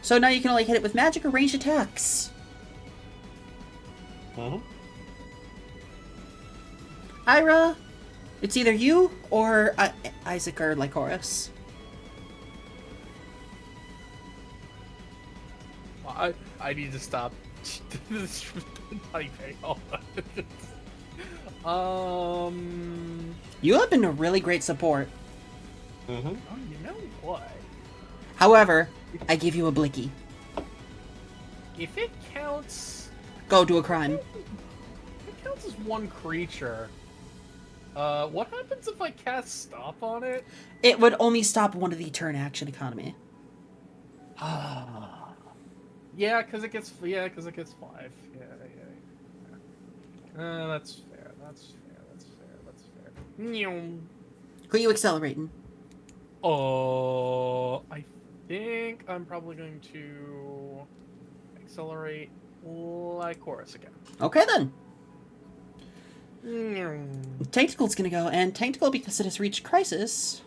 So now you can only hit it with magic or ranged attacks. Mm-hmm. Ira, it's either you or Isaac or Lycoris. I need to stop. You have been a really great support. Mm-hmm. Oh, you know what? However, I give you a blicky. If it counts, Go do a crime. if it counts as one creature. What happens if I cast stop on it? It would only stop one of the turn action economy. Yeah, because it gets 5. Yeah. That's fair. That's fair. Nyong. Who are you accelerating? Oh, I think I'm probably going to accelerate Lycoris again. Okay then. Nyong. Tentacle's gonna go, and Tentacle, because it has reached crisis,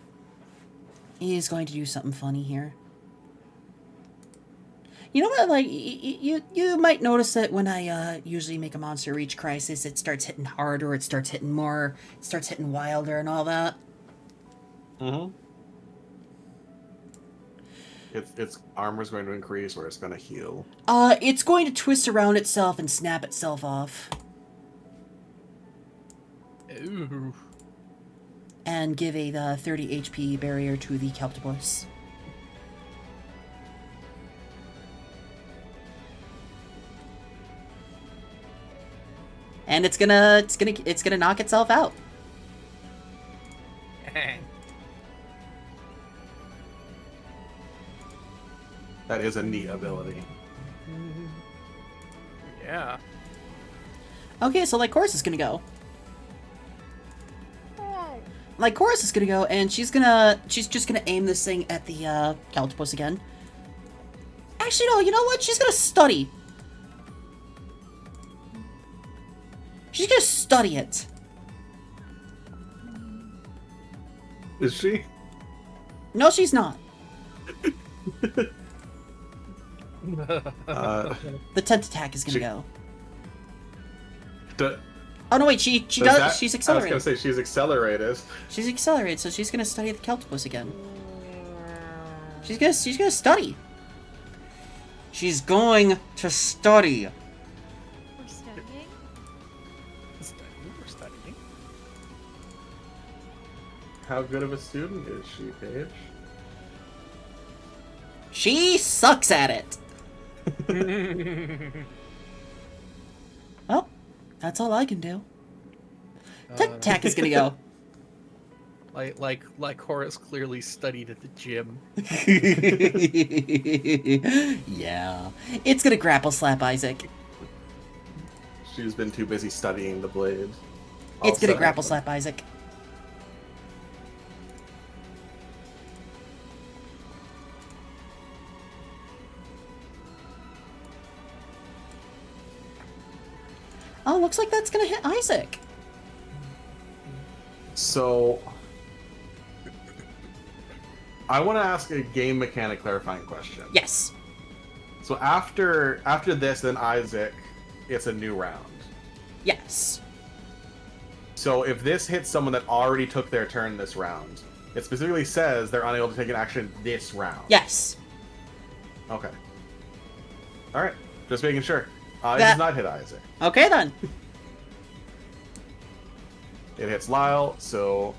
is going to do something funny here. You know what, like, you might notice that when I usually make a monster reach crisis, it starts hitting harder, it starts hitting more, it starts hitting wilder and all that. Mm-hmm. Its armor's going to increase, or it's going to heal. It's going to twist around itself and snap itself off. Ooh. And give a 30 HP barrier to the Kelptopus. And it's gonna knock itself out. That is a neat ability. Yeah. Okay, so Lycoris is gonna go. Lycoris is gonna go, and she's just gonna aim this thing at the Kelptopus again. Actually, no, you know what? She's gonna study. She's gonna study it. Is she? No, she's not. The tent attack is gonna go. Oh no, wait, she does. She's accelerated. I was gonna say she's accelerated. She's accelerated, so she's gonna study the Kelptopus again. She's gonna study. She's going to study. We're studying. We're studying. How good of a student is she, Paige? She sucks at it. Well, that's all I can do. Tack is gonna go. Like Horace clearly studied at the gym. Yeah. It's gonna grapple slap Isaac. She's been too busy studying the blade. It's gonna grapple slap Isaac. Oh, looks like that's gonna hit Isaac. So, I want to ask a game mechanic clarifying question. Yes. So after this, then Isaac, it's a new round. Yes. So if this hits someone that already took their turn this round, it specifically says they're unable to take an action this round. Yes. Okay. All right. Just making sure. It That- does not hit Isaac. Okay then. It hits Lyle, so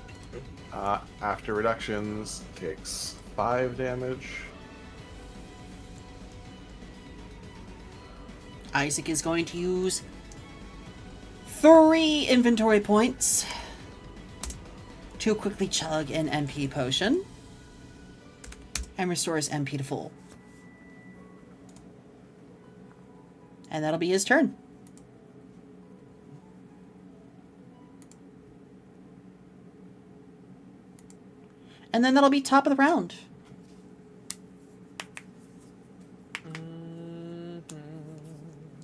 after reductions, takes 5 damage. Isaac is going to use 3 inventory points to quickly chug an MP potion and restores MP to full. And that'll be his turn. And then that'll be top of the round.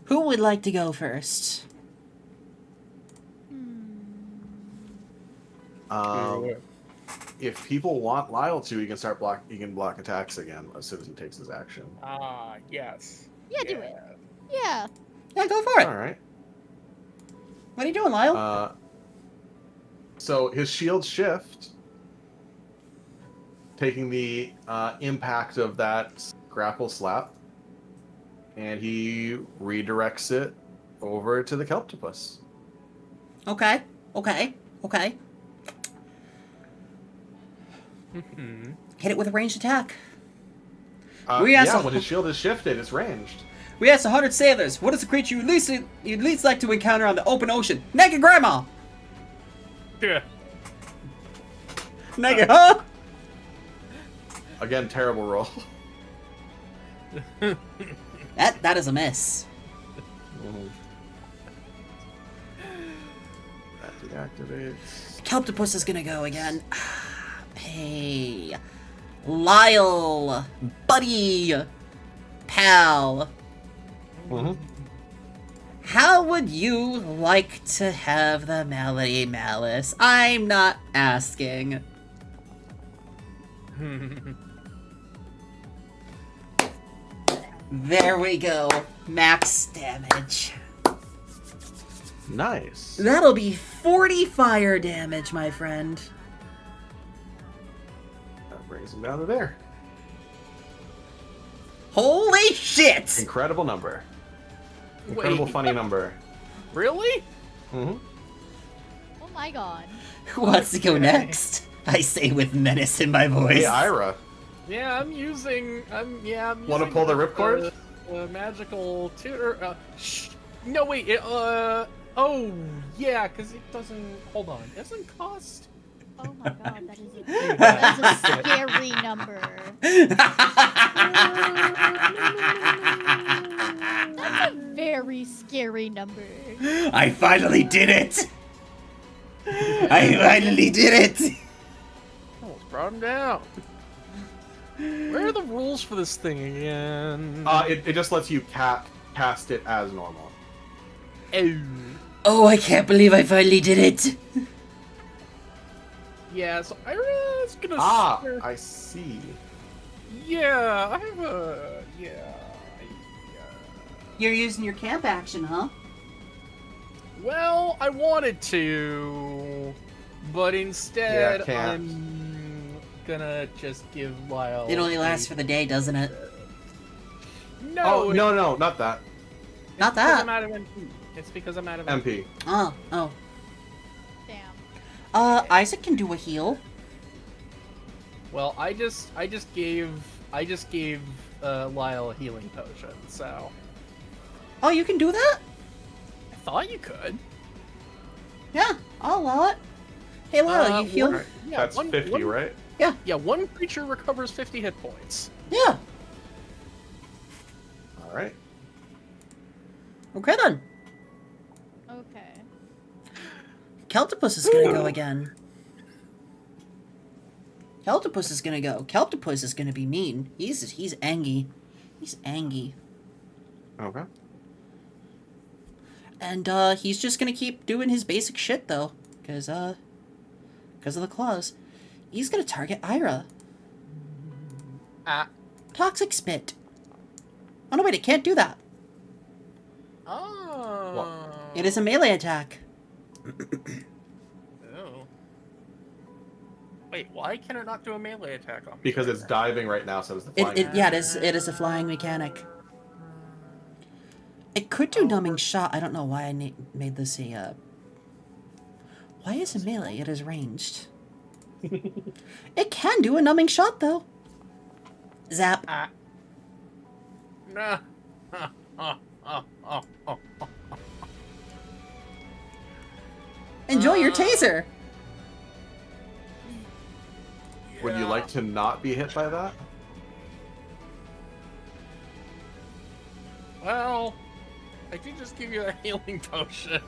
Who would like to go first? If people want Lyle to, he can start block. He can block attacks again as soon as he takes his action. Yes. Yeah, do it. Yeah. Yeah, go for it. All right. What are you doing, Lyle? So his shield shift, taking the impact of that grapple slap, and he redirects it over to the Kelptopus. Okay. Hit it with a ranged attack. We asked Yeah, a- when his shield is shifted, it's ranged. We asked 100 sailors, what is the creature you'd least like to encounter on the open ocean? Naked grandma! Yeah. Naked, huh? Again, terrible roll. That is a miss. That deactivates. Kelptopus is gonna go again. Hey. Lyle. Buddy. Pal. How would you like to have the Melody Malice? I'm not asking. There we go. Max damage. Nice. That'll be 40 fire damage, my friend. That brings him down to there. Holy shit! Incredible number. Incredible Wait. funny number. Really? Oh my god. Who wants to go next? I say with menace in my voice. Hey, Ira. Yeah, I'm using. I'm Wanna using pull the ripcord? Magical tutor. No wait. Oh yeah, because it doesn't. Hold on. It doesn't cost. Oh my god, that is a scary number. That's a very scary number. I finally did it! I finally did it! Almost brought him down. Where are the rules for this thing again? It just lets you cast it as normal. Oh. Oh, I can't believe I finally did it! Yeah, so Ira's gonna. I see. Yeah, I have a. Yeah. You're using your camp action, huh? Well, I wanted to, but instead Yeah, can't. I'm gonna just give Lyle. It only lasts for the day, doesn't it? No. Oh, no, not that. Not Because that. I'm out of MP. It's because I'm out of MP. MP. Oh. Damn. Isaac can do a heal. Well, I just gave Lyle a healing potion, so Oh, you can do that? I thought you could. Yeah, I'll allow it. Hey, Lyle, you heal? Alright, that's 50, right? Yeah, one creature recovers 50 hit points. Yeah. Alright. Okay, then. Okay. Keltopus is gonna go again. Keltopus is gonna go. Keltopus is gonna be mean. He's angry. He's angry. Okay. And, he's just gonna keep doing his basic shit, though. Because of the claws. He's gonna target Ira. Toxic Spit. Oh, no, wait, it can't do that. Oh. It is a melee attack. Oh. Wait, why can it not do a melee attack on me? Because it's diving right now, so it's the flying. Yeah, it is a flying mechanic. It could do numbing shot. I don't know why I made this a, Why is it melee? It is ranged. It can do a numbing shot, though. Zap. Nah. Enjoy your taser. Would you like to not be hit by that? Well, I did just give you a healing potion.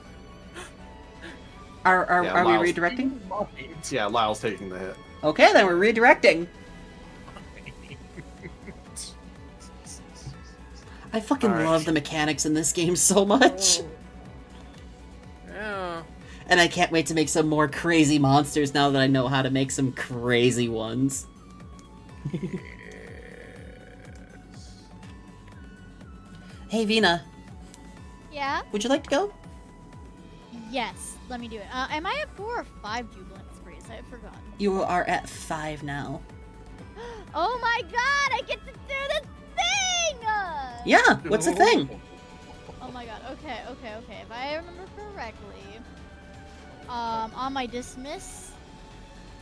Are Yeah, we Lyle's- redirecting? Yeah, Lyle's taking the hit. Okay, then we're redirecting. I fucking Alright. love the mechanics in this game so much. Yeah. And I can't wait to make some more crazy monsters now that I know how to make some crazy ones. Hey, Vina, Yeah? would you like to go? Yes. Let me do it. Am I at 4 or 5 jubilant sprees? I have forgotten. You are at 5 now. Oh my god! I get to do the thing! Yeah, what's the thing? Oh my god. Okay. If I remember correctly, on my dismiss,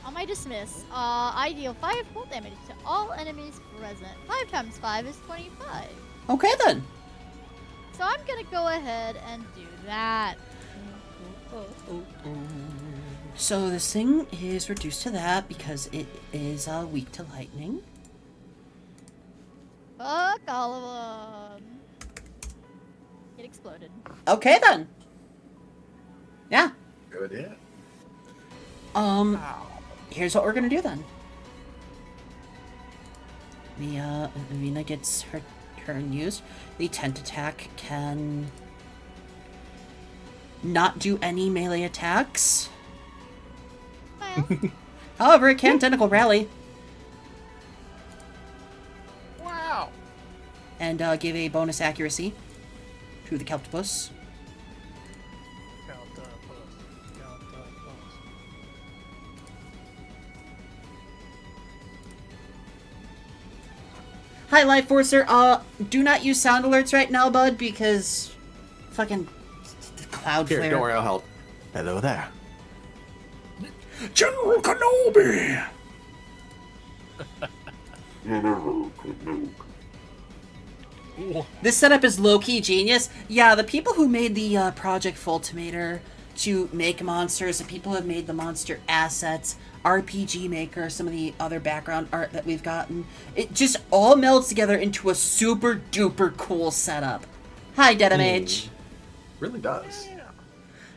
I deal 5 cold damage to all enemies present. 5 times 5 is 25. Okay, then. So I'm gonna go ahead and do that. So this thing is reduced to that because it is weak to lightning. Fuck all of them. It exploded. Okay, then. Yeah. Good hit. Here's what we're gonna do then. Vina gets her turn used. The tent attack can not do any melee attacks. Well, However, it can tentacle rally Wow. and give a bonus accuracy to the Keltopus. Hi, Life Forcer. Do not use sound alerts right now, bud, because fucking cloud Here, flare. don't worry, I'll help. Hello there. General Kenobi. This setup is low-key genius. Yeah, the people who made the Project Fultimator to make monsters, the people who have made the monster assets, RPG Maker, some of the other background art that we've gotten, it just all melds together into a super duper cool setup. Hi, Derpaige. Really does.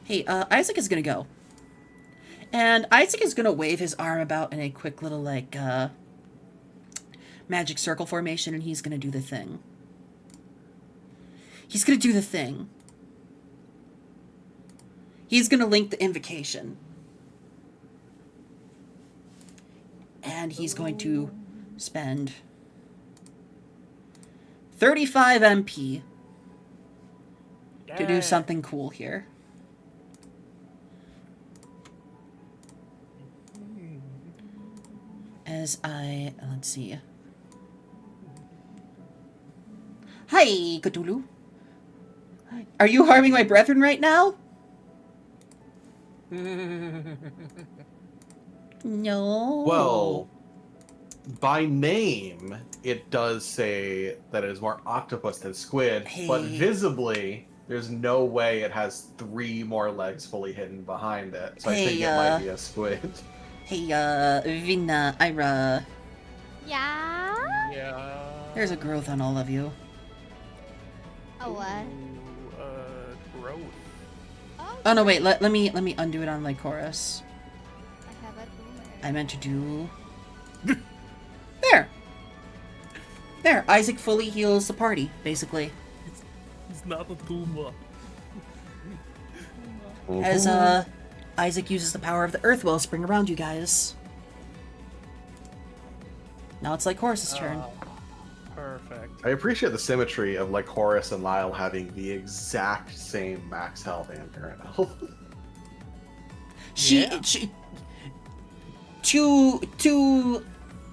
Hey, Isaac is gonna go. And Isaac is gonna wave his arm about in a quick little, like, magic circle formation, and he's gonna do the thing. He's gonna do the thing. He's gonna link the invocation. And he's going to spend 35 MP to do something cool here. As let's see. Hi, Cthulhu. Are you harming my brethren right now? No. Well, by name, it does say that it is more octopus than squid, but Hey. visibly, there's no way it has 3 more legs fully hidden behind it. So I think Hey, it might be a squid. Hey, Vina, Ira, Yeah? Yeah. there's a growth on all of you. Oh, what? Ooh, growth. Oh no, wait, let me undo it on Lycoris. I have a boomer. I meant to do... There! There, Isaac fully heals the party, basically. It's not a tumor. As, Isaac uses the power of the Earth Wellspring around you guys. Now it's Lycoris' turn. Perfect. I appreciate the symmetry of like Horus and Lyle having the exact same max health and current health. She Yeah. to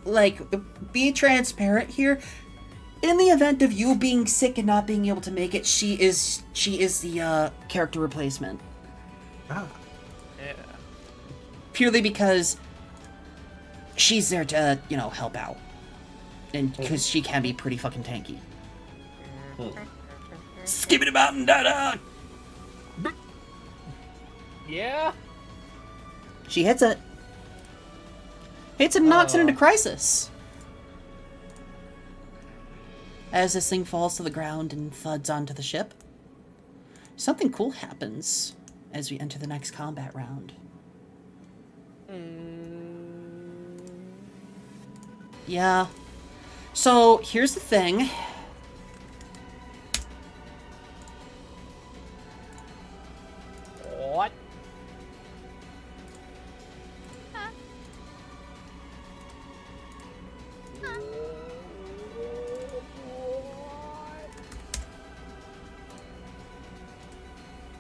like be transparent here. In the event of you being sick and not being able to make it, she is the character replacement. Ah. Yeah. Purely because she's there to, you know, help out. And because she can be pretty fucking tanky. Skip it about and da-da! Yeah. She hits it. Hits it and knocks it into crisis. As this thing falls to the ground and thuds onto the ship, something cool happens as we enter the next combat round. Yeah. So, here's the thing. What? Huh? Huh?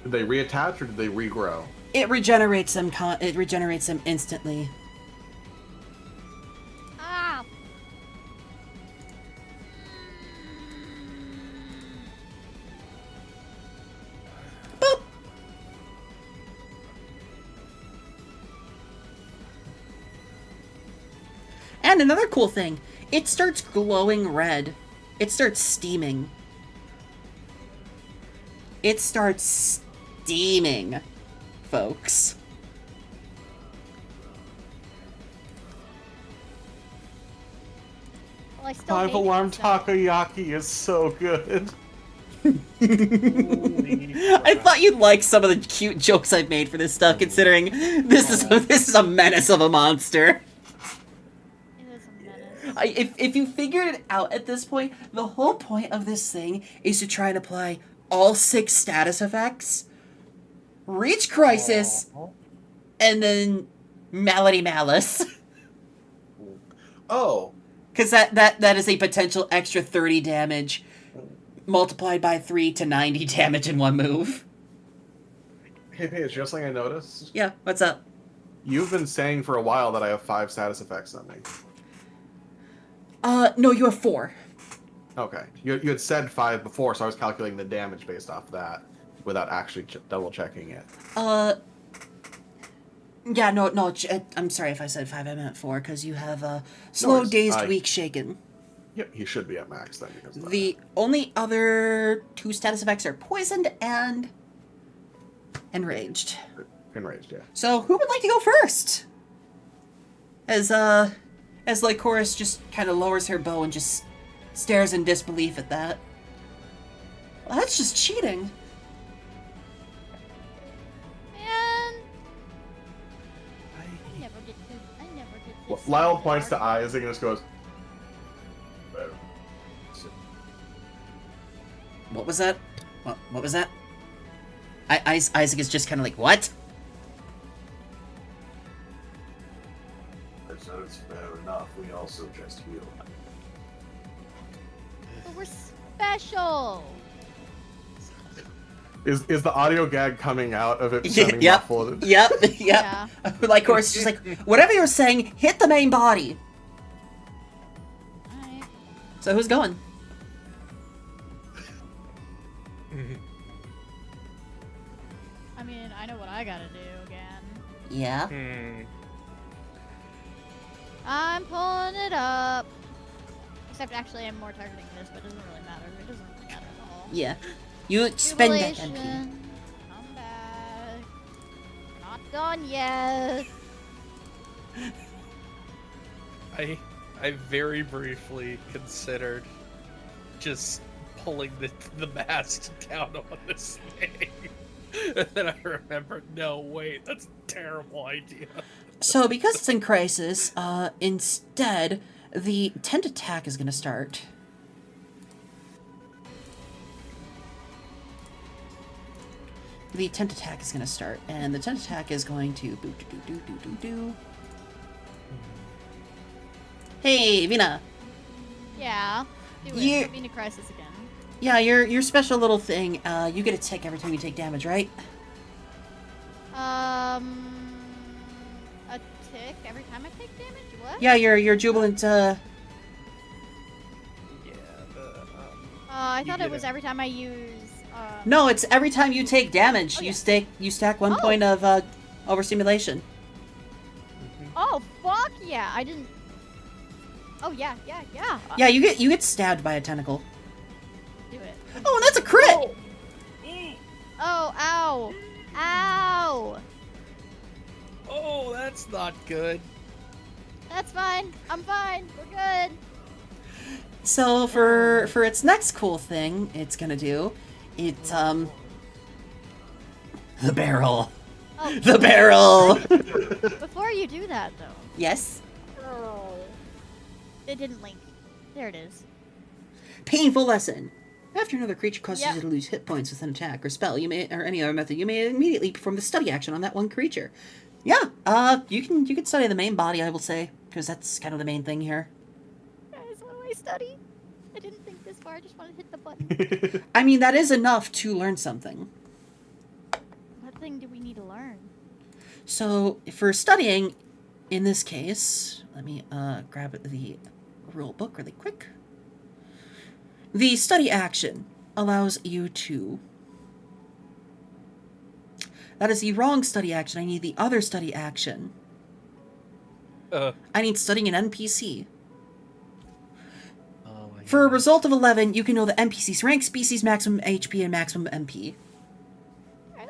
Did they reattach or did they regrow? It regenerates them. It regenerates them instantly. Ah! Boop. And another cool thing, it starts glowing red. It starts steaming. It starts steaming, folks. Well, I still 5 hate alarm it, so- takoyaki is so good. I thought you'd like some of the cute jokes I've made for this stuff, considering this is a menace of a monster. It is a menace. If you figured it out at this point, the whole point of this thing is to try and apply all 6 status effects, reach crisis, and then malady malice. Oh, Because that is a potential extra 30 damage multiplied by 3 to 90 damage in one move. hey Paige, you know something I noticed? Yeah, what's up? You've been saying for a while that I have 5 status effects on me. No, you have 4. Okay. You had said 5 before, so I was calculating the damage based off that without actually double checking it. Yeah, no, I'm sorry if I said 5, I meant 4, because you have, slow, worries. dazed, weak, shaken. Yep, he should be at max then because of that. The only other 2 status effects are poisoned and enraged. Enraged, yeah. So, who would like to go first? As Lycoris just kind of lowers her bow and just stares in disbelief at that. Well, that's just cheating. Man, I never did this. Lyle points to Isaac and just goes, What was that? What was that? Isaac is just kind of like, what? I said it's fair enough, we also just heal. But we're special. Is the audio gag coming out of it sounding Yep. muffled? Yep. Yeah. Lycoris is just like, whatever you're saying, hit the main body. Alright. So who's going? I mean, I know what I gotta do again. Yeah. I'm pulling it up. Except actually I'm more targeting this, but it doesn't really matter. It doesn't really matter at all. Yeah. You spend that MP. Jubilation. Come back. We're not done yet. I very briefly considered just pulling the mast down on this thing. And then I remembered, no, wait, that's a terrible idea. So because it's in crisis, instead, the tent attack is going to start. The tent attack is going to start, and the tent attack is going to do. Hey, Vina. Yeah. Do it. You- Put me into crisis again. Yeah, your special little thing. You get a tick every time you take damage, right? A tick every time I take damage? What? Yeah, your jubilant. Yeah, I You thought get it was it. every time I use. No, it's every time you take damage. Oh, You yeah. stack 1 Oh. point of overstimulation. Oh fuck yeah! I didn't. Oh yeah. Yeah, you get stabbed by a tentacle. Do it. Oh, that's a crit. Oh, ow! Ow! Oh, that's not good. That's fine. I'm fine. We're good. So for its next cool thing, it's gonna do, it's the barrel. Oh, The barrel. before you do that though, Yes. it didn't link. There it is. Painful lesson. After another creature causes Yep. you to lose hit points with an attack or spell, you may, or any other method, you may immediately perform the study action on that one creature. Yeah. You can study the main body, I will say, because that's kind of the main thing here. Guys, what do I study? I didn't think this far. I just want to hit the button. I mean, that is enough to learn something. What thing do we need to learn? So for studying, in this case, let me grab the rule book really quick. The study action allows you to... That is the wrong study action. I need the other study action. I need studying an NPC. Oh my For a result of 11, you can know the NPC's rank, species, maximum HP, and maximum MP. Alright,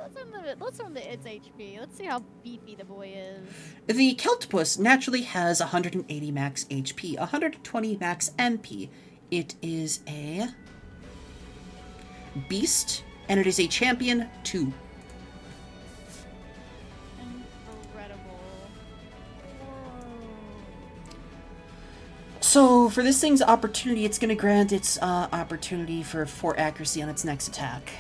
let's learn its HP. Let's see how beefy the boy is. The Keltpus naturally has 180 max HP, 120 max MP. It is a beast, and it is a champion 2. Incredible. So for this thing's opportunity, it's going to grant its opportunity for 4 accuracy on its next attack.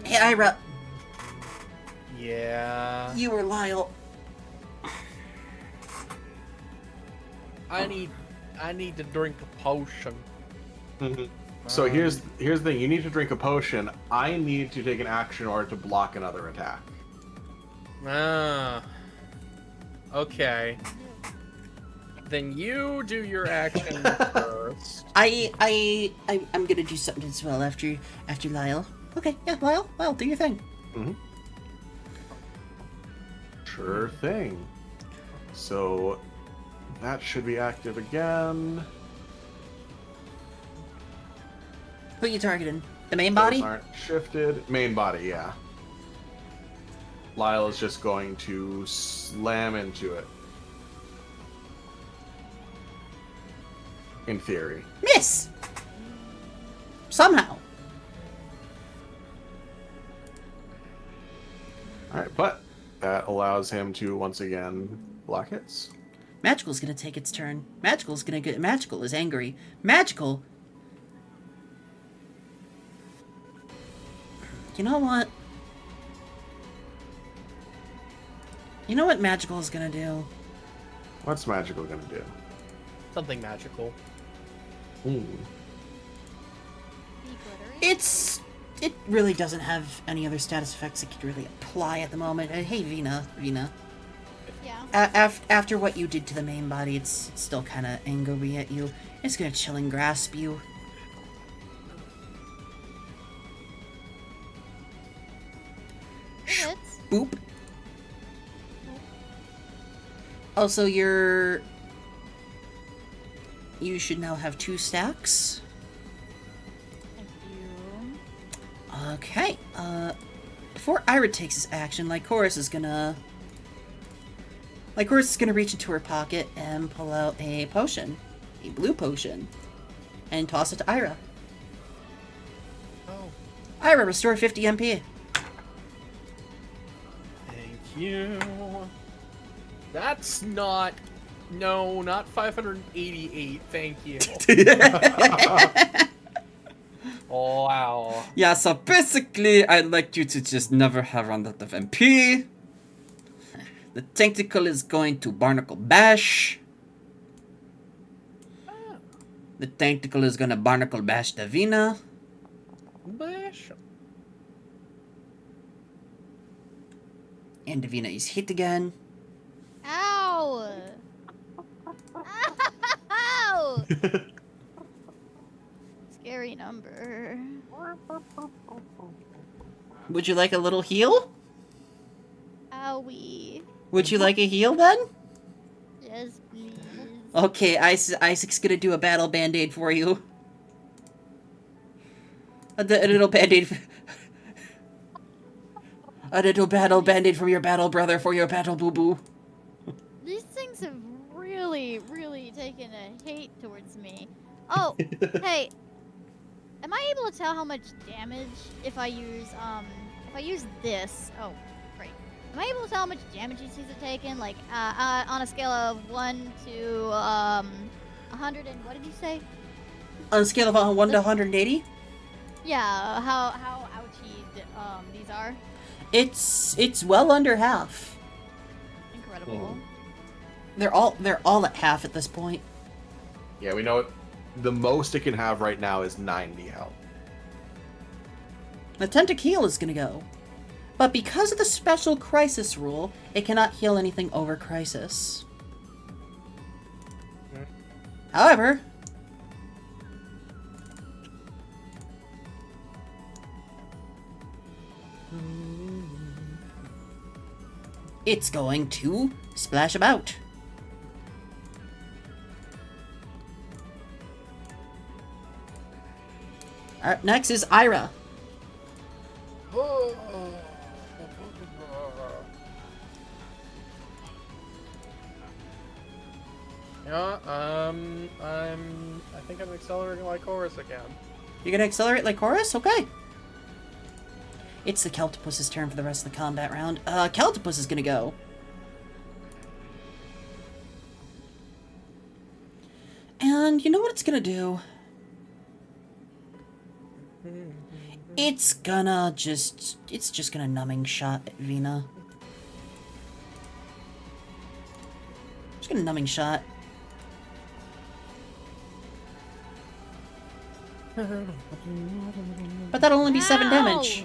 Hey, Ira. Yeah. You or Lyle. I need to drink a potion. So here's the thing. You need to drink a potion. I need to take an action in order to block another attack. Ah. Okay. Then you do your action first. I'm gonna do something as well after Lyle. Okay, yeah, Lyle, do your thing. Sure thing. So that should be active again. Who you targeting? The main Those body? aren't shifted. Main body, yeah. Lyle is just going to slam into it. In theory. Miss! Somehow. Alright, but that allows him to once again block hits. Magical's gonna take its turn. Magical is angry. Magical. You know what? You know what Magical is gonna do? What's Magical gonna do? Something magical. Ooh. Be glittery. It really doesn't have any other status effects it could really apply at the moment. Hey, Vina. Yeah. After what you did to the main body, it's still kind of angry at you. It's gonna chilling grasp you. It hits. Boop. Also, you should now have 2 stacks. Thank you. Okay. Before Ira takes his action, Lycoris is gonna reach into her pocket and pull out a potion, a blue potion, and toss it to Ira. Oh, Ira, restore 50 MP. thank you. That's not... No, not 588. Thank you. Oh, wow. Yeah, so basically, I'd like you to just never have run out of MP. The tentacle is going to Barnacle Bash. The tentacle is gonna Barnacle Bash Davina. Bash. And Davina is hit again. Ow! Ow! Scary number. Would you like a little heal? Owie. Would you like a heal then? Yes, please. Okay, Isaac's gonna do a battle band-aid for you. A little band-aid. A little battle band-aid from your battle brother for your battle boo-boo. These things have really, really taken a hate towards me. Oh, hey. Am I able to tell how much damage if I use this? Oh, great. Am I able to tell how much damage these things have taken? Like, on a scale of 1 to, 100 and what did you say? On a scale of 1 to 180? Yeah, how ouchy these are. It's well under half. Incredible. They're all at half at this point. Yeah, we know it. The most it can have right now is 90 health. The tentacle is gonna go. But because of the special crisis rule, it cannot heal anything over crisis. However, it's going to splash about. Alright, next is Ira. Yeah, I think I'm accelerating like Horus again. You're gonna accelerate like Horus? Okay. It's the Keltipus's turn for the rest of the combat round. Keltipus is gonna go. And you know what it's gonna do? It's just gonna numbing shot at Vina. Just gonna numbing shot. But that'll only be 7 damage.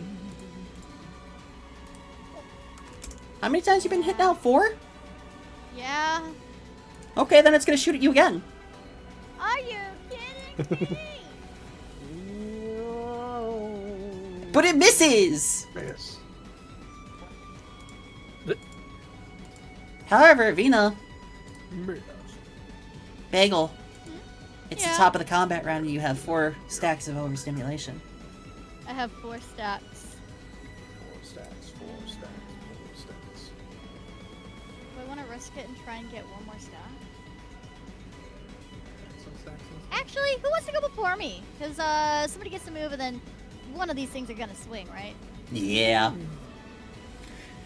How many times you been hit now? 4? Yeah. Okay, then it's gonna shoot at you again. Are you kidding me? But it misses! Yes. However, Vina, Bagel, it's Yeah. the top of the combat round and you have 4 stacks of overstimulation. I have 4 stacks. 4 stacks, 4 stacks, 4 stacks. Do I want to risk it and try and get 1 more stack? Some stacks. Actually, who wants to go before me? Because somebody gets to move and then one of these things are gonna swing, right? Yeah.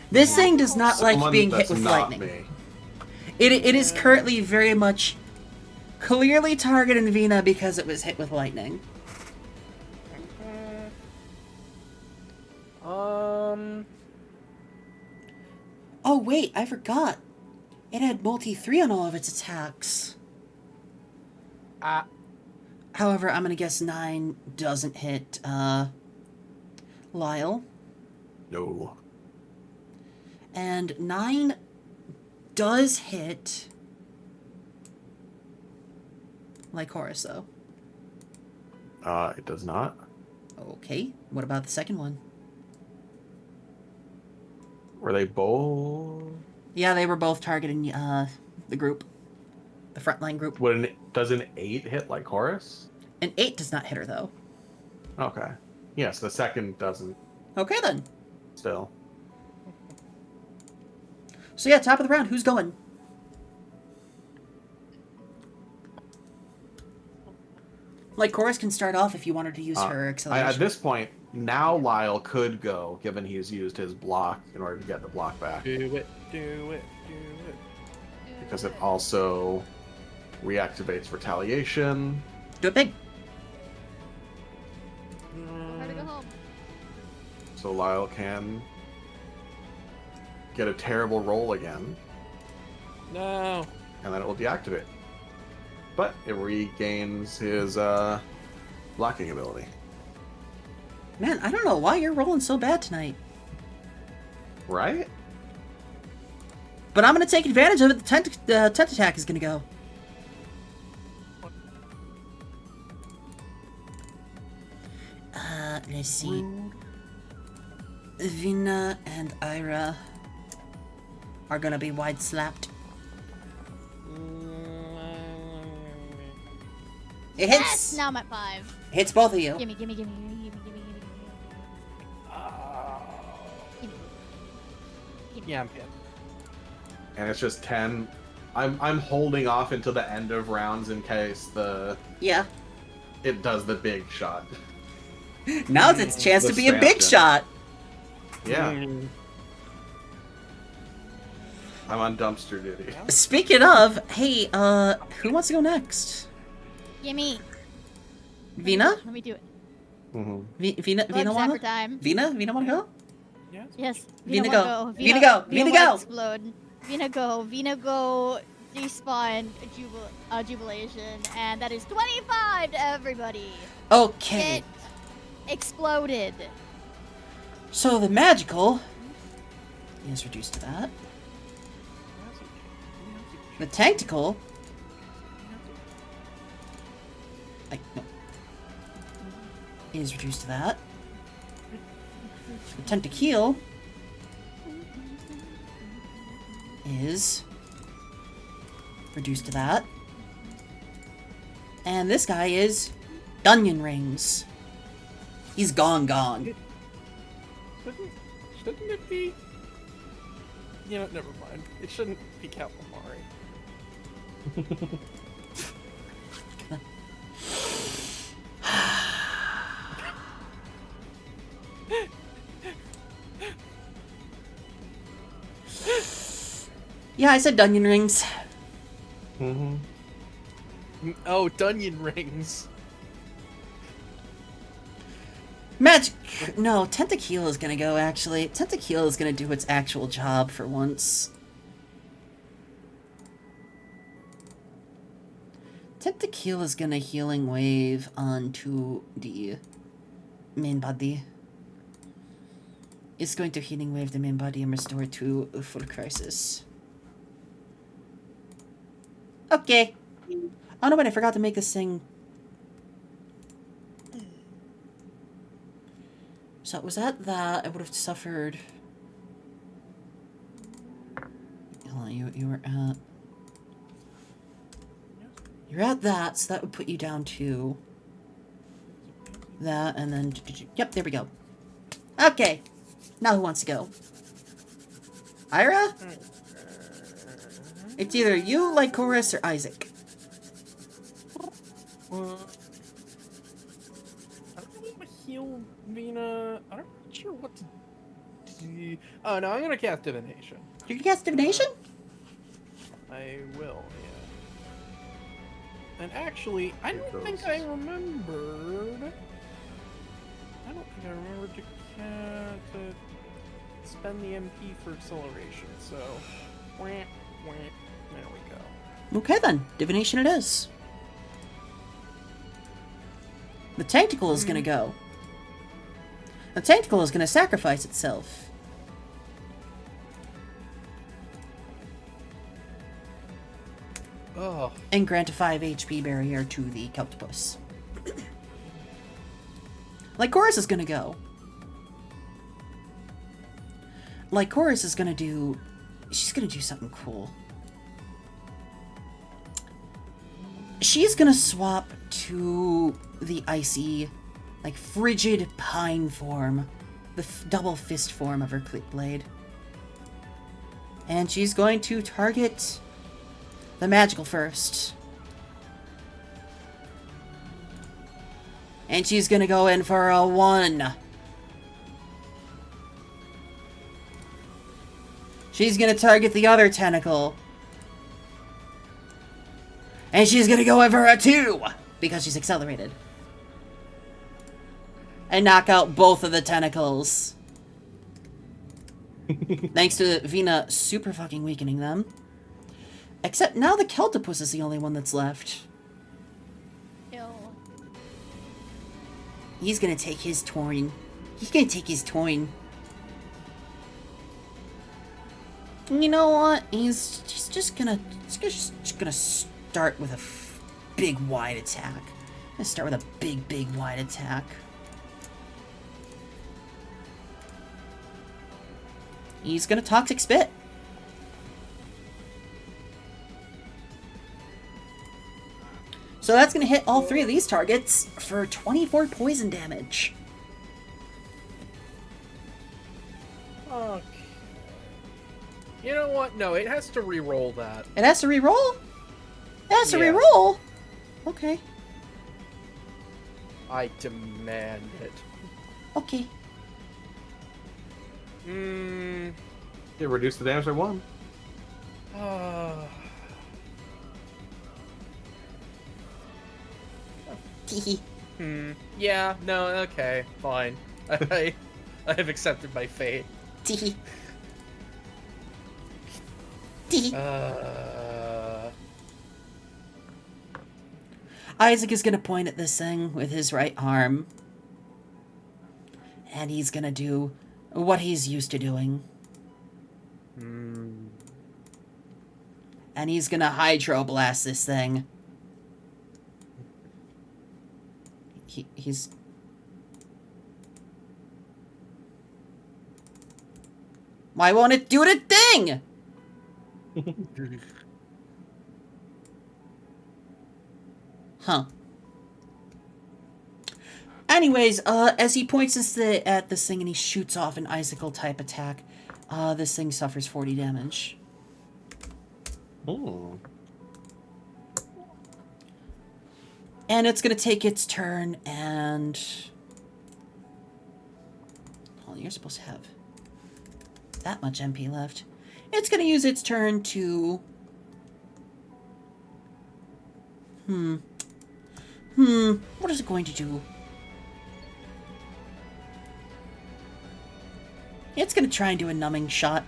This thing does not like Someone being hit that's with not lightning. me. It is currently very much clearly targeting Vina because it was hit with lightning. Oh wait, I forgot. It had multi-3 on all of its attacks. However, I'm gonna guess 9 doesn't hit, Lyle. No. And 9 does hit Lycoris, though. It does not. Okay, what about the second one? Were they both? Yeah, they were both targeting the group. The frontline group. Does an 8 hit like Chorus? An 8 does not hit her, though. Okay. Yes, the second doesn't Okay, then. still. So yeah, top of the round. Who's going? Like, Chorus can start off if you wanted to use her acceleration. At this point, now Lyle could go, given he's used his block in order to get the block back. Do it, do it, do it. Because it also reactivates retaliation. Do it big. Try to go home. So Lyle can get a terrible roll again, No. and then it will deactivate. But it regains his blocking ability. Man, I don't know why you're rolling so bad tonight. Right? But I'm going to take advantage of it. The tent attack is going to go. Let's see. Vina and Ira are going to be wide slapped. It hits. Yes! Now I'm at 5. Hits both of you. Gimme, gimme, gimme, gimme, gimme, gimme, gimme, gimme. Yeah, I'm good. And it's just 10. I'm holding off until the end of rounds in case Yeah. it does the big shot. Now it's its chance The to be a big Sebastian. shot. Yeah. I'm on dumpster duty. Speaking of, hey, who wants to go next? Gimme. Vina? Let me do it. Vina Bug wanna? zapper time. Vina wanna go? Yes. Yes. Vina wanna go. Vina go. Vina go. Explode. Vina go. Vina go. Despawn. Jubilation. And that is 25 to everybody. Okay. It exploded. So the magical is reduced to that. The tactical. No. Is reduced to that. The tentacle is reduced to that. And this guy is Dunyan Rings. He's gone. Shouldn't it be? You know, never mind. It shouldn't be Calamari. Yeah, I said Dunyan Rings. Oh, Dunyan Rings. Magic. No, Tentacle is gonna go, actually. Tentacle is gonna do its actual job for once. Tentacle is gonna Healing Wave onto the main body. It's going to Healing Wave the main body and restore to full crisis. Okay. Oh no, wait, I forgot to make this thing. So was that I would have suffered. Hold on, you were at. You're at that, so that would put you down to that, and then yep, there we go. Okay, now who wants to go? Ira? It's either you, like Chorus, or Isaac. I don't want to heal Vina. I'm not sure what to do. Oh no, I'm gonna cast Divination. You can cast Divination? I will, yeah. And actually, I don't think I remembered. I don't think I remembered to spend the MP for acceleration. So, there we go. Okay then, Divination it is. The Tactical is gonna go. The Tactical is gonna sacrifice itself. Oh. And grant a 5 HP barrier to the Kelptopus. Lycoris is gonna go. Lycoris is gonna do... She's gonna do something cool. she's gonna swap to the icy, like, frigid pine form. The double fist form of her click blade. And she's going to target the magical first. And she's gonna go in for a 1. She's gonna target the other tentacle. And she's gonna go in for a 2! Because she's accelerated. And knock out both of the tentacles. Thanks to Vina super fucking weakening them. Except now the Keltopus is the only one that's left. Ew. He's gonna take his Toin. He's gonna take his Toin. You know what? He's just gonna start with a big wide attack. Gonna start with a big wide attack. He's gonna Toxic Spit. So that's gonna hit all 3 of these targets for 24 poison damage. Okay. You know what? No, it has to re-roll that. It has to re-roll? It has to Yeah. re-roll? Okay. I demand it. Okay. Yeah, reduce the damage by 1. Teehee. Yeah, no, okay, fine. I have accepted my fate. Teehee. Teehee. Isaac is gonna point at this thing with his right arm. And he's gonna do what he's used to doing. And he's gonna Hydro Blast this thing. He's... Why won't it do the thing? Huh. Anyways, as he points at this thing and he shoots off an icicle type attack, this thing suffers 40 damage. Oh. And it's gonna take its turn and... Oh, you're supposed to have that much MP left. It's gonna use its turn to... What is it going to do? It's gonna try and do a numbing shot.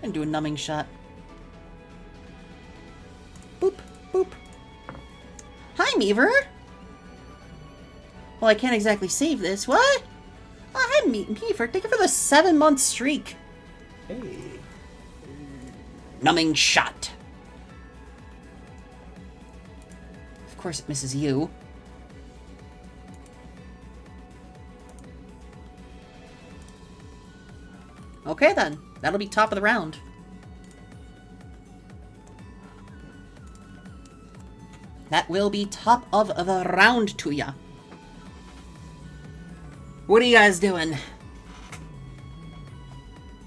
And do a numbing shot. Boop, boop. Hi, Meaver! Well, I can't exactly save this. What? Oh, hi, Meaver. Thank you for the 7-month streak. Hey. Numbing shot. Of course it misses you. Okay, then. That'll be top of the round. That will be top of the round to ya. What are you guys doing?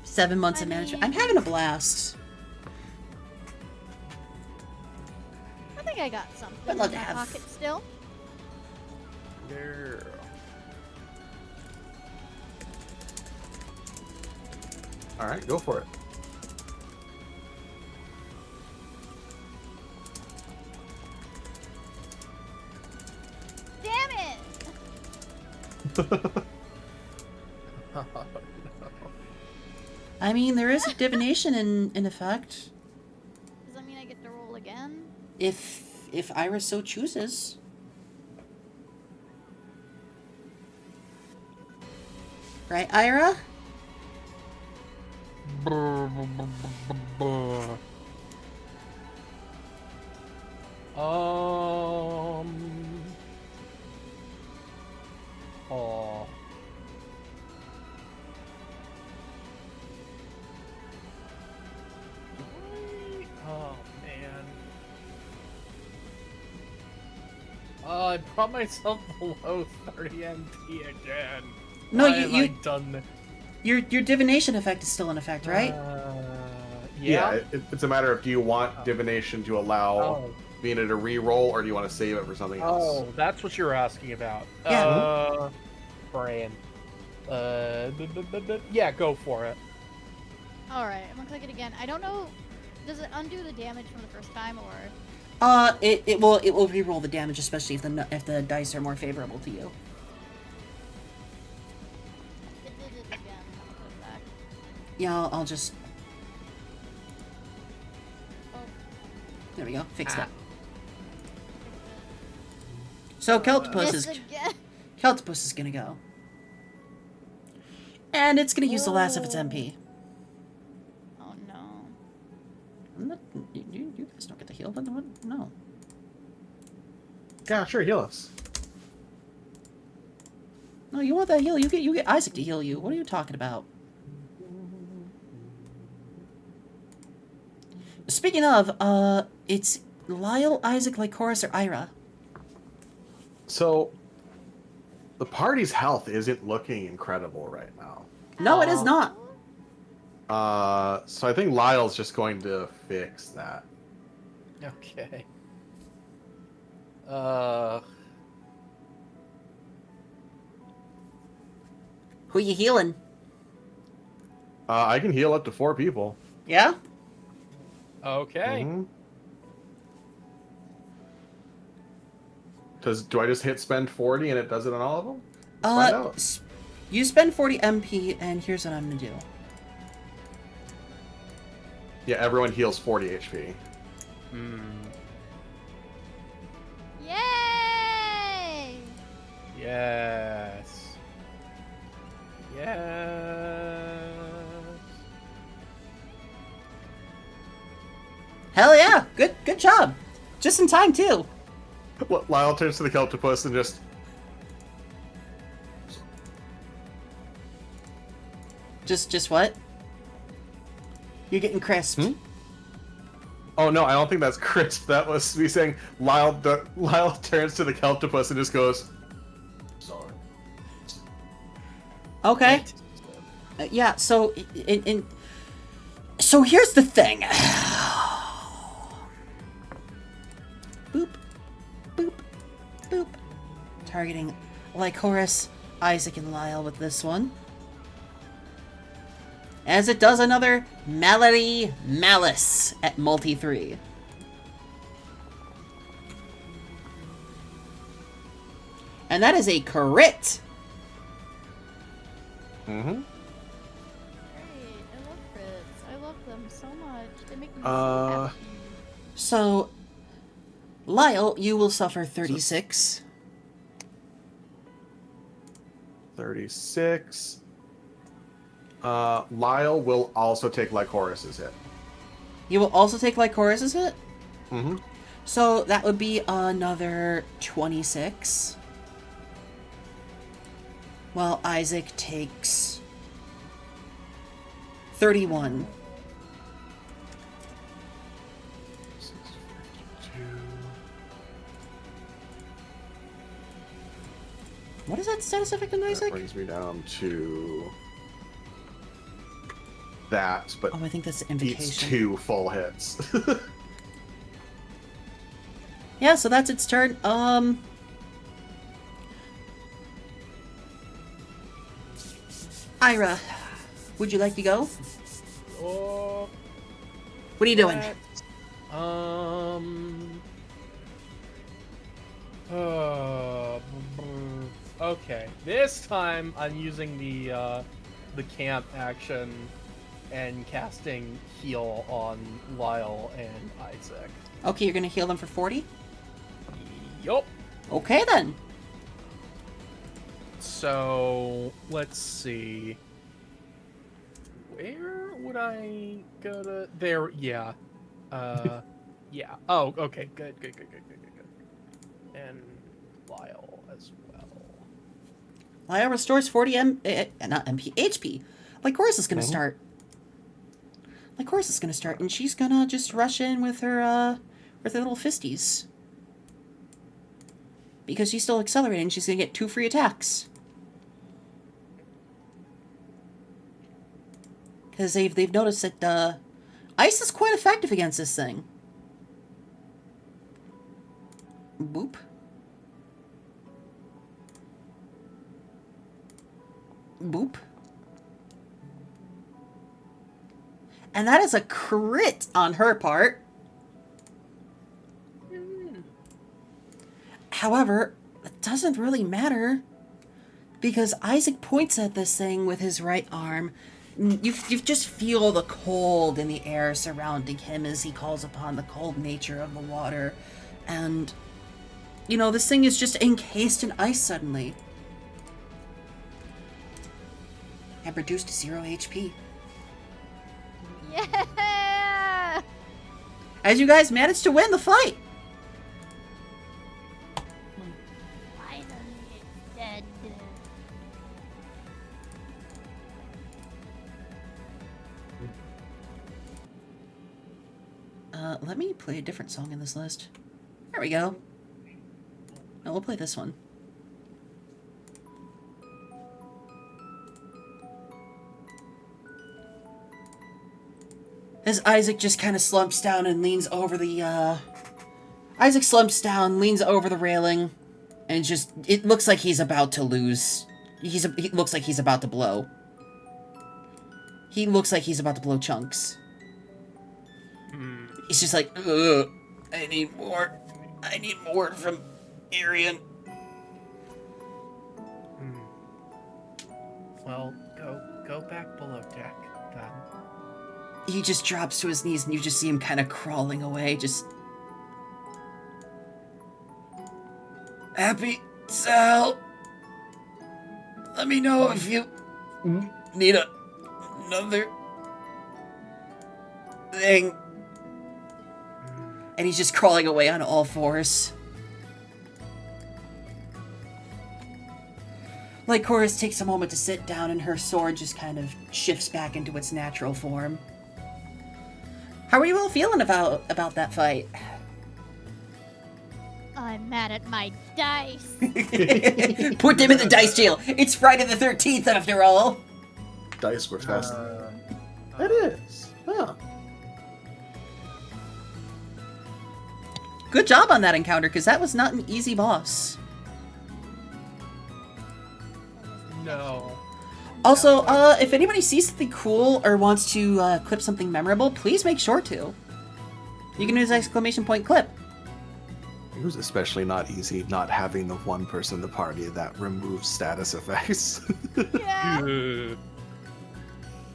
7 months of management. I'm having a blast. I think I got something I'd love in to my have- pocket still. Girl. Alright, go for it. Damn it! I mean, there is a divination in effect. Does that mean I get to roll again? If Iris so chooses. Right, Ira? Oh. Oh man. I brought myself below 30 MP again. No, Why you- have you- I done that? Your divination effect is still in effect, right? Yeah. It's a matter of, do you want divination to allow Oh. Mina to re-roll, or do you want to save it for something else? Oh, that's what you're asking about. Yeah. Brain. Yeah, go for it. Alright, I'm gonna click it again. I don't know. Does it undo the damage from the first time or? It will re-roll the damage, especially if the dice are more favorable to you. It did it again. I'm gonna put it back. Yeah, I'll just. Oh, There we go. Fixed it. Ah. So Keltopus yes is again. Keltopus is gonna go, and it's gonna use the last of its MP. Oh no. I'm not, you guys don't get to heal, but what? No. Yeah, sure, heal us. No, you want that heal? You get Isaac to heal you. What are you talking about? Speaking of, it's Lyle, Isaac, Lycoris, or Ira. So, the party's health isn't looking incredible right now. No, it is not. So I think Lyle's just going to fix that. Okay. Who you healing? I can heal up to 4 people. Yeah. Okay. Mhm. Do I just hit spend 40 and it does it on all of them? Find out. You spend 40 MP, and here's what I'm gonna do. Yeah, everyone heals 40 HP. Hmm. Yay! Yes. Yes. Hell yeah! Good job. Just in time too. Lyle turns to the Kelptopus and just... Just what? You're getting crisped. Hmm? Oh no, I don't think that's crisp. That was me saying Lyle turns to the Kelptopus and just goes... Sorry. Okay. Yeah. So so here's the thing. Boop, boop, boop. Targeting Lycoris, Isaac, and Lyle with this one. As it does another Malady Malice at multi 3. And that is a crit. Mm-hmm. Great. I love crits. I love them so much. They make me so happy. So, Lyle, you will suffer 36. 36. Lyle will also take Lycoris's hit. You will also take Lycoris's hit? Mm-hmm. So that would be another 26. While Isaac takes 31. What is that status effect on That Isaac? brings me down to that, but Oh, I think that's the eats invocation. 2 full hits. Yeah, so that's its turn. Ira, would you like to go? Oh, What are you doing? Okay. This time I'm using the camp action and casting heal on Lyle and Isaac. Okay, you're gonna heal them for 40? Yup. Okay then. So let's see. Where would I go to? There, yeah. Yeah. Oh, okay. Good. And Lyle as well. Lyle restores 40 not MP, HP. Lycoris is gonna start. Lycoris is gonna start, and she's gonna just rush in with her little fisties. because she's still accelerating. She's going to get 2 free attacks. Because they've noticed that ice is quite effective against this thing. Boop. Boop. And that is a crit on her part. However, it doesn't really matter, because Isaac points at this thing with his right arm. You just feel the cold in the air surrounding him as he calls upon the cold nature of the water. And, you know, this thing is just encased in ice suddenly. And reduced to 0 HP. Yeah! As you guys managed to win the fight. Finally, it's dead. Let me play a different song in this list. There we go. No, we'll play this one. As Isaac just kind of slumps down and leans over the, Isaac slumps down, leans over the railing, and just, it looks like he's about to lose. He looks like he's about to blow. He looks like he's about to blow chunks. He's just like, ugh, I need more. I need more from Arian. Well, go back below deck, then. He just drops to his knees and you just see him kind of crawling away, just... Happy Sal, let me know if you need another thing. And he's just crawling away on all fours. Lycoris takes a moment to sit down and her sword just kind of shifts back into its natural form. How are you all feeling about that fight? I'm mad at my dice. Put them in the dice jail. It's Friday the 13th after all. Dice were fast. It is. Huh. Good job on that encounter, because that was not an easy boss. No. Also, if anybody sees something cool or wants to clip something memorable, please make sure to. You can use exclamation point clip. It was especially not easy not having the one person in the party that removes status effects. Yeah.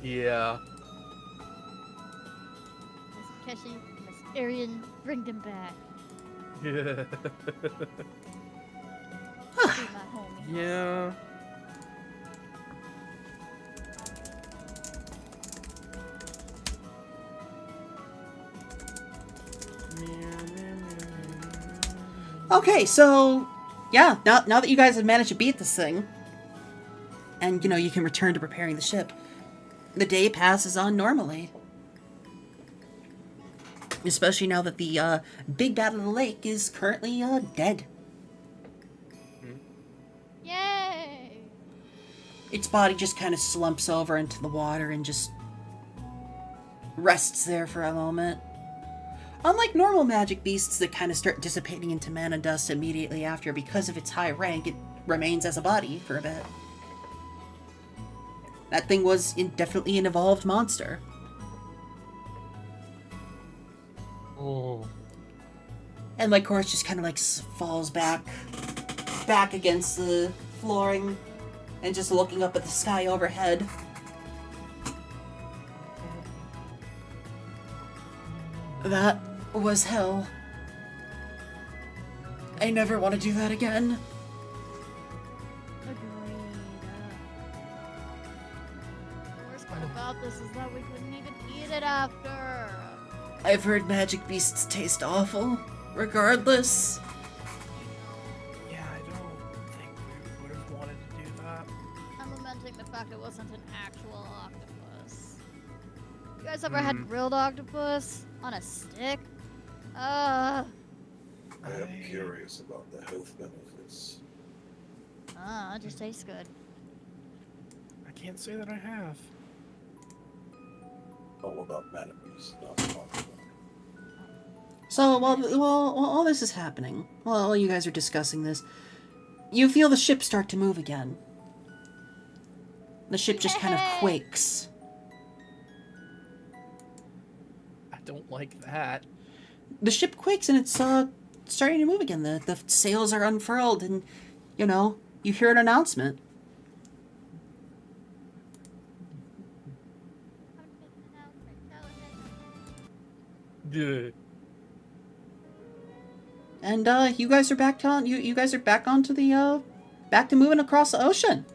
Yeah. Miss Keshi, Miss Arian, bring them back. Yeah. Be my homie. Yeah. Okay, so yeah, now that you guys have managed to beat this thing, and you know you can return to preparing the ship, the day passes on normally. Especially now that the big bat of the lake is currently dead. Yay! Its body just kind of slumps over into the water and just rests there for a moment. Unlike normal magic beasts that kind of start dissipating into mana dust immediately after, because of its high rank, it remains as a body for a bit. That thing was definitely an evolved monster. Oh. And Lycoris just kind of like falls back against the flooring and just looking up at the sky overhead. That was hell. I never want to do that again. Agreed. The worst part about this is that we couldn't even eat it after. I've heard magic beasts taste awful, regardless. Yeah, I don't think we would have wanted to do that. I'm lamenting the fact it wasn't an actual octopus. You guys ever had grilled octopus on a stick? I am curious about the health benefits. juice. Ah, it just tastes good. I can't say that I have. All about Manabees. So while all this is happening, while you guys are discussing this, you feel the ship start to move again. The ship just kind of quakes. I don't like that. The ship quakes and it's starting to move again. The sails are unfurled and, you hear an announcement. Duh. And you guys are back on. You guys are back onto the back to moving across the ocean.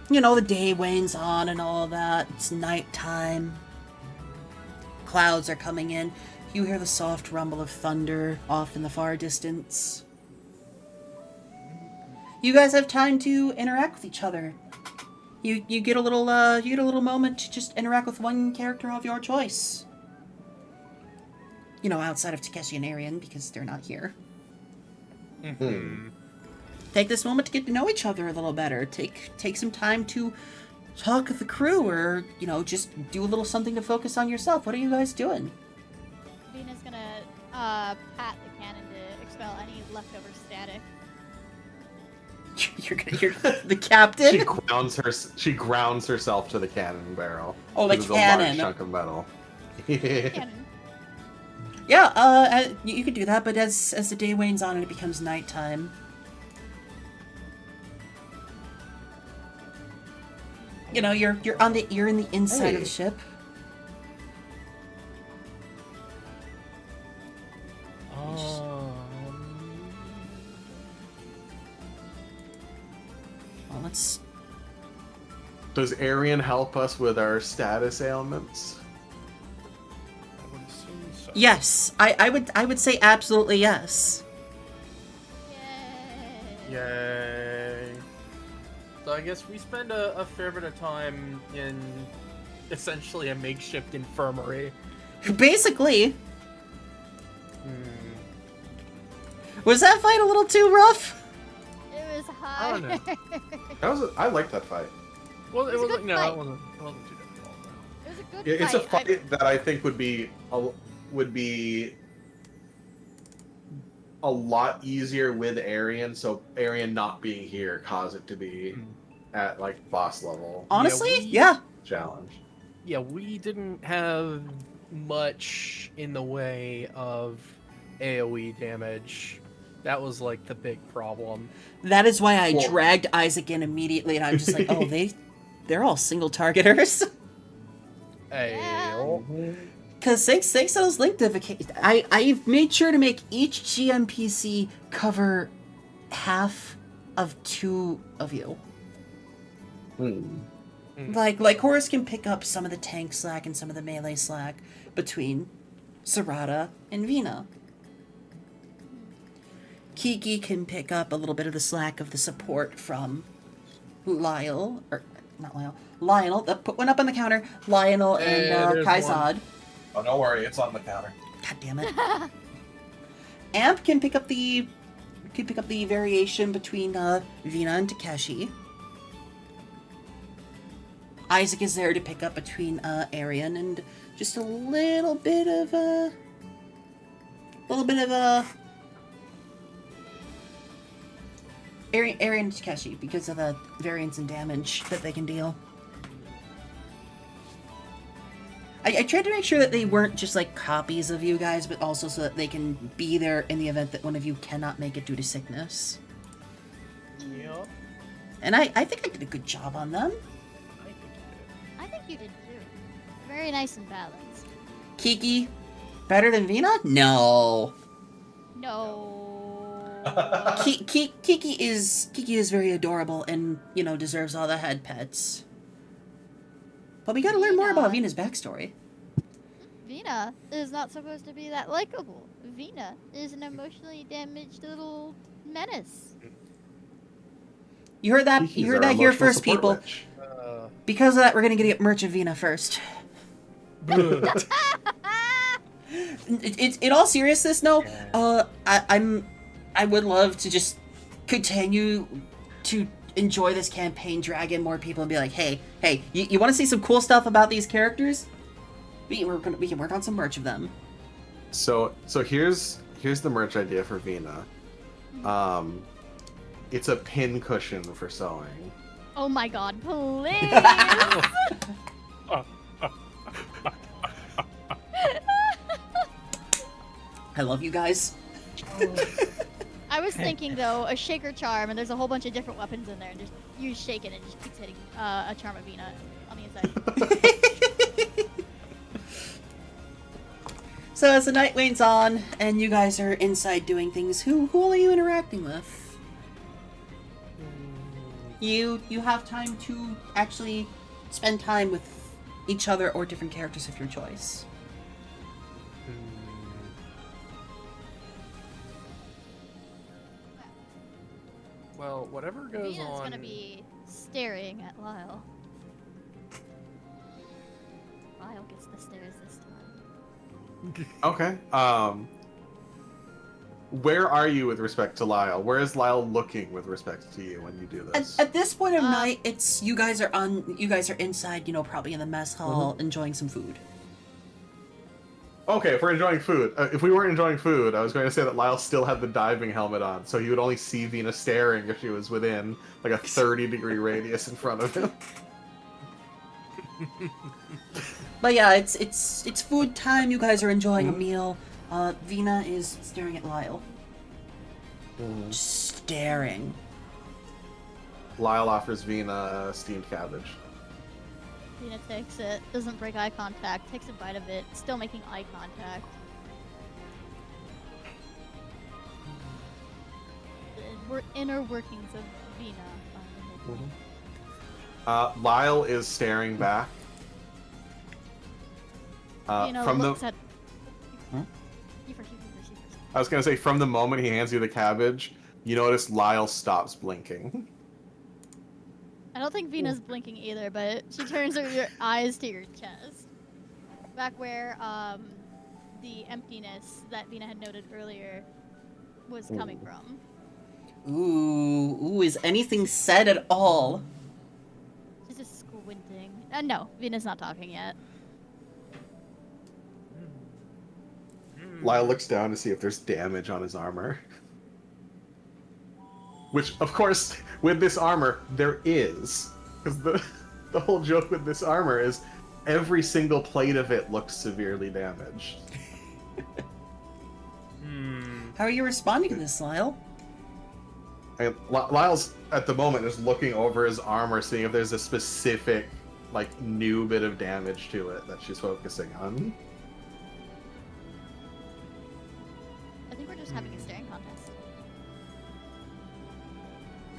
The day wanes on and all that. It's nighttime. Clouds are coming in. You hear the soft rumble of thunder off in the far distance. You guys have time to interact with each other. You get a little moment to just interact with one character of your choice. Outside of Takeshi and Arian, because they're not here. Take this moment to get to know each other a little better. Take some time to talk with the crew, or just do a little something to focus on yourself. What are you guys doing? Vina's gonna pat the cannon to expel any leftover static. You're the captain. She grounds herself to the cannon barrel. Oh, the It was cannon. a large chunk of metal. Cannon. Yeah, you could do that, but as the day wanes on and it becomes nighttime, you're in the inside of the ship. Well, let's. Does Arian help us with our status ailments? I would assume so. Yes, I would say absolutely yes. Yay. Yay. So I guess we spend a fair bit of time in essentially a makeshift infirmary. Basically. Was that fight a little too rough? It was I don't hard. know. I like that fight. Well, It was a wasn't. good No, fight. it wasn't too difficult. No. It was a good Yeah, it's a fight. fight that I think would be a lot easier with Arian. So Arian not being here caused it to be at like boss level Honestly, we- yeah. challenge. Yeah, we didn't have much in the way of AoE damage. That was like the big problem. That is why I Well- dragged Isaac in immediately, and I'm just like, oh, they're all single targeters. Ayo. Because thanks to those link notifications, I've made sure to make each GMPC cover half of two of you. Like Horus can pick up some of the tank slack and some of the melee slack between Sarada and Vina. Kiki can pick up a little bit of the slack of the support from Lionel. Put one up on the counter. Lionel and there's Kaizad. Oh, don't worry, it's on the counter. God damn it. Amp can pick up the variation between Vina and Takeshi. Isaac is there to pick up between Arian and just a little bit of Arian and Takeshi because of the variance and damage that they can deal. I tried to make sure that they weren't just like copies of you guys, but also so that they can be there in the event that one of you cannot make it due to sickness. Yep. And I think I did a good job on them. I think you did too. Very nice and balanced. Kiki, better than Vina? No. No. Kiki is very adorable and, deserves all the head pets. But we gotta learn more about Vina's backstory. Vina is not supposed to be that likable. Vina is an emotionally damaged little menace. You heard that? You heard that here first, people. Because of that, we're gonna get merch of Vina first. In all seriousness, no. I would love to just continue to enjoy this campaign, drag in more people, and be like, hey, you want to see some cool stuff about these characters? We can work on some merch of them. So here's the merch idea for Vina. It's a pin cushion for sewing. Oh my god, please! I love you guys. I was thinking though, a shaker charm, and there's a whole bunch of different weapons in there, and just you shake it and it just keeps hitting a charm of Vina on the inside. So as the night wanes on, and you guys are inside doing things, who all are you interacting with? You have time to actually spend time with each other or different characters of your choice. Well, whatever goes Vina's on. gonna be staring at Lyle. Lyle gets the stares this time. Okay. Where are you with respect to Lyle? Where is Lyle looking with respect to you when you do this? At this point of night, it's you guys are inside, probably in the mess hall, enjoying some food. Okay, if we're enjoying food. If we weren't enjoying food, I was going to say that Lyle still had the diving helmet on, so he would only see Vina staring if she was within like a 30-degree radius in front of him. But yeah, it's food time. You guys are enjoying a meal. Vina is staring at Lyle. Just staring. Lyle offers Vina a steamed cabbage. Vina takes it, doesn't break eye contact, takes a bite of it, still making eye contact. The inner workings of Vina. Lyle is staring back. Vina From looks the, at... Huh? You first. I was going to say, from the moment he hands you the cabbage, you notice Lyle stops blinking. I don't think Vina's blinking either, but she turns her eyes to your chest. Back where the emptiness that Vina had noted earlier was coming from. Ooh, is anything said at all? She's just squinting. No, Vina's not talking yet. Lyle looks down to see if there's damage on his armor. Which, of course, with this armor, there is. Because the whole joke with this armor is every single plate of it looks severely damaged. How are you responding to this, Lyle? And Lyle's, at the moment, just looking over his armor, seeing if there's a specific, new bit of damage to it that she's focusing on. I think we're just having a staring contest.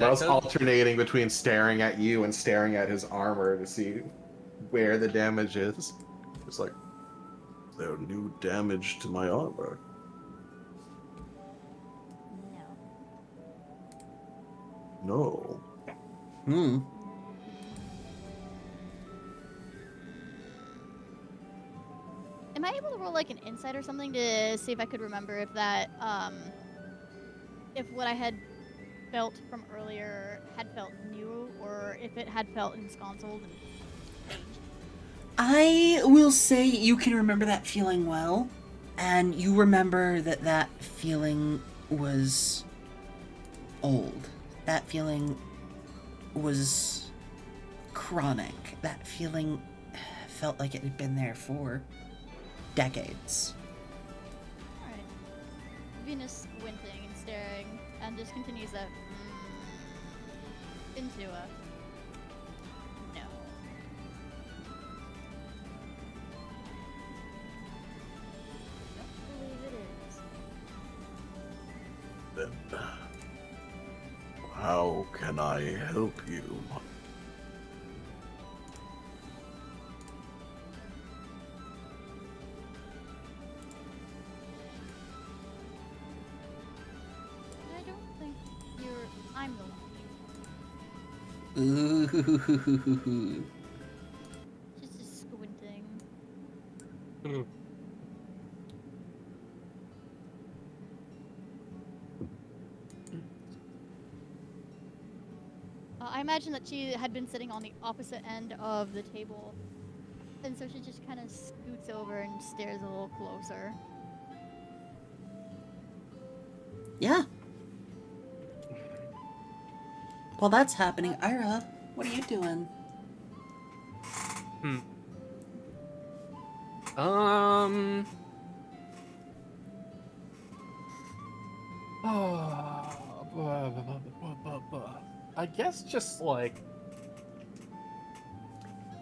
Lyle's alternating between staring at you and staring at his armor to see where the damage is. It's like, is there new damage to my armor? No. No. Am I able to roll an insight or something to see if I could remember if that, if what I had felt from earlier had felt new, or if it had felt ensconced and changed? I will say you can remember that feeling well, and you remember that feeling was old. That feeling was chronic. That feeling felt like it had been there for decades. Alright. Venus squinting and staring, and just continues that into a no. Don't believe it is. Then, how can I help you? I don't think I'm the one. Ooh. She's just squinting. imagine that she had been sitting on the opposite end of the table. And so she just kind of scoots over and stares a little closer. Yeah. While that's happening, Ira, what are you doing? I guess just like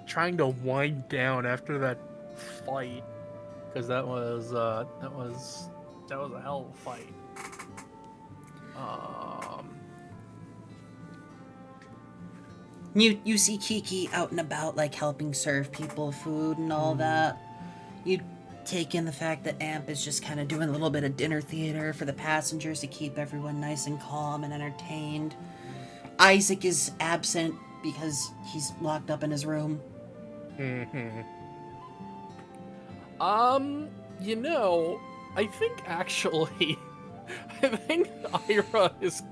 trying to wind down after that fight, because that was a hell of a fight. You see Kiki out and about, like helping serve people food and all that. You take in the fact that Amp is just kind of doing a little bit of dinner theater for the passengers to keep everyone nice and calm and entertained. Isaac is absent because he's locked up in his room. You know, I think actually, I think Ira is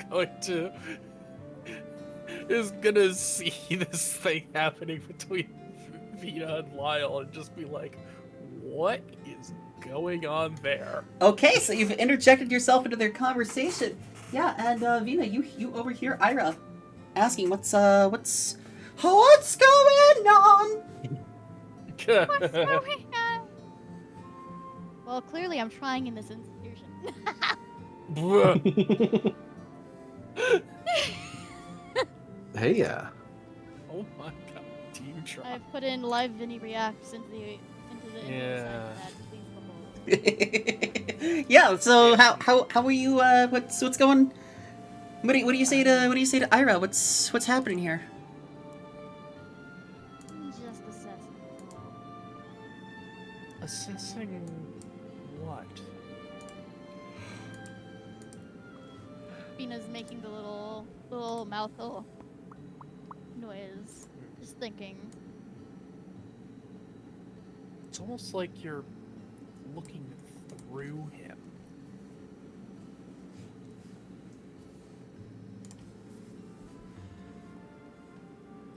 gonna see this thing happening between Vita and Lyle and just be like, what is going on there? Okay, so you've interjected yourself into their conversation. Yeah, and Vina, you overhear Ira asking what's going on? What's going on? Well, clearly I'm trying in this institution. Hey, yeah. Oh my god, team try. I've put in live Vinny reacts into the Yeah. Yeah. So how are you? What's going? What do you say to Ira? What's happening here? Just assessing. Assessing what? Fina's making the little mouth noise. Just thinking. It's almost like you're looking through him.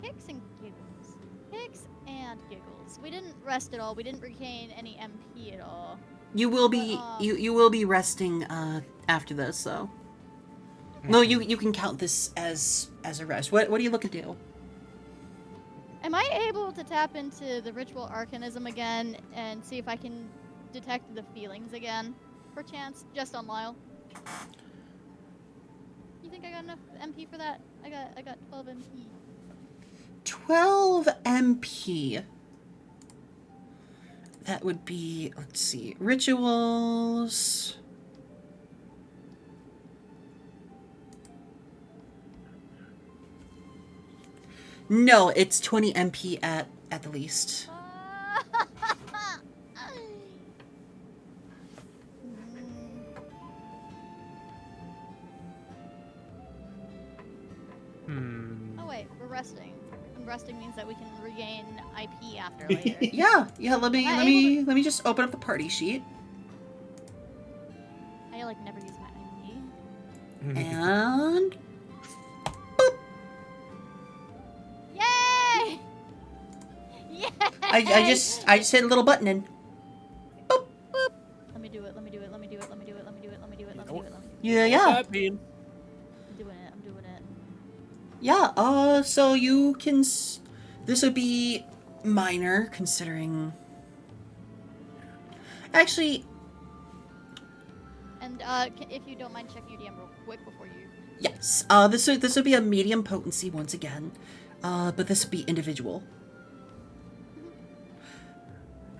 Kicks and giggles. Kicks and giggles. We didn't rest at all. We didn't regain any MP at all. You will be you will be resting after this, though. No, you can count this as a rest. What are you looking to do? Am I able to tap into the ritual arcanism again and see if I can detect the feelings again, perchance, just on Lyle? You think I got enough MP for that? I got 12 MP. 12 MP. That would be, let's see, rituals. No, it's 20 MP at the least. Oh wait, we're resting. And resting means that we can regain IP after later. Yeah. Let me just open up the party sheet. I like never use my IP. And Yay! Yay! I just hit a little button and boop. Let me do it. Yeah. What's that mean? I'm doing it. Yeah, so you can this would be minor considering actually. And if you don't mind checking your DM real quick before you. Yes. This would be a medium potency once again. But this would be individual.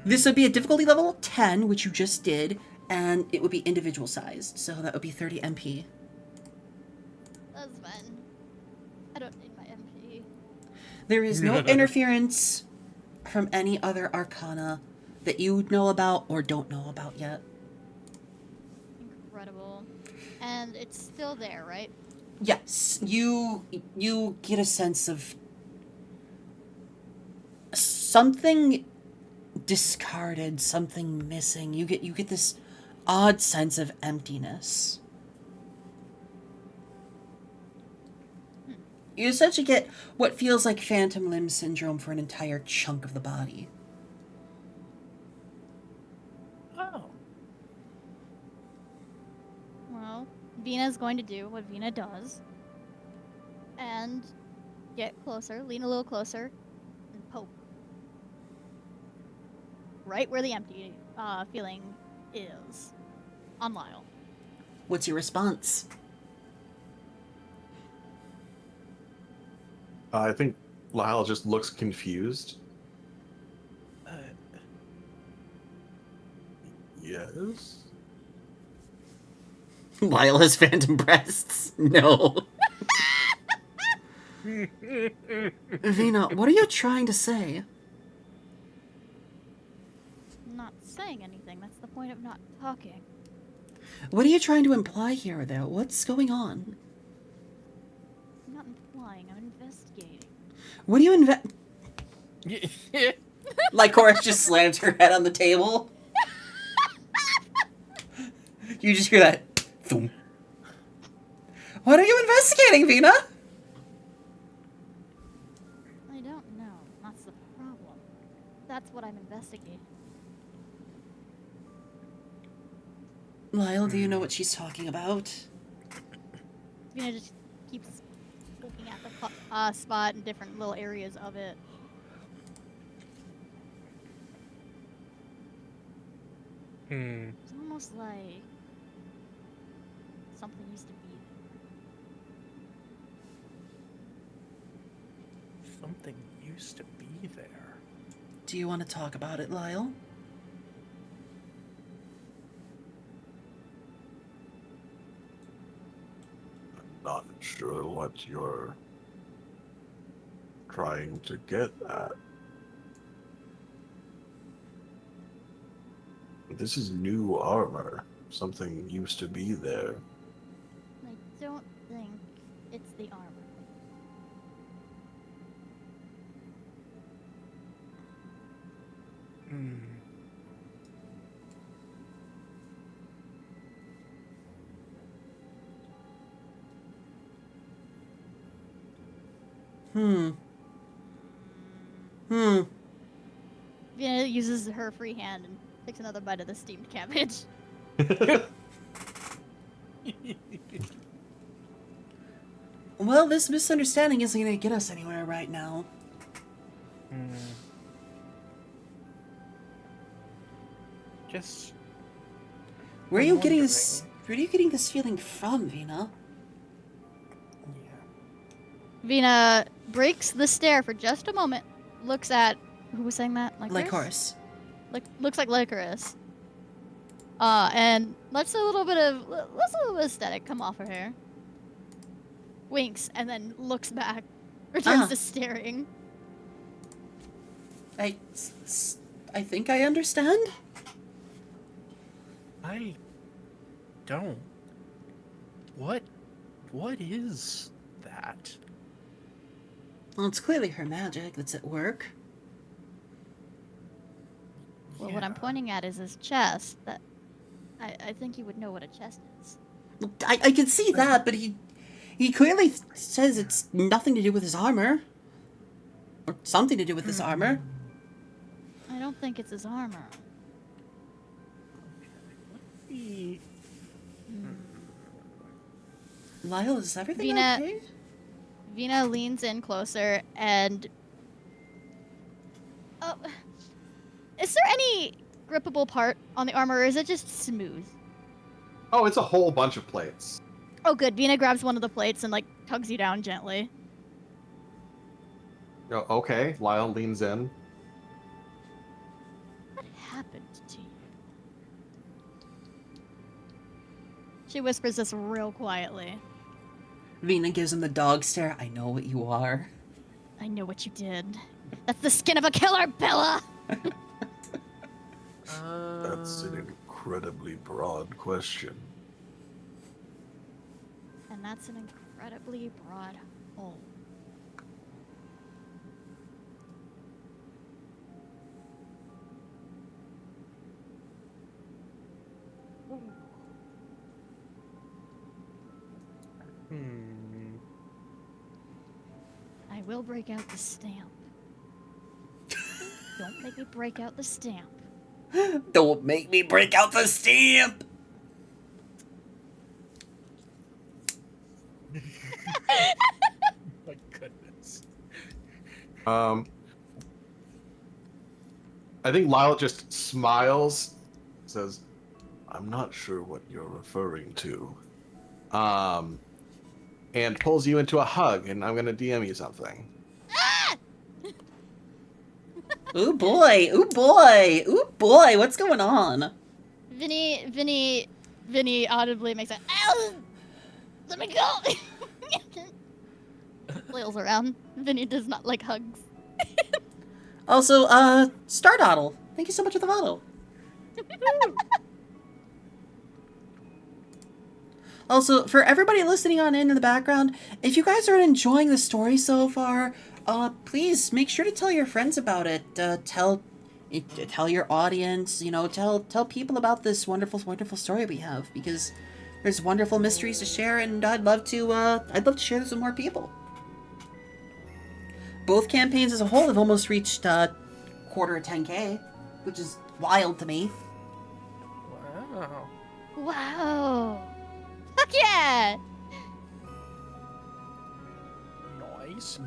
This would be a difficulty level 10, which you just did, and it would be individual sized, so that would be 30 MP. That's fine. I don't need my MP. There is no interference from any other arcana that you know about or don't know about yet. Incredible. And it's still there, right? Yes, you get a sense of something discarded, something missing. You get this odd sense of emptiness. You essentially get what feels like phantom limb syndrome for an entire chunk of the body. Oh. Well, Vina's going to do what Vina does. And get closer, lean a little closer, and poke. Right where the empty feeling is. On Lyle. What's your response? I think Lyle just looks confused. Yes. Lyle has phantom breasts. No. Vina, what are you trying to say? I'm not saying anything. That's the point of not talking. What are you trying to imply here, though? What's going on? I'm not implying. I'm investigating. What do you Like Horace just slams her head on the table. You just hear that. Thump. What are you investigating, Vina? I don't know. That's the problem. That's what I'm investigating. Lyle, do you know what she's talking about? Vina just keeps looking at the spot in different little areas of it. It's almost like something used to be there. Something used to be there. Do you want to talk about it, Lyle? Not sure what you're trying to get at. This is new armor. Something used to be there. I don't think it's the armor. Vina uses her free hand and takes another bite of the steamed cabbage. Well, this misunderstanding isn't going to get us anywhere right now. Just. Where are I'm you getting this? wondering. Where are you getting this feeling from, Vina? Yeah. Vina breaks the stare for just a moment, looks at who was saying that? Like horse. Looks like Licorice. And lets a little bit of aesthetic come off of her. Winks and then looks back, returns to staring. I think I understand. I don't. What is that? Well, it's clearly her magic that's at work. Well, what I'm pointing at is his chest. That I think you would know what a chest is. I can see that, but he clearly says it's nothing to do with his armor. Or something to do with his armor. I don't think it's his armor. Lyle, is everything Vina- okay? Vina leans in closer and... is there any grippable part on the armor, or is it just smooth? Oh, it's a whole bunch of plates. Oh, good. Vina grabs one of the plates and, like, tugs you down gently. Oh, okay. Lyle leans in. What happened to you? She whispers this real quietly. Vina gives him the dog stare. I know what you are. I know what you did. That's the skin of a killer, Bella! That's an incredibly broad question. And that's an incredibly broad hole. will break out the stamp. Don't make me break out the stamp. Don't make me break out the stamp! My goodness. I think Lyle just smiles, says, "I'm not sure what you're referring to," and pulls you into a hug, and I'm gonna DM you something. Ooh boy, ooh boy, ooh boy, what's going on? Vinny audibly makes a ow! Let me go! Flails around. Vinny does not like hugs. Also, Stardoddle, thank you so much for the follow. Also, for everybody listening on in the background, if you guys are enjoying the story so far, please make sure to tell your friends about it. Tell your audience, you know, tell people about this wonderful, wonderful story we have, because there's wonderful mysteries to share, and I'd love to share this with more people. Both campaigns as a whole have almost reached quarter of 10K, which is wild to me. Wow. Wow! Fuck yeah! Nice.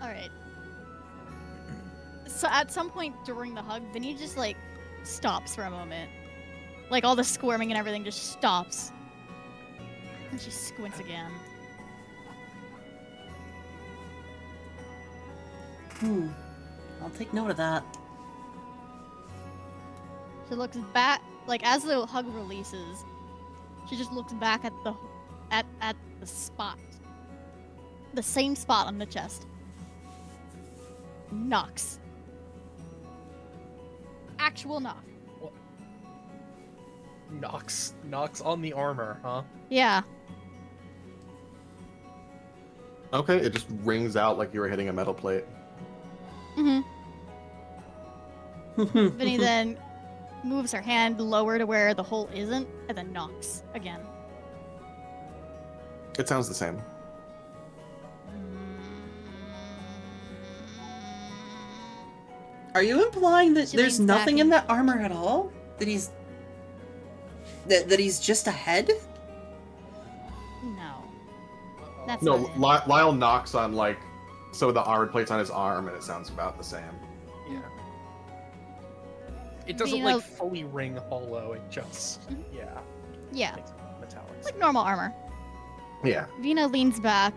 Alright. So at some point during the hug, Vinny just, like, stops for a moment. Like, all the squirming and everything just stops. And she squints again. I'll take note of that. She looks back, like, as the hug releases, she just looks back at the spot. The same spot on the chest. Knocks. Actual knock. What? Knocks on the armor, huh? Yeah. Okay, it just rings out like you were hitting a metal plate. Mm-hmm. Vinny then moves her hand lower to where the hole isn't, and then knocks again. It sounds the same. Are you implying that She there's leans back nothing in and- that armor at all? That he's just a head? No. That's No, not it. Lyle knocks on like some of the armored plates on his arm, and it sounds about the same. Yeah. It doesn't Being like a- fully ring hollow. It just Yeah, makes it metallic. it's like normal armor. Yeah. Vina leans back,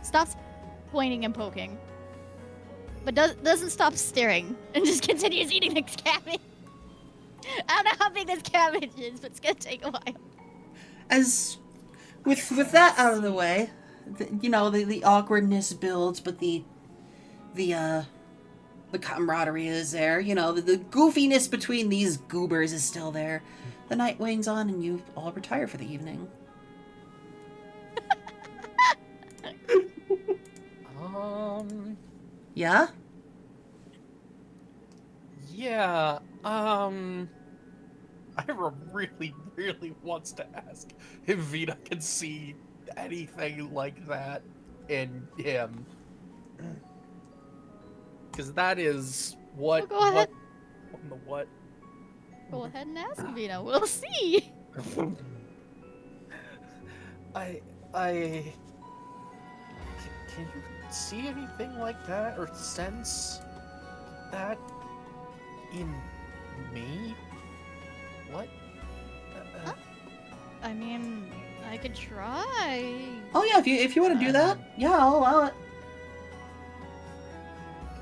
stops pointing and poking, but doesn't stop staring, and just continues eating this cabbage. I don't know how big this cabbage is, but it's gonna take a while. As with that out of the way, the awkwardness builds, but the camaraderie is there. You know, the goofiness between these goobers is still there. The night wanes on, and you all retire for the evening. Yeah? Yeah, Ira really, really wants to ask if Vina can see anything like that in him. Because that is what... Well, go ahead. What? Go ahead and ask Vina. We'll see. Can you see anything like that or sense that in me? What? I mean, I could try. Oh yeah, if you want to do that, yeah, I'll allow it.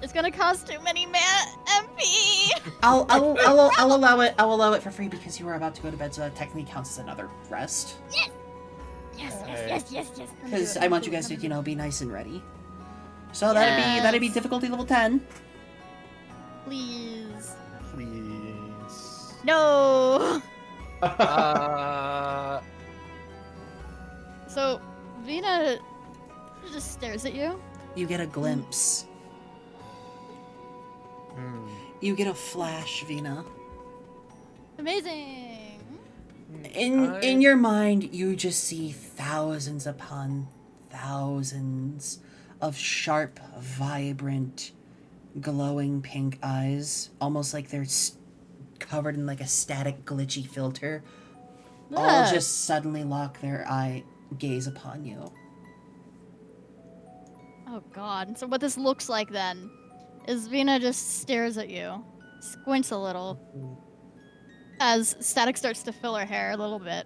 It's gonna cost too many MP. I'll allow it. I'll allow it for free because you are about to go to bed, so that technically counts as another rest. Yes. Because I want you guys to, be nice and ready. So that'd be difficulty level 10. Please. Please. No. Uh, So, Vina just stares at you. You get a glimpse. You get a flash, Vina. Amazing. In your mind, you just see thousands upon thousands of sharp, vibrant, glowing pink eyes, almost like they're covered in like a static, glitchy filter, all Ugh. just suddenly lock their gaze upon you. Oh god. So what this looks like then is Vina just stares at you, squints a little, as static starts to fill her hair a little bit.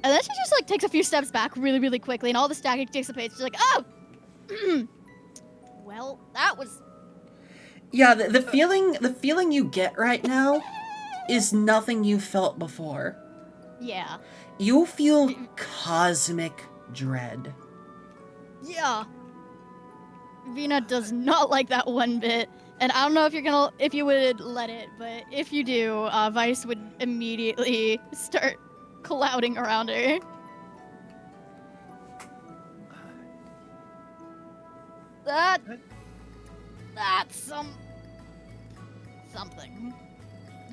And then she just like takes a few steps back really, really quickly, and all the static dissipates. She's like, oh! Well, that was... Yeah, the feeling you get right now is nothing you felt before. Yeah. You feel cosmic dread. Yeah. Vina does not like that one bit. And I don't know if you would let it, but if you do, Vice would immediately start clouding around her. That's something.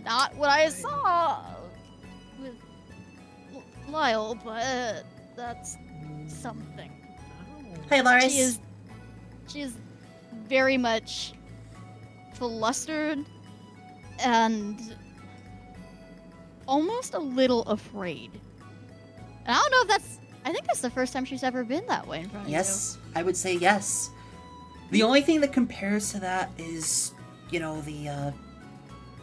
Not what I saw with Lyle, but that's something. Hey, Laris. She is very much flustered and almost a little afraid. And I don't know if I think that's the first time she's ever been that way in front of you. Yes, I would say yes. The only thing that compares to that is, the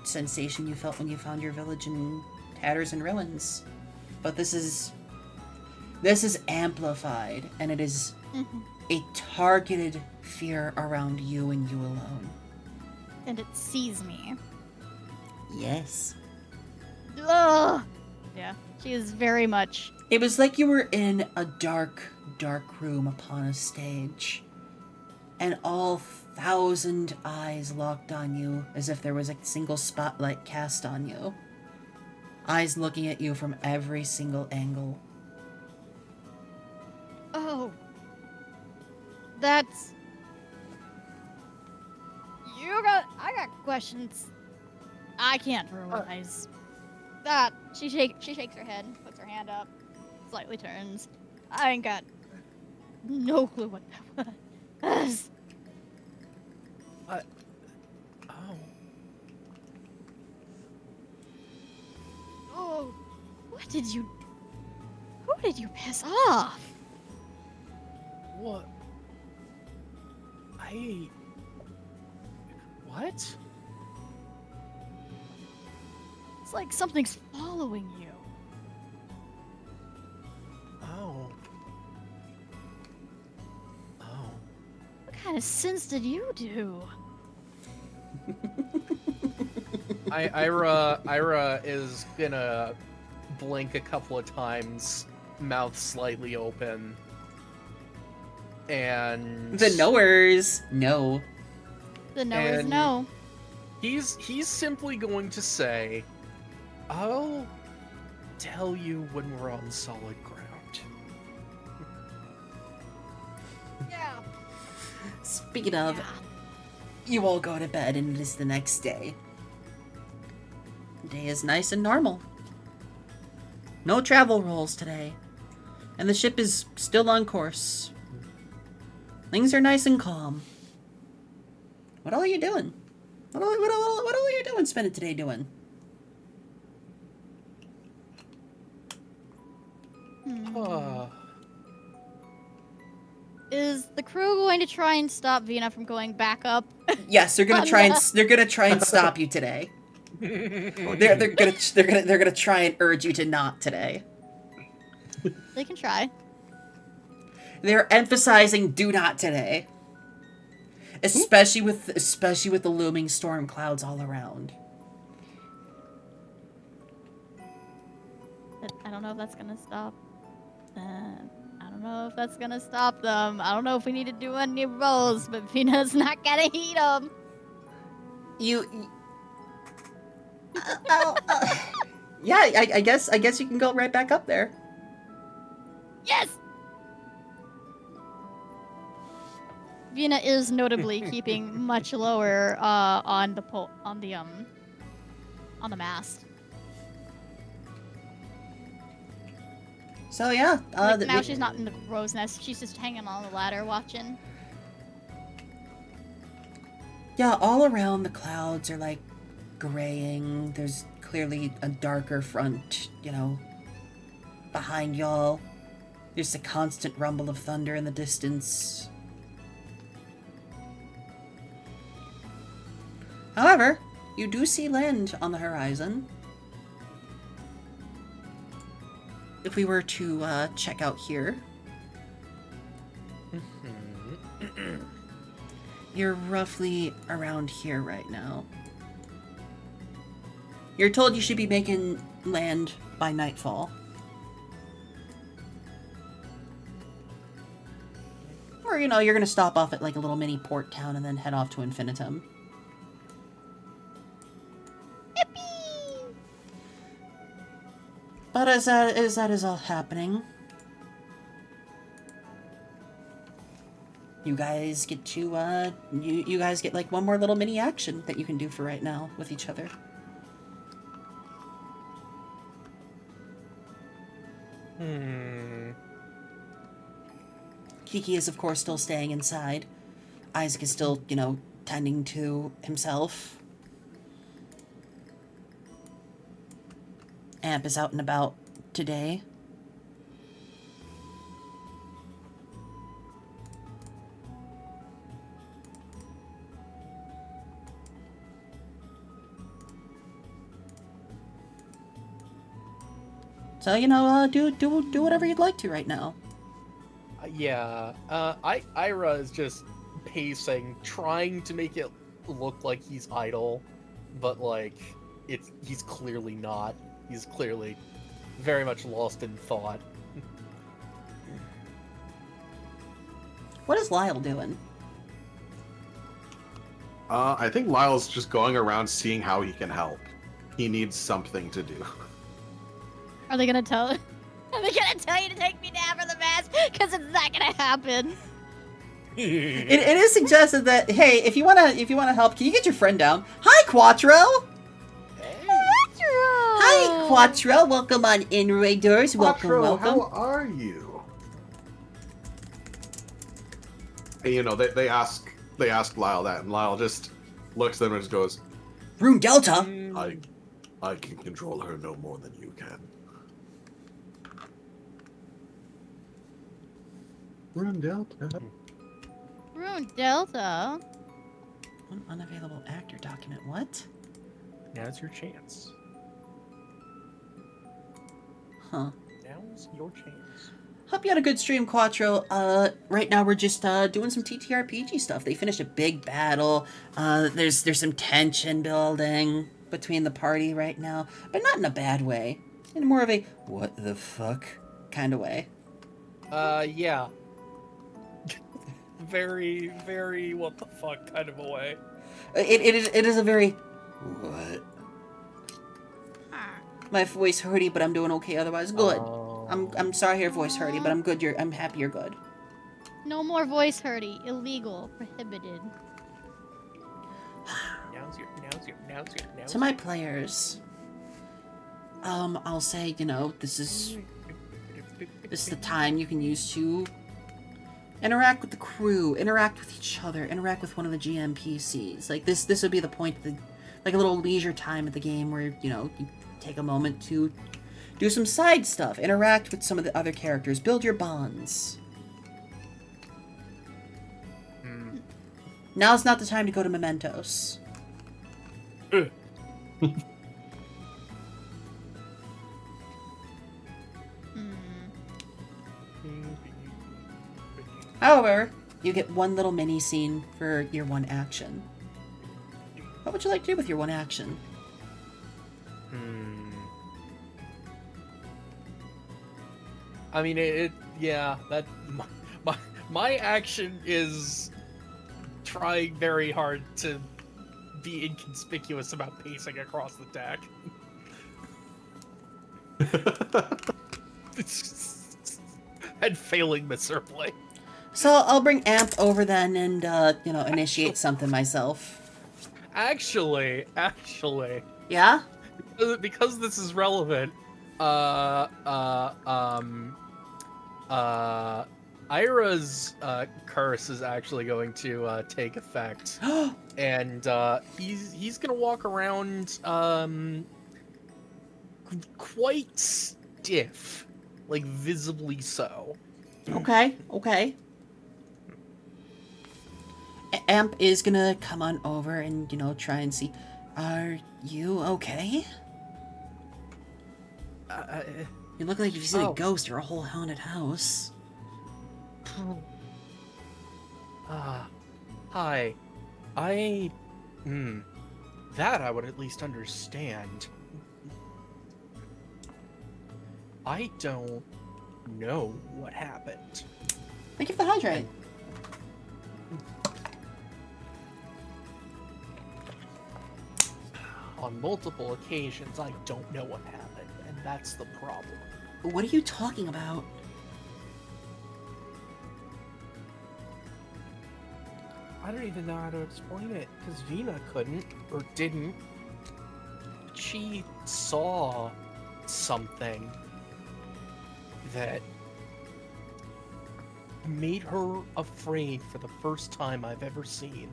sensation you felt when you found your village in tatters and ruins. But this is amplified, and it is a targeted fear around you and you alone. And it sees me. Yes. Ugh. Yeah, she is very much... It was like you were in a dark, dark room upon a stage, and all 1,000 eyes locked on you as if there was a single spotlight cast on you. Eyes looking at you from every single angle. Oh. That's... I got questions I can't verbalize. That... She shakes her head, puts her hand up, slightly turns. I ain't got no clue what that was. Oh. Oh, who did you piss off? What? What? It's like something's following you. Oh. Oh. What kind of sins did you do? Ira is gonna blink a couple of times, mouth slightly open, and The knowers know. The knowers And- know. he's simply going to say, "I'll tell you when we're on solid ground." Yeah. Speaking of, Yeah. you all go to bed and it is the next day. The day is nice and normal. No travel rolls today. And the ship is still on course. Things are nice and calm. What all are you doing? What all are you doing spending today doing? Is the crew going to try and stop Vina from going back up? Yes, they're gonna try and stop you today. They're gonna try and urge you to not today. They can try. They're emphasizing do not today. Especially with the looming storm clouds all around. I don't know if that's gonna stop. I don't know if that's gonna stop them. I don't know if we need to do any rolls, but Vina's not gonna heat them. Yeah, I guess you can go right back up there. Yes. Vina is notably keeping much lower on the mast. So yeah, Like, now she's not in the crow's nest. She's just hanging on the ladder watching. yeah, all around the clouds are like graying. There's clearly a darker front, you know, behind y'all. There's a constant rumble of thunder in the distance. However, you do see land on the horizon. If we were to check out here, you're roughly around here right now. You're told you should be making land by nightfall. Or, you know, you're gonna stop off at like a little mini port town and then head off to Infinitum. Yippee! But as that is all happening, you guys get to, you guys get like one more little mini action that you can do for right now with each other. Kiki is, of course, still staying inside. Isaac is still, you know, tending to himself. Amp is out and about today. So, you know, do whatever you'd like to right now. Yeah, Ira is just pacing, trying to make it look like he's idle, but like he's clearly not. He's clearly very much lost in thought. What is Lyle doing? I think Lyle's just going around seeing how he can help. He needs something to do. Are they gonna tell? Are they gonna tell you to take me down for the mask? Because it's not gonna happen. It is suggested that, hey, if you wanna help, can you get your friend down? Hi, Quattro. Quattro! Hi, Quattro. Welcome on in, Raiders. Welcome, Quattro, welcome. how are you? And, you know, they ask Lyle that, and Lyle just looks at them and just goes, Rune Delta. I can control her no more than you can. Rune Delta. Rune Delta. One unavailable actor document. What? Now's your chance. Huh. Now's your chance. Hope you had a good stream, Quattro. Right now we're just doing some TTRPG stuff. They finished a big battle. There's some tension building between the party right now, but not in a bad way. In more of a what the fuck kind of way. Yeah. Very, very what the fuck kind of a way. It is a very what. My voice hurty, but I'm doing okay otherwise. Good. I'm sorry your voice hurty, but I'm good. I'm happy you're good. No more voice hurty. Illegal. Prohibited. Now's your. To my players, I'll say, you know, this is the time you can use to interact with the crew, interact with each other, interact with one of the GM PCs. Like this would be the point, like a little leisure time at the game where, you know, you take a moment to do some side stuff, interact with some of the other characters, build your bonds. Now's not the time to go to Mementos. However, you get one little mini scene for your one action. What would you like to do with your one action? I mean, yeah, that my action is trying very hard to be inconspicuous about pacing across the deck. And failing miserably. So I'll bring Amp over then and, you know, initiate something myself. Actually. Yeah? Because this is relevant, Ira's curse is actually going to take effect, and he's gonna walk around quite stiff, like visibly so. Okay. Amp is gonna come on over and, try and see. Are you okay? You look like you've seen a ghost or a whole haunted house. Hi. That I would at least understand. I don't know what happened. Thank you for the hydrate. On multiple occasions, I don't know what happened, and that's the problem. What are you talking about? I don't even know how to explain it, because Vina couldn't, or didn't. She saw something that made her afraid for the first time I've ever seen.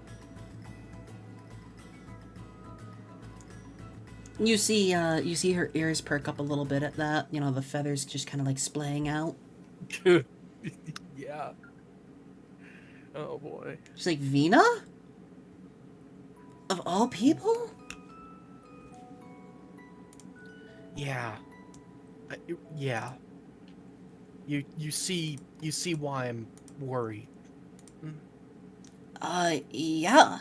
You see her ears perk up a little bit at that. The feathers just kind of like splaying out. Yeah. Oh boy. She's like, Vina? Of all people? Yeah. Yeah. You see why I'm worried. Yeah.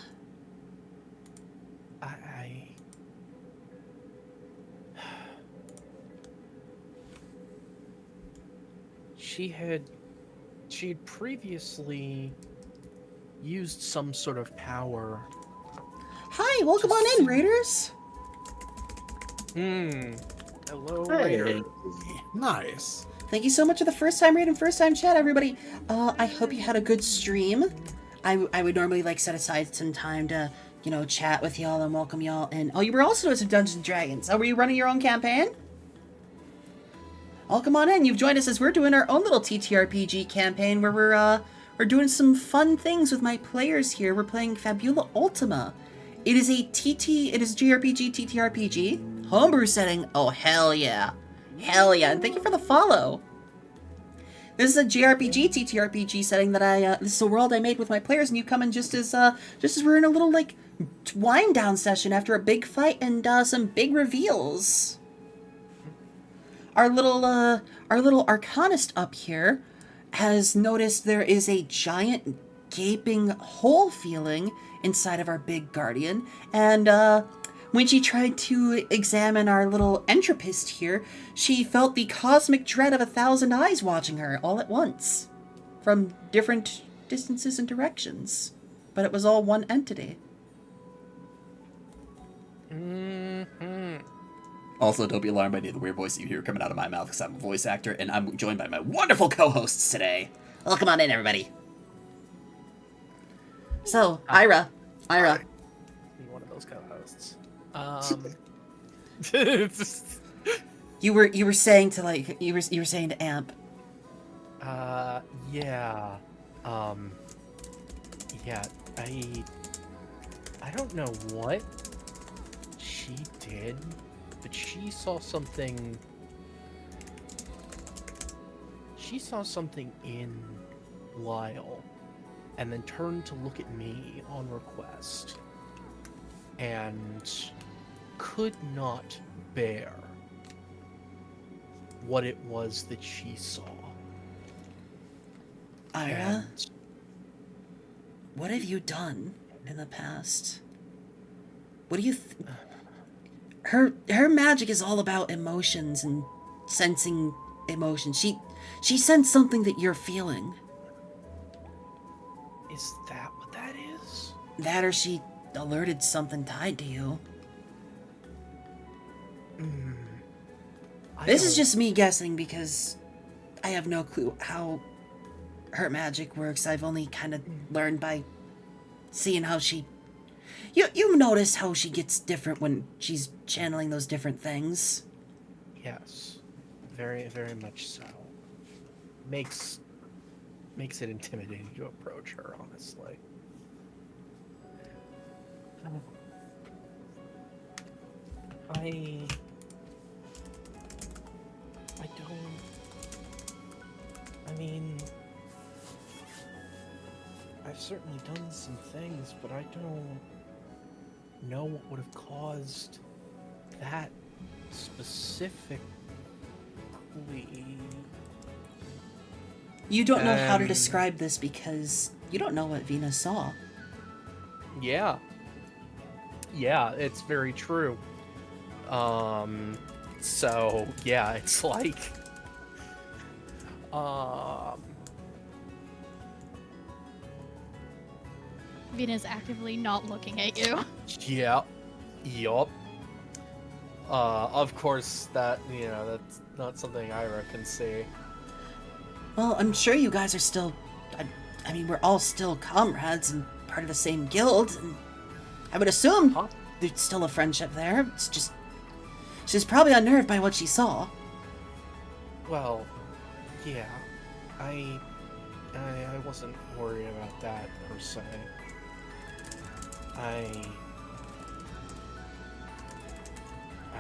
She had previously used some sort of power. Hi, welcome on in, Raiders. Hello, Hey, Raiders. nice. Thank you so much for the first time raid and first time chat, everybody. I hope you had a good stream. I would normally set aside some time to, chat with y'all and welcome y'all. And you were also doing some Dungeons and Dragons. Were you running your own campaign? Welcome on in. You've joined us as we're doing our own little TTRPG campaign where we're doing some fun things with my players here. We're playing Fabula Ultima. It is a JRPG TTRPG homebrew setting. Oh hell yeah, and thank you for the follow. This is a JRPG TTRPG setting that this is a world I made with my players, and you come in just as we're in a little wind down session after a big fight and some big reveals. Our little arcanist up here has noticed there is a giant gaping hole feeling inside of our big guardian, and when she tried to examine our little entropist here, she felt the cosmic dread of 1,000 eyes watching her all at once from different distances and directions, but it was all one entity. Also, don't be alarmed by any of the weird voice you hear coming out of my mouth, because I'm a voice actor, and I'm joined by my wonderful co-hosts today. Welcome on in, everybody. So, Ira. Be one of those co-hosts. You were saying to you were saying to Amp. Yeah. Yeah. I don't know what she did, but she saw something. She saw something in Lyle, and then turned to look at me on request, and could not bear what it was that she saw. Ira, And what have you done in the past? What do you her magic is all about emotions and sensing emotions. She sensed something that you're feeling. is that what that is? That or she alerted something tied to you. This is just me guessing because I have no clue how her magic works. I've only kind of learned by seeing how she... You notice how she gets different when she's channeling those different things. Yes. very, very much so. Makes it intimidating to approach her, honestly. I don't. I mean, I've certainly done some things, but I don't know what would have caused that specifically. You don't know how to describe this because you don't know what Venus saw. Yeah. Yeah, it's very true. So yeah, it's like Venus actively not looking at you. yeah. Yup. Of course that's not something Ira can see. Well, I'm sure you guys are still... I mean, we're all still comrades and part of the same guild, and I would assume there's still a friendship there. It's just... She's probably unnerved by what she saw. Well, yeah. I wasn't worried about that, per se. I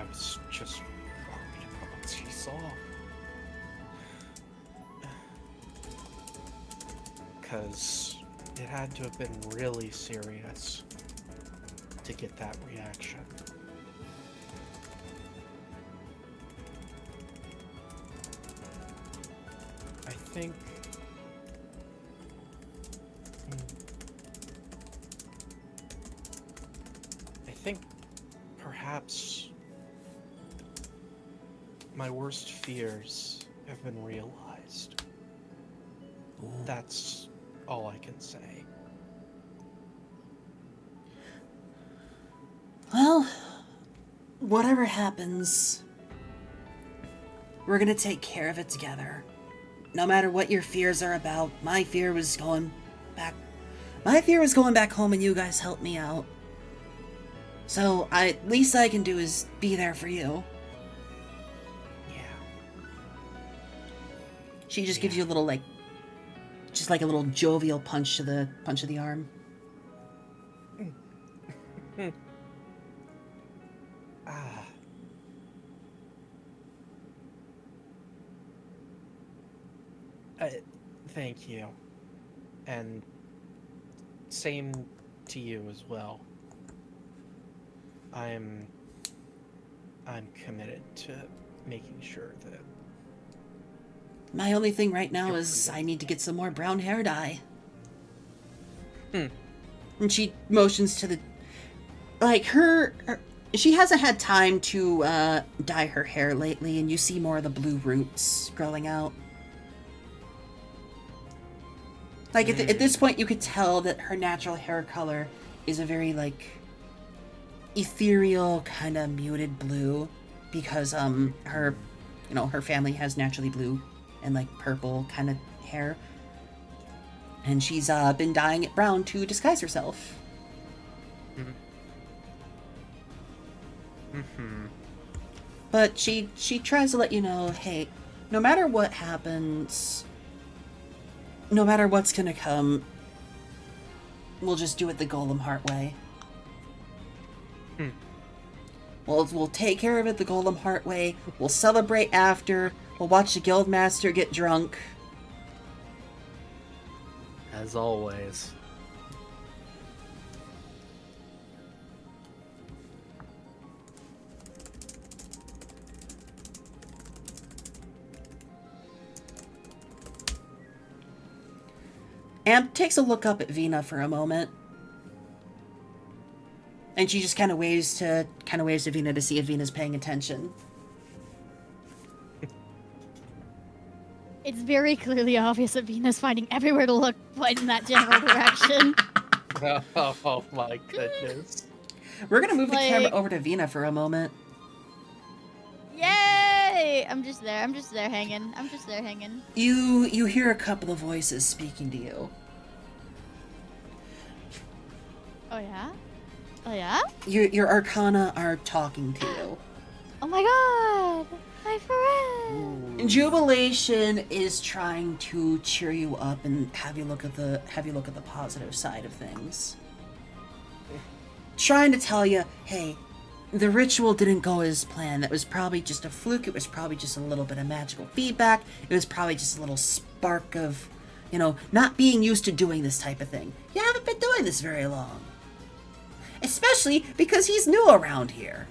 was just worried about what she saw. Because it had to have been really serious to get that reaction. I think perhaps my worst fears have been realized. That's all I can say. Well, whatever happens, we're gonna take care of it together. No matter what your fears are about, my fear was going back home and you guys helped me out. So, least I can do is be there for you. Yeah. She just gives you a little, just like a little jovial punch of the arm. Thank you. And same to you as well. I'm committed to making sure that... My only thing right now is I need to get some more brown hair dye. And she motions to the... she hasn't had time to dye her hair lately, and you see more of the blue roots growing out. At this point, you could tell that her natural hair color is a very, ethereal, kind of muted blue, because, her family has naturally blue and, purple kind of hair. And she's, been dyeing it brown to disguise herself. But she tries to let you know, hey, no matter what happens... No matter what's gonna come, we'll just do it the Golem Heart way. We'll take care of it the Golem Heart way. We'll celebrate after. We'll watch the Guildmaster get drunk. As always. Amp takes a look up at Vina for a moment. And she just kind of waves to Vina to see if Vina's paying attention. It's very clearly obvious that Vina's finding everywhere to look but in that general direction. Oh my goodness. We're gonna move the camera over to Vina for a moment. Yay! I'm just there hanging. You hear a couple of voices speaking to you. Oh yeah? Oh yeah? Your Arcana are talking to you. Oh my god! My friend. Jubilation is trying to cheer you up and have you look at the positive side of things. Trying to tell you, hey, the ritual didn't go as planned. That was probably just a fluke. It was probably just a little bit of magical feedback. It was probably just a little spark of, not being used to doing this type of thing. You haven't been doing this very long. Especially because he's new around here.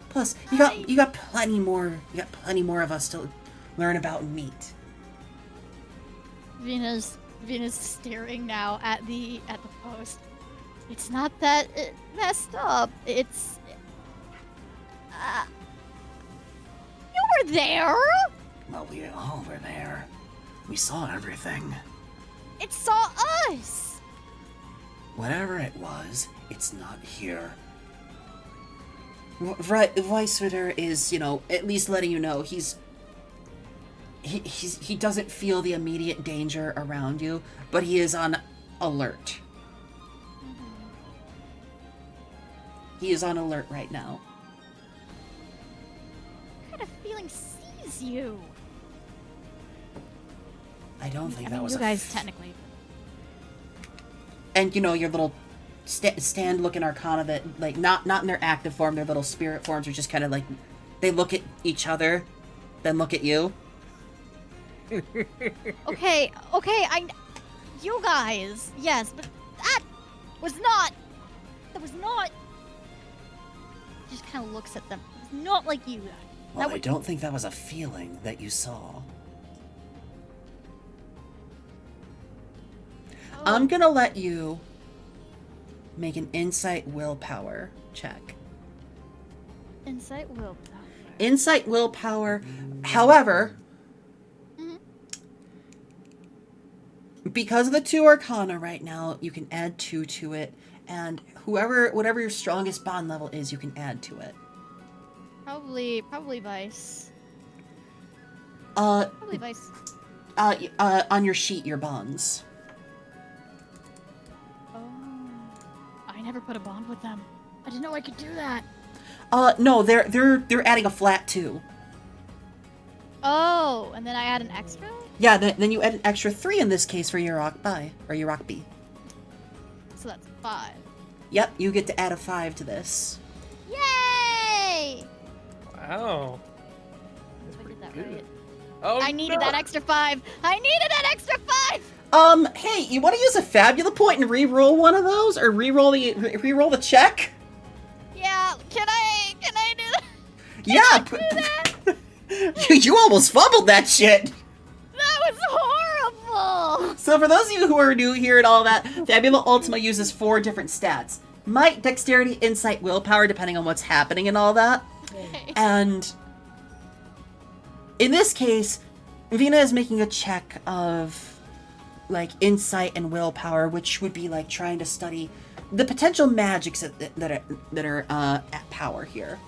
Plus, you got plenty more of us to learn about and meet. Venus staring now at the post. It's not that it messed up. It's you were there. Well, we all were there. We saw everything. It saw us. Whatever it was, it's not here. Right, Vtuber is, at least letting you know he doesn't feel the immediate danger around you, but he is on alert. He is on alert right now. What kind of feeling sees you? I don't think I that mean, was you guys technically. And your little stand-looking arcana that, like, not in their active form, their little spirit forms are just kind of like, they look at each other, then look at you. Okay, you guys, yes, but that was not. Just kind of looks at them. It's not like you. Well, I don't think that was a feeling that you saw. Oh. I'm gonna let you make an insight willpower check. Insight willpower. Insight willpower. However, because of the 2 arcana right now, you can add 2 to it, and whatever your strongest bond level is, you can add to it. Probably Vice. Uh, Probably Vice. on your sheet, your bonds. Oh, I never put a bond with them. I didn't know I could do that. No, they're adding a flat 2. Oh, and then I add an extra? Yeah, then you add an extra 3 in this case for your rock B, or your rock B. So that's 5. Yep, you get to add a 5 to this. Yay! Wow. I did that right. Oh, I needed that extra 5. I needed that extra 5! Hey, you want to use a fabula point and re-roll one of those, or re-roll the check? Yeah, can I do that? Yeah. Do that? You almost fumbled that shit. That was horrible! So for those of you who are new here and all that, Fabula Ultima uses 4 different stats. Might, Dexterity, Insight, Willpower, depending on what's happening and all that. Okay. And in this case, Vina is making a check of, like, Insight and Willpower, which would be like trying to study the potential magics that are at power here.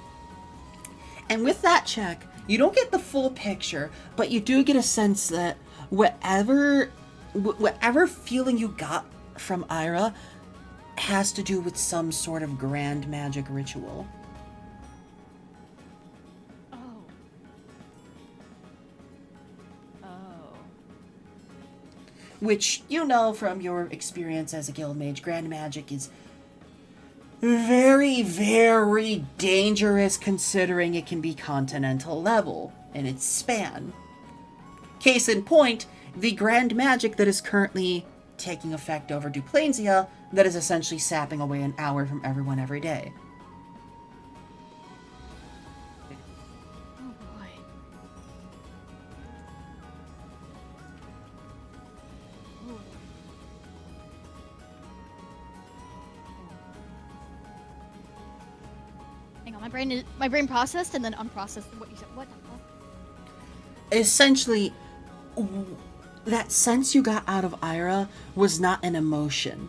And with that check, you don't get the full picture, but you do get a sense that whatever feeling you got from Ira has to do with some sort of grand magic ritual. Oh. Which, from your experience as a guild mage, grand magic is very, very dangerous considering it can be continental level in its span. Case in point, the grand magic that is currently taking effect over Duplainsia that is essentially sapping away an hour from everyone every day. Oh boy. Ooh. Hang on, my brain processed and then unprocessed what you said. What the fuck? Essentially, that sense you got out of Ira was not an emotion.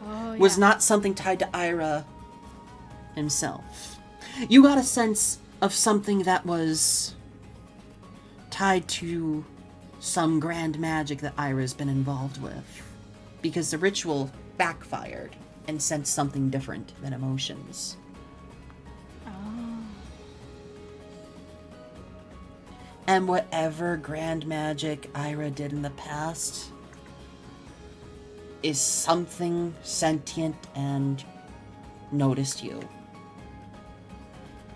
Oh, yeah. Was not something tied to Ira himself. You got a sense of something that was tied to some grand magic that Ira's been involved with. Because the ritual backfired and sensed something different than emotions. Oh. And whatever grand magic Ira did in the past is something sentient and noticed you.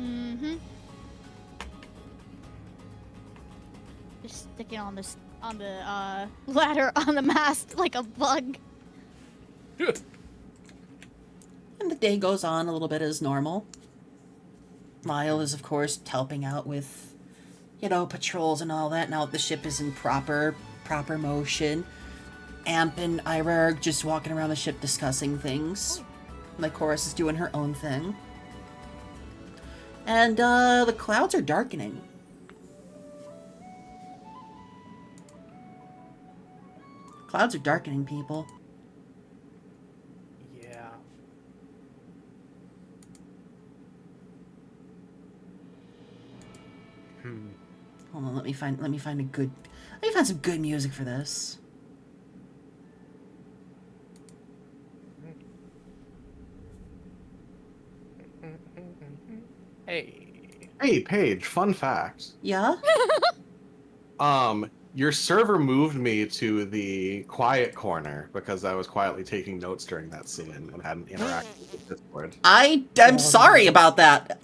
Mm-hmm. Just sticking on this on the ladder on the mast like a bug. And the day goes on a little bit as normal. Lyle is, of course, helping out with, you know, patrols and all that. Now the ship is in proper motion. Amp and Ira are just walking around the ship discussing things. And the chorus is doing her own thing. And the clouds are darkening. Clouds are darkening, people. Yeah. Hold on, let me find some good music for this. Hey. Hey, Paige, fun fact. Yeah? Your server moved me to the quiet corner because I was quietly taking notes during that scene and hadn't interacted with Discord. I'm sorry about that.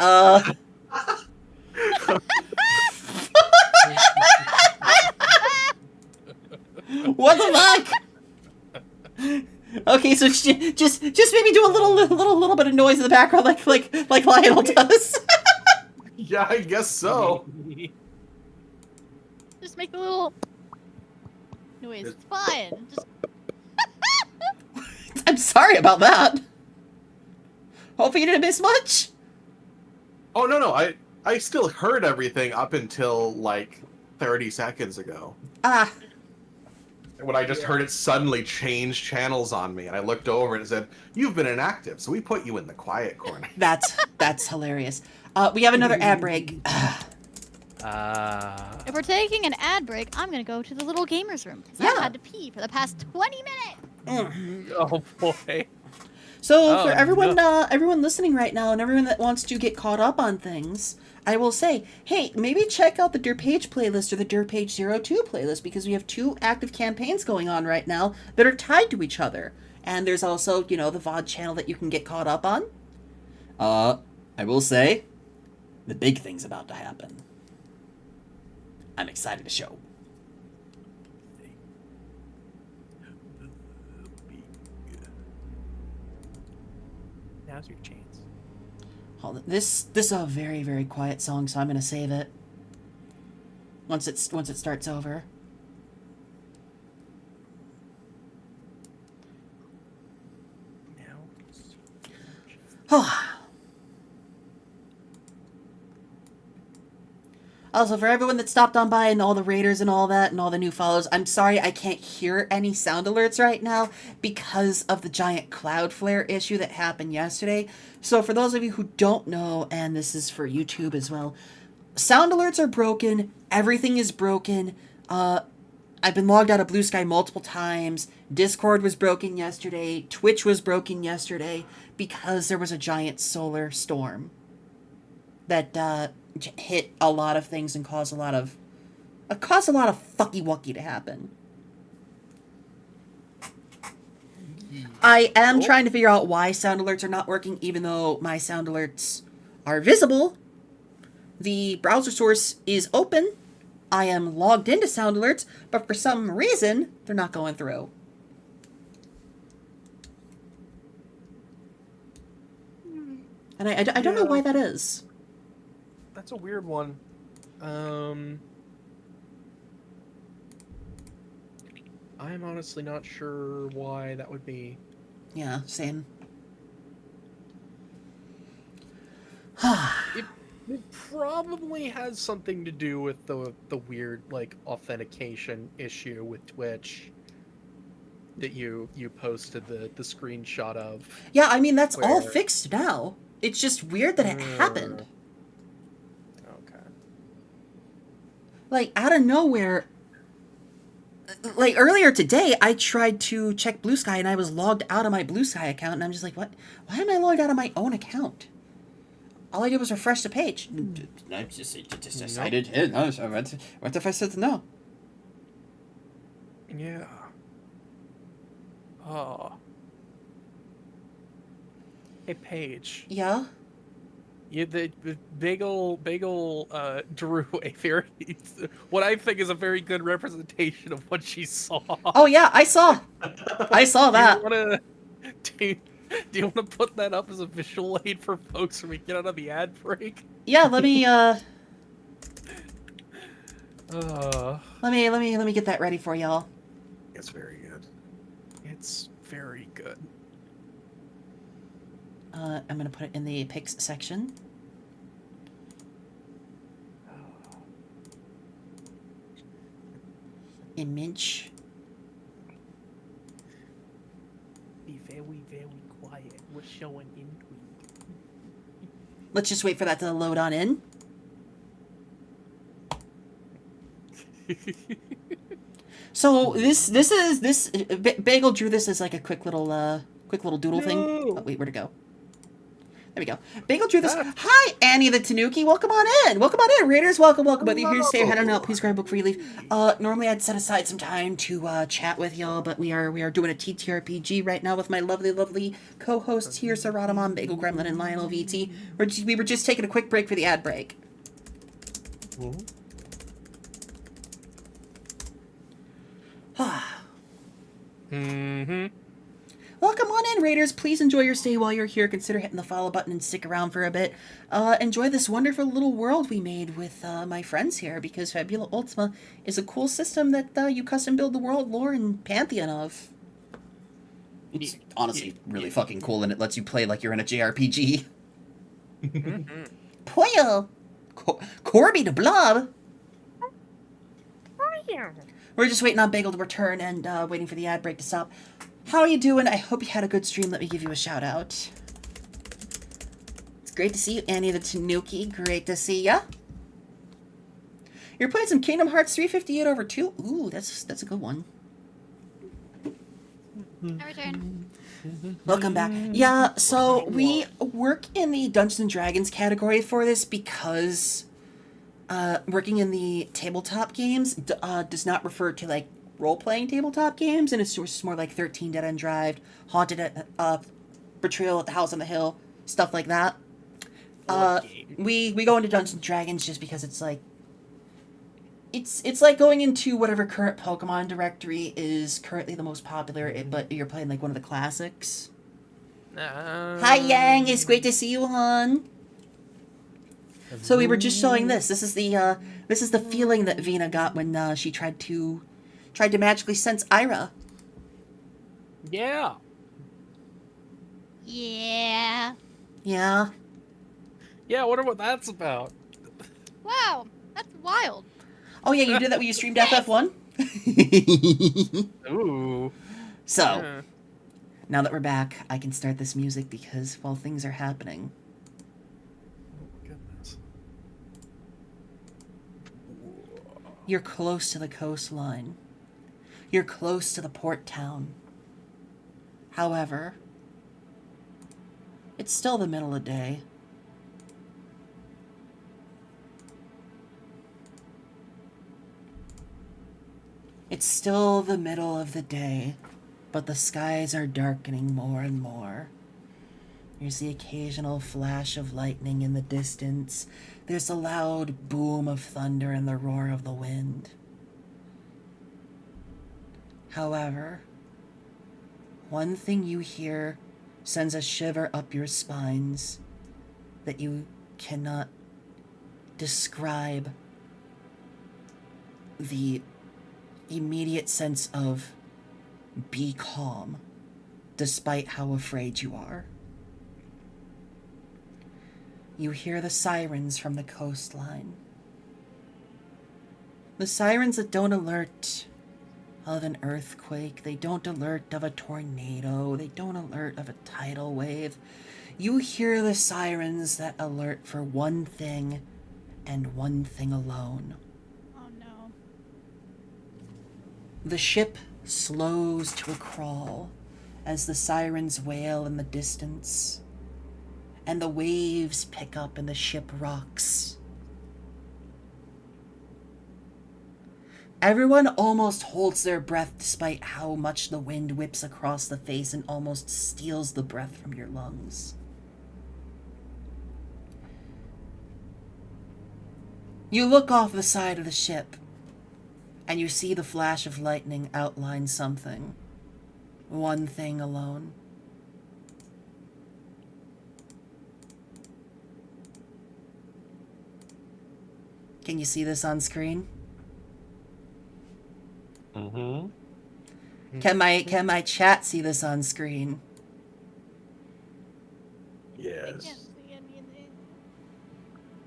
What the fuck? Okay, so just maybe do a little bit of noise in the background, like Lionel does. Yeah, I guess so. Just make a little noise. It's fine. Just I'm sorry about that. Hopefully you didn't miss much. Oh no, I still heard everything up until like 30 seconds ago. Ah, When I just heard it suddenly change channels on me, and I looked over and it said, "You've been inactive, so we put you in the quiet corner." that's hilarious. We have another ad break. if we're taking an ad break, I'm gonna go to the little gamers room. 'Cause Yeah. I've had to pee for the past 20 minutes. Oh boy. So Oh, for everyone, no. everyone listening right now, and everyone that wants to get caught up on things, I will say, hey, maybe check out the Derpaige playlist or the Derpaige 02 playlist, because we have 2 active campaigns going on right now that are tied to each other. And there's also, you know, the VOD channel that you can get caught up on. I will say, the big thing's about to happen. I'm excited to show. Now's your chance. Hold on. This is a very, very quiet song, so I'm gonna save it. Once it starts over. Now. Also, for everyone that stopped on by and all the raiders and all that and all the new follows, I'm sorry I can't hear any sound alerts right now because of the giant cloud flare issue that happened yesterday. So for those of you who don't know, and this is for YouTube as well, sound alerts are broken. Everything is broken. I've been logged out of Blue Sky multiple times. Discord was broken yesterday. Twitch was broken yesterday because there was a giant solar storm that hit a lot of things and caused a lot of fucky wucky to happen. I am trying to figure out why sound alerts are not working, even though my sound alerts are visible. The browser source is open. I am logged into sound alerts, but for some reason, they're not going through. And I don't know why that is. That's a weird one. I'm honestly not sure why that would be. Yeah, same. It probably has something to do with the weird like authentication issue with Twitch that you posted the screenshot of. Yeah, I mean that's all Where- fixed now. It's just weird that it happened. Okay. Like out of nowhere. Like earlier today, I tried to check Blue Sky and I was logged out of my Blue Sky account, and I'm just like, what? Why am I logged out of my own account? All I did was refresh the page. I just decided, hey, no, so what if I said no? Yeah. Oh. Hey, Paige. Yeah? The bagel drew a very what I think is a very good representation of what she saw. Oh yeah, I saw that. Do you wanna put that up as a visual aid for folks when we get out of the ad break? Yeah, let me Uh, let me get that ready for y'all. It's very good. it's very good. I'm gonna put it in the pics section. Image. Be very, very quiet. We're showing in Let's just wait for that to load on in. So this Bagel drew this as like a quick little doodle thing. Oh, wait, where'd it go? There we go. Bagel drew this. Hi, Annie the Tanuki. Welcome on in. Welcome on in, Raiders. Welcome. Whether you're here to stay or head on out, please grab a book before you leave. Normally I'd set aside some time to chat with y'all, but we are doing a TTRPG right now with my lovely co-hosts here, Saradamon, Bagel Gremlin, and Lionel VT. We were just taking a quick break for the ad break. Mm-hmm. Welcome on in, Raiders. Please enjoy your stay while you're here. Consider hitting the follow button and stick around for a bit. Enjoy this wonderful little world we made with my friends here, because Fabula Ultima is a cool system that you custom build the world, lore, and pantheon of. It's honestly really fucking cool, and it lets you play like you're in a JRPG. Poyo! Corby the Blob! We're just waiting on Bagel to return and waiting for the ad break to stop. How are you doing? I hope you had a good stream. Let me give you a shout out. It's great to see you, Annie the Tanuki. Great to see ya. You're playing some Kingdom Hearts 358 over 2? Ooh, that's a good one. I return. Welcome back. Yeah, so we work in the Dungeons and Dragons category for this because working in the tabletop games does not refer to like role-playing tabletop games, and it's just more like 13 Dead End Drive, Haunted at Betrayal at the House on the Hill, stuff like that. We go into Dungeons and Dragons just because it's like it's like going into whatever current Pokemon directory is currently the most popular, but you're playing like one of the classics. Hi Yang, it's great to see you, hon. So we were just showing this. This is the feeling that Vina got when she tried to magically sense Ira. Yeah. Yeah. Yeah. Yeah, I wonder what that's about. Wow, that's wild. Oh yeah, you did that when you streamed FF1? Ooh. So, Yeah. now that we're back, I can start this music because while things are happening. Goodness. You're close to the coastline. You're close to the port town. However, it's still the middle of the day. It's still the middle of the day, but the skies are darkening more and more. There's the occasional flash of lightning in the distance. There's the loud boom of thunder and the roar of the wind. However, one thing you hear sends a shiver up your spines that you cannot describe the immediate sense of be calm despite how afraid you are. You hear the sirens from the coastline. The sirens that don't alert of an earthquake, they don't alert of a tornado, they don't alert of a tidal wave. You hear the sirens that alert for one thing and one thing alone. Oh no. The ship slows to a crawl as the sirens wail in the distance, and the waves pick up and the ship rocks. Everyone almost holds their breath despite how much the wind whips across the face and almost steals the breath from your lungs. You look off the side of the ship, and you see the flash of lightning outline something. One thing alone. Can you see this on screen? Mm-hmm. Can my chat see this on screen? I Yes. can't see anything.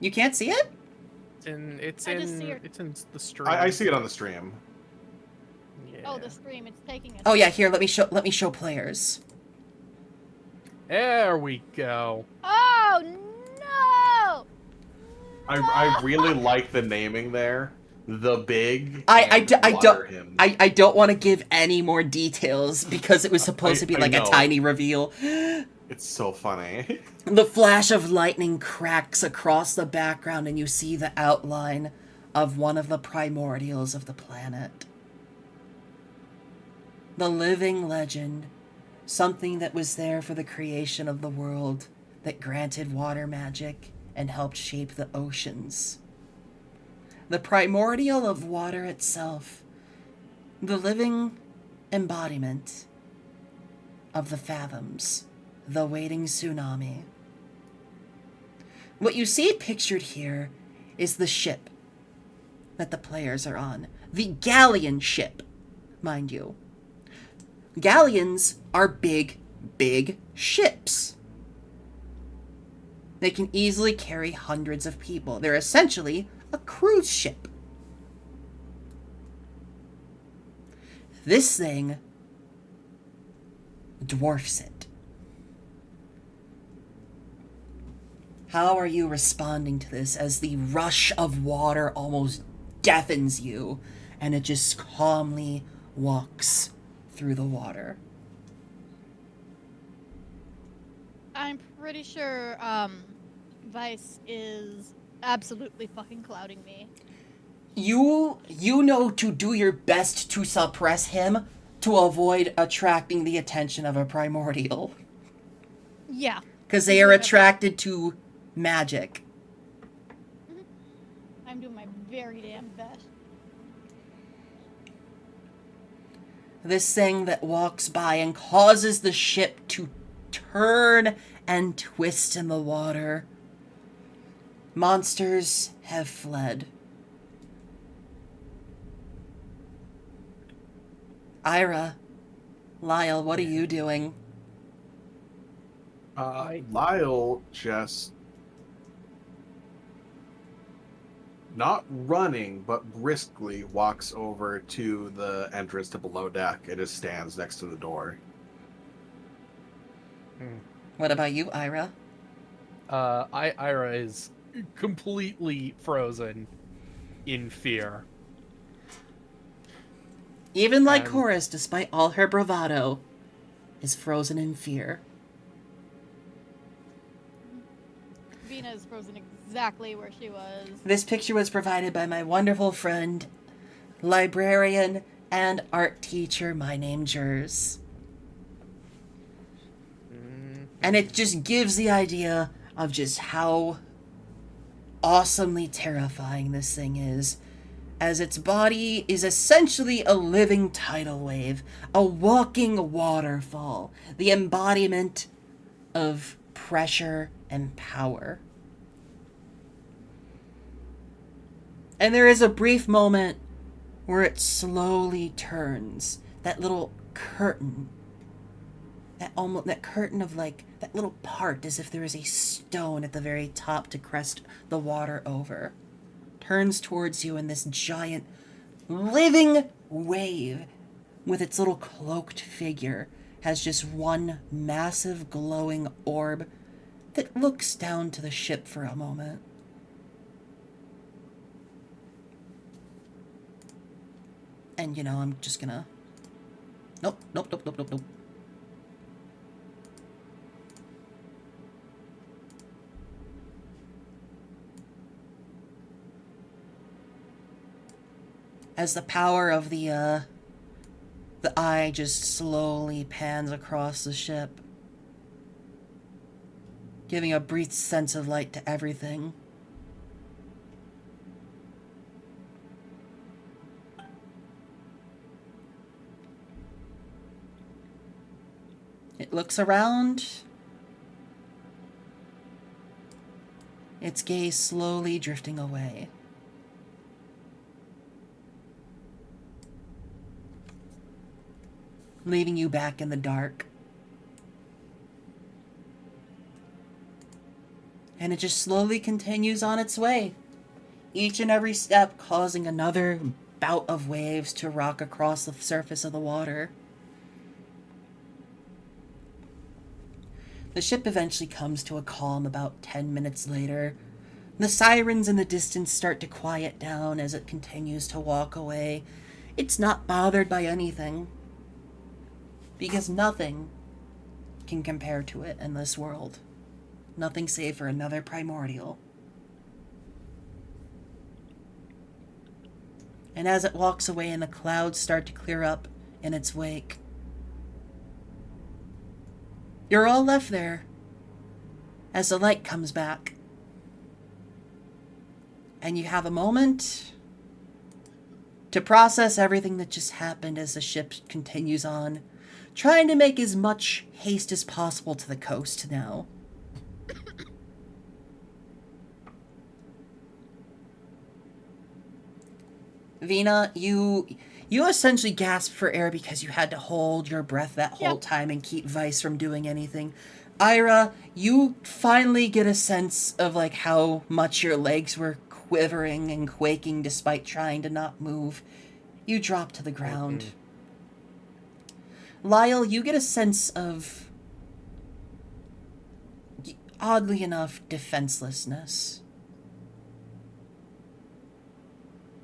You can't see it? It's I just see her. in the stream. I see it on the stream. Yeah. Oh, the stream. It's taking us. Oh yeah, here, let me show players. There we go. Oh no! I really like the naming there. The Big. I Water Hymn. don't want to give any more details because it was supposed to be I like a know. tiny reveal. It's so funny. The flash of lightning cracks across the background and you see the outline of one of the primordials of the planet. The living legend, something that was there for the creation of the world, that granted water magic and helped shape the oceans. The primordial of water itself, the living embodiment of the fathoms, the waiting tsunami. What you see pictured here is the ship that the players are on. The galleon ship, mind you. Galleons are big, big ships. They can easily carry hundreds of people. They're essentially a cruise ship. This thing dwarfs it. How are you responding to this as the rush of water almost deafens you and it just calmly walks through the water? I'm pretty sure Vice is absolutely fucking clouding me. You know to do your best to suppress him to avoid attracting the attention of a primordial. Yeah. Because they are attracted to magic. I'm doing my very damn best. This thing that walks by and causes the ship to turn and twist in the water. Monsters have fled. Ira, Lyle, what are you doing? Lyle just not running, but briskly walks over to the entrance to below deck and just stands next to the door. What about you, Ira? Ira is completely frozen in fear. Even like And- Chorus, despite all her bravado, is frozen in fear. Vina is frozen exactly where she was. This picture was provided by my wonderful friend, librarian, and art teacher, my name Jers. And it just gives the idea of just how awesomely terrifying this thing is, as its body is essentially a living tidal wave, a walking waterfall, the embodiment of pressure and power. And there is a brief moment where it slowly turns, that little curtain, that curtain of like, that little part as if there is a stone at the very top to crest the water over, turns towards you in this giant living wave with its little cloaked figure has just one massive glowing orb that looks down to the ship for a moment. And you know, I'm just gonna... Nope. as the power of the eye just slowly pans across the ship, giving a brief sense of light to everything. It looks around, its gaze slowly drifting away. Leaving you back in the dark. And it just slowly continues on its way, each and every step causing another bout of waves to rock across the surface of the water. The ship eventually comes to a calm about 10 minutes later. The sirens in the distance start to quiet down as it continues to walk away. It's not bothered by anything, because nothing can compare to it in this world. Nothing save for another primordial. And as it walks away and the clouds start to clear up in its wake, you're all left there as the light comes back. And you have a moment to process everything that just happened as the ship continues on, trying to make as much haste as possible to the coast now. Vina, you essentially gasped for air because you had to hold your breath that whole time and keep Vice from doing anything. Ira, you finally get a sense of like how much your legs were quivering and quaking despite trying to not move. You drop to the ground. Lyle, you get a sense of, oddly enough, defenselessness.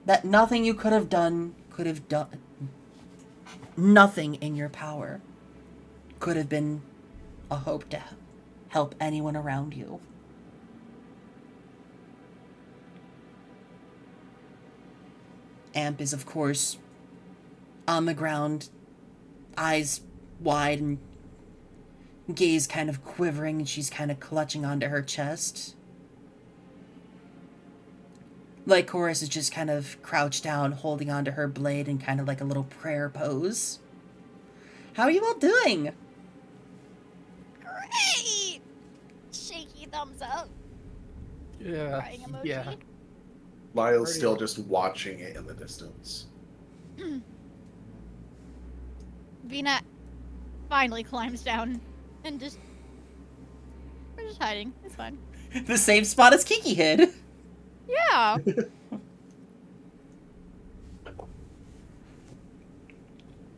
That nothing you could have done, nothing in your power could have been a hope to help anyone around you. Amp is, of course, on the ground, eyes wide and gaze kind of quivering, and she's kind of clutching onto her chest. Lycoris is just kind of crouched down, holding onto her blade in kind of like a little prayer pose. How are you all doing? Great! Shaky thumbs up. Yeah. Crying emoji. Yeah. Lyle's still just watching it in the distance. Vina finally climbs down and just... We're just hiding. It's fine. The same spot as Kiki hid. Yeah.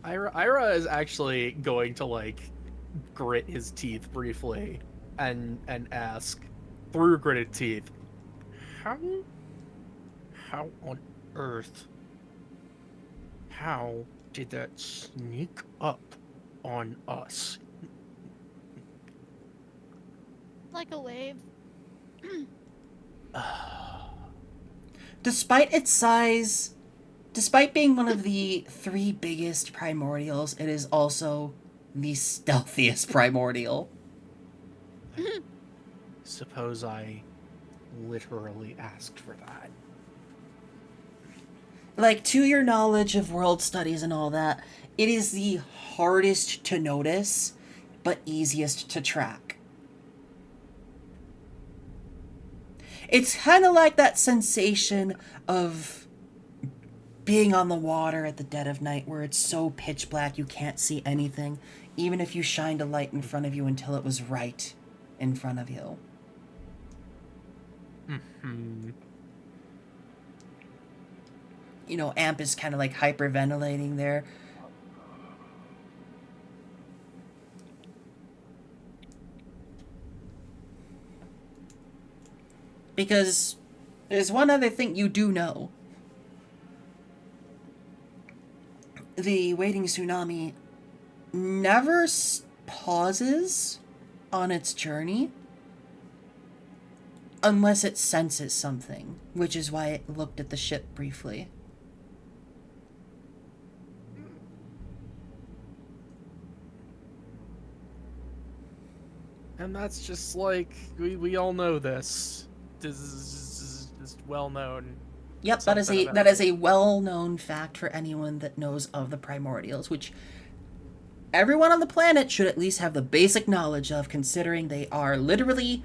Ira is actually going to like grit his teeth briefly and ask through gritted teeth, how on earth, how did that sneak up on us? Like a wave. Despite its size, despite being one of the 3 biggest primordials, it is also the stealthiest primordial. Suppose I literally asked for that. Like, to your knowledge of world studies and all that, it is the hardest to notice, but easiest to track. It's kind of like that sensation of being on the water at the dead of night where it's so pitch black you can't see anything, even if you shined a light in front of you until it was right in front of you. Mm-hmm. You know, Amp is kind of like hyperventilating there. Because there's one other thing you do know. The waiting tsunami never pauses on its journey unless it senses something, which is why it looked at the ship briefly. And that's just like, we all know this. This is just well known. Yep, Something about that is a well-known fact for anyone that knows of the primordials, which everyone on the planet should at least have the basic knowledge of, considering they are literally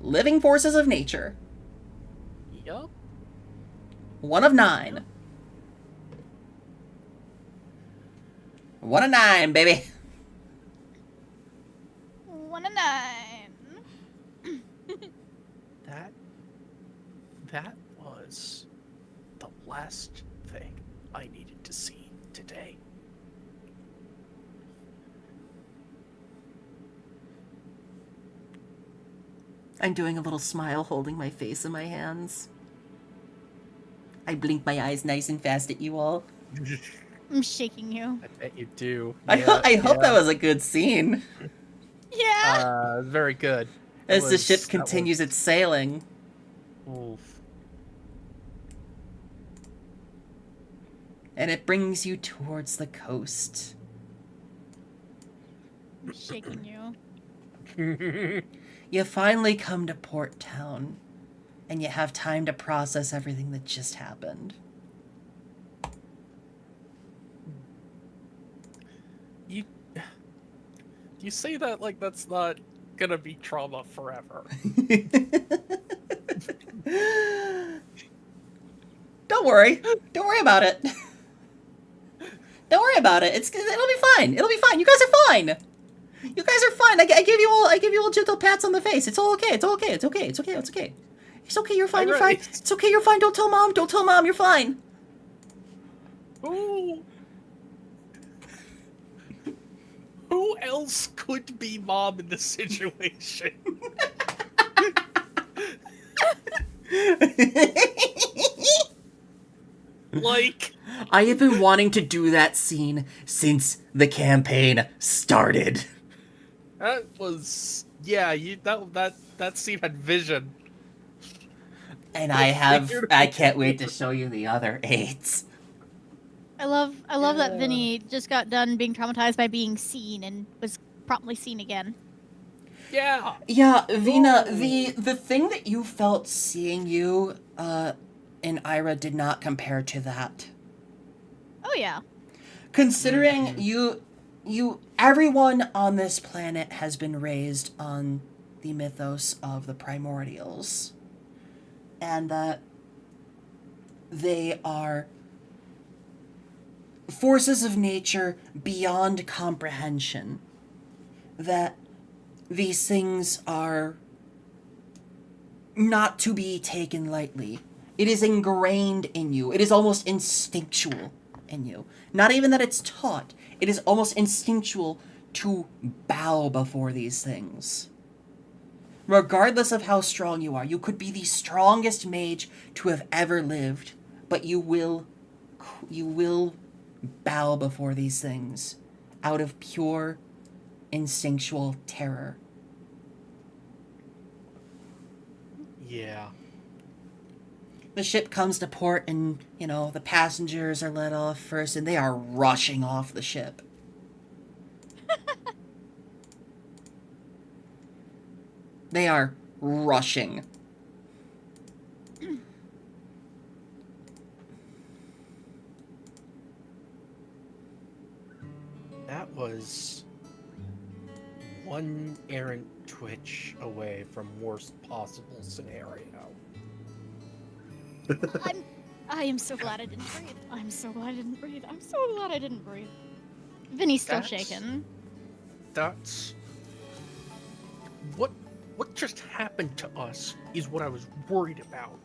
living forces of nature. Yup. 1 of 9. 1 of 9, baby. 1 of 9. That was the last thing I needed to see today. I'm doing a little smile, holding my face in my hands. I blink my eyes nice and fast at you all. I'm shaking you. I bet you do. I hope that was a good scene. Yeah. Very good. As the ship continues its sailing. Oof. And it brings you towards the coast. I'm shaking you. You finally come to Port Town, and you have time to process everything that just happened. You say that like that's not gonna be trauma forever. Don't worry. Don't worry about it. Don't worry about it. It'll be fine. It'll be fine. You guys are fine. You guys are fine. I give you all gentle pats on the face. It's all okay. It's all okay. It's okay. It's okay. It's okay. It's okay. You're fine. You're fine. It's okay. You're fine. Don't tell mom. Don't tell mom. You're fine. Who else could be mom in this situation? Like, I have been wanting to do that scene since the campaign started. that was that scene had vision. And I can't wait to show you the other 8. I love that Vinny just got done being traumatized by being seen and was promptly seen again. Yeah. Yeah, Vina, the thing that you felt seeing you in Ira did not compare to that. Oh yeah. Considering everyone on this planet has been raised on the mythos of the primordials. And that they are forces of nature beyond comprehension. That these things are not to be taken lightly. It is ingrained in you. It is almost instinctual in you. Not even that it's taught. It is almost instinctual to bow before these things. Regardless of how strong you are, you could be the strongest mage to have ever lived, but you will bow before these things out of pure instinctual terror. Yeah. The ship comes to port and, the passengers are let off first and they are rushing off the ship. They are rushing. That was one errant twitch away from worst possible scenario. I am so glad I didn't breathe. I'm so glad I didn't breathe. I'm so glad I didn't breathe. Vinny's still shaking. That's what just happened to us is what I was worried about.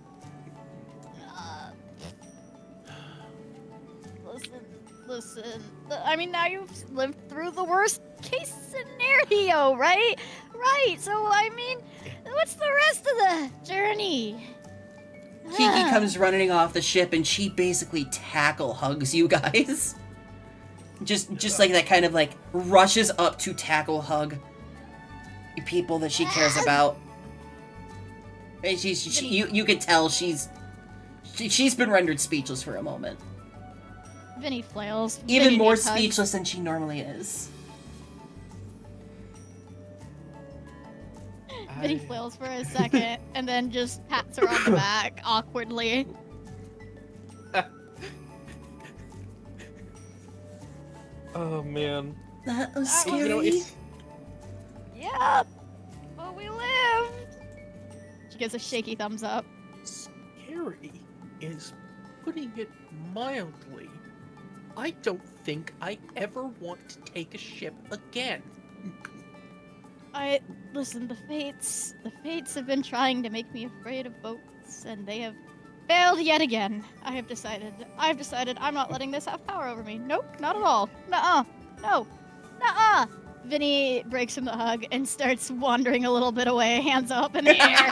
Listen. I mean, now you've lived through the worst case scenario, right? Right. So, I mean, what's the rest of the journey? Kiki comes running off the ship and she basically tackle hugs you guys. Just like that, kind of like rushes up to tackle hug people that she cares about. And you could tell she's been rendered speechless for a moment. Vinny flails. Even Vinny more needs hugs. speechless than she normally is. Vinny flails for a second and then just pats her on the back awkwardly. Oh man. That was That was- scary. You know, it's Yeah, but we lived. She gives a shaky thumbs up. scary is putting it mildly. I don't think I ever want to take a ship again. Listen, the fates have been trying to make me afraid of boats, and they have failed yet again. I've decided I'm not letting this have power over me. Nope, not at all. Nuh-uh. No. Nuh-uh. Vinny breaks from the hug and starts wandering a little bit away, hands up in the air.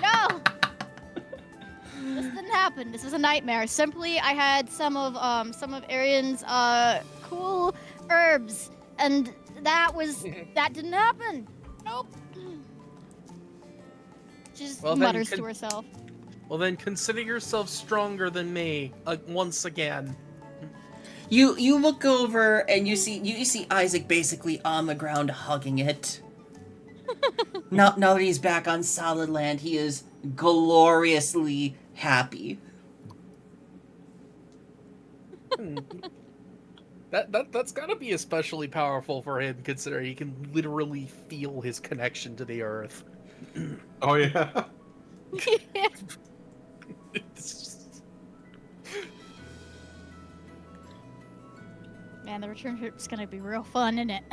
No. This didn't happen. This was a nightmare. Simply, I had some of Arian's cool herbs, and that didn't happen. Nope. She just Well, then mutters to herself. Well then, consider yourself stronger than me once again. You look over and you see Isaac basically on the ground hugging it. now that he's back on solid land, he is gloriously happy. That's gotta be especially powerful for him, considering he can literally feel his connection to the earth. Oh yeah. It's just- Man, the return trip's gonna be real fun, isn't it?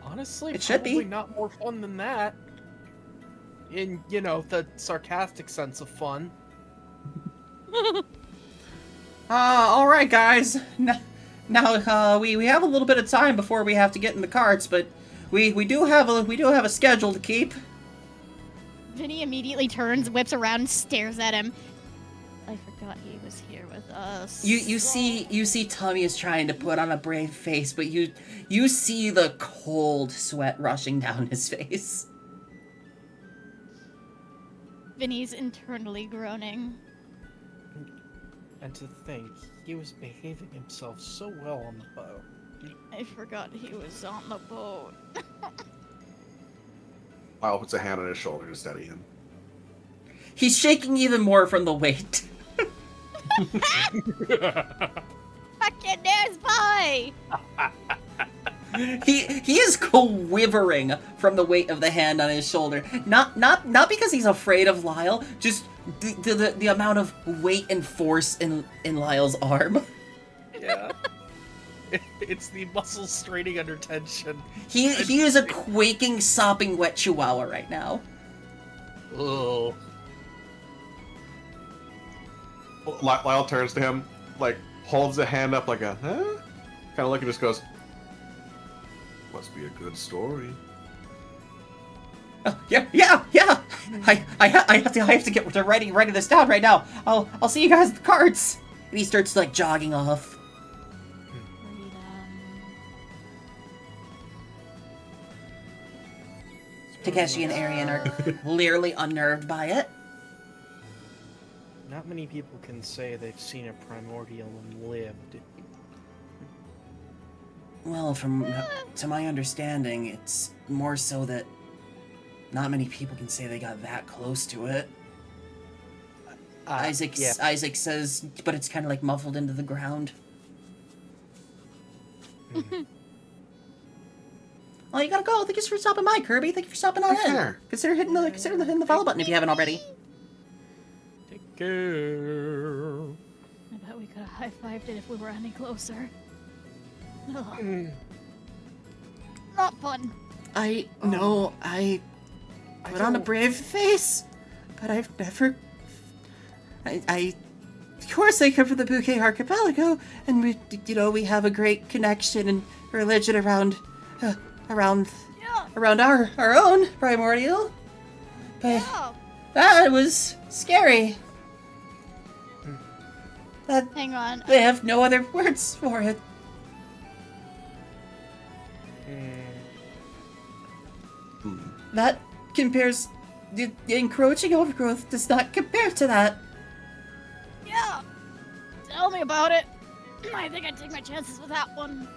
Honestly, It should be. probably not more fun than that. In, the sarcastic sense of fun. All right, guys. Now we have a little bit of time before we have to get in the carts, but we do have a schedule to keep. Vinny immediately turns, whips around, and stares at him. I forgot he was here with us. You see Tommy is trying to put on a brave face, but you see the cold sweat rushing down his face. Vinny's internally groaning. And to think, he was behaving himself so well on the boat. I forgot he was on the boat. Lyle puts a hand on his shoulder to steady him. He's shaking even more from the weight. Fucking there's pie! He is quivering from the weight of the hand on his shoulder. Not because he's afraid of Lyle, just the amount of weight and force in Lyle's arm. Yeah. It's the muscles straining under tension. He is a quaking, sopping wet chihuahua right now. Ugh. Lyle turns to him, like holds a hand up like a huh? Kind of look and just goes, "Must be a good story." Yeah. I have to get to writing this down right now. I'll see you guys at the carts. And he starts like jogging off. Takeshi and Arian are clearly unnerved by it. Not many people can say they've seen a primordial and lived. Well, to my understanding, it's more so that not many people can say they got that close to it. Isaac says, but it's kind of like muffled into the ground. Oh, you gotta go. Thank you for stopping by, Kirby. Thank you for stopping on in. Sure. Consider hitting the follow button if you haven't already. Take care. I bet we could have high-fived it if we were any closer. Ugh. Not fun. I know I put on a brave face, but I've never. Of course, I come from the Bouquet Archipelago, and we have a great connection and religion around our own primordial. But Yeah. that was scary. That Hang on. they have no other words for it. That compares. The encroaching overgrowth does not compare to that. Yeah. Tell me about it. I think I'd take my chances with that one.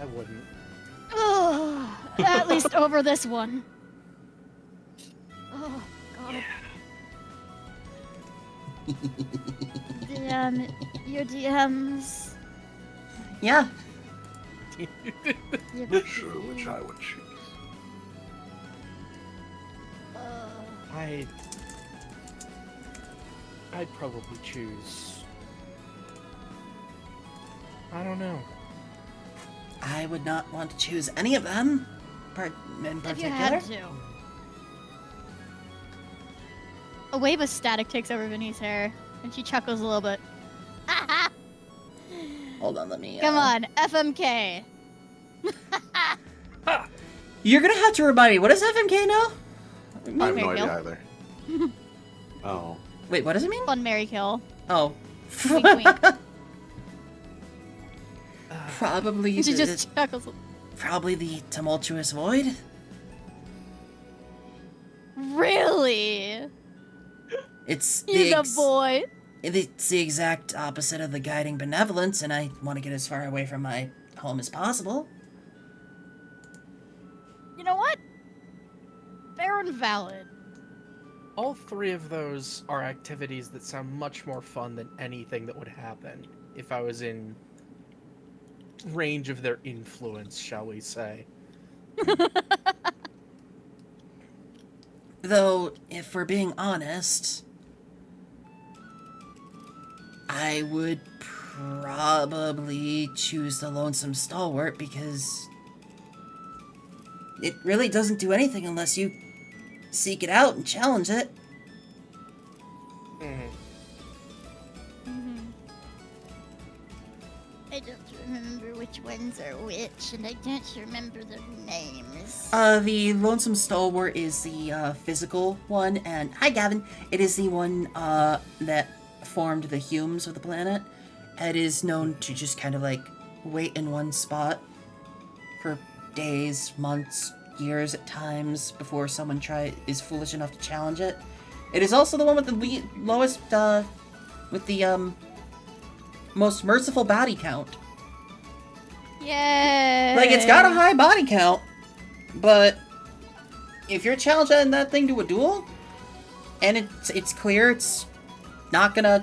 I wouldn't. Oh, at least over this one. Oh, God. DM, your DMs. Yeah. Not sure which I would choose. I'd probably choose. I don't know. I would not want to choose any of them in If particular. you had to. A wave of static takes over Vinny's hair, and she chuckles a little bit. Hold on, let me. Come on, FMK. You're gonna have to remind me. What does FMK know? I have no Mary idea kill. either. Oh. Wait, what does it mean? Fun Mary kill. Oh. Wink, wink. Probably. And she the- just chuckles. Probably the tumultuous void. Really? It's He's a boy. It's the exact opposite of the guiding benevolence, and I want to get as far away from my home as possible. You know what? Fair and valid. All three of those are activities that sound much more fun than anything that would happen if I was in range of their influence, shall we say. Though, if we're being honest, I would probably choose the Lonesome Stalwart because it really doesn't do anything unless you seek it out and challenge it. Mm-hmm. I don't remember which ones are which, and I don't remember their names. The Lonesome Stalwart is the physical one, and hi Gavin, it is the one that formed the Humes of the planet. It is known to just kind of like wait in one spot for days, months, years at times before someone is foolish enough to challenge it. It is also the one with the lowest, with the most merciful body count. Yay! Like, it's got a high body count, but if you're challenging that thing to a duel, and it's clear it's not gonna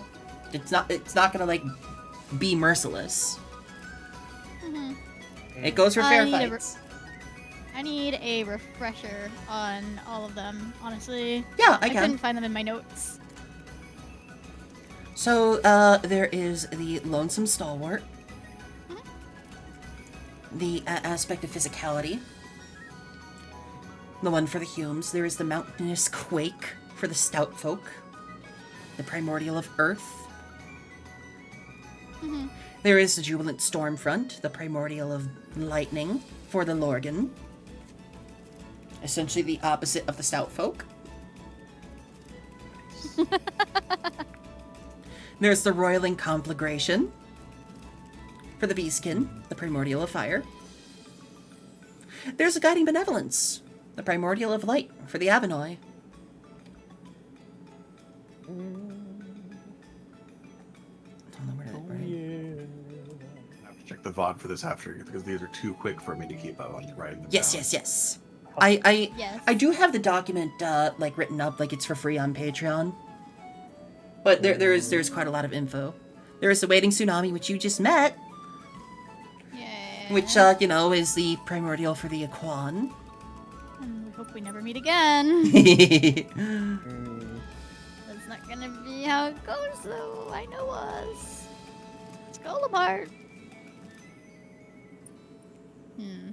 like be merciless. Mhm. It goes for fair I need a fights. I need a refresher on all of them, honestly. Yeah, I I can. couldn't find them in my notes. So, there is the Lonesome Stalwart. The aspect of physicality. The one for the Humes. There is the Mountainous Quake for the Stout Folk. The Primordial of Earth. Mhm. There is the Jubilant Stormfront, the Primordial of Lightning for the Lorgan. Essentially the opposite of the Stout Folk. There's the Roiling Conflagration for the Beastkin, the Primordial of Fire. There's the Guiding Benevolence, the Primordial of Light for the Avanoi. I have to check the VOD for this after because these are too quick for me to keep up on writing them Yes, down. yes. I Yes. do have the document like written up, like it's for free on Patreon. But there's quite a lot of info. There is the Waiting Tsunami, which you just met, Yeah. which is the primordial for the Aquan. And we hope we never meet again. Mm. That's not gonna be how it goes, though. I know us. Skull apart. Hmm.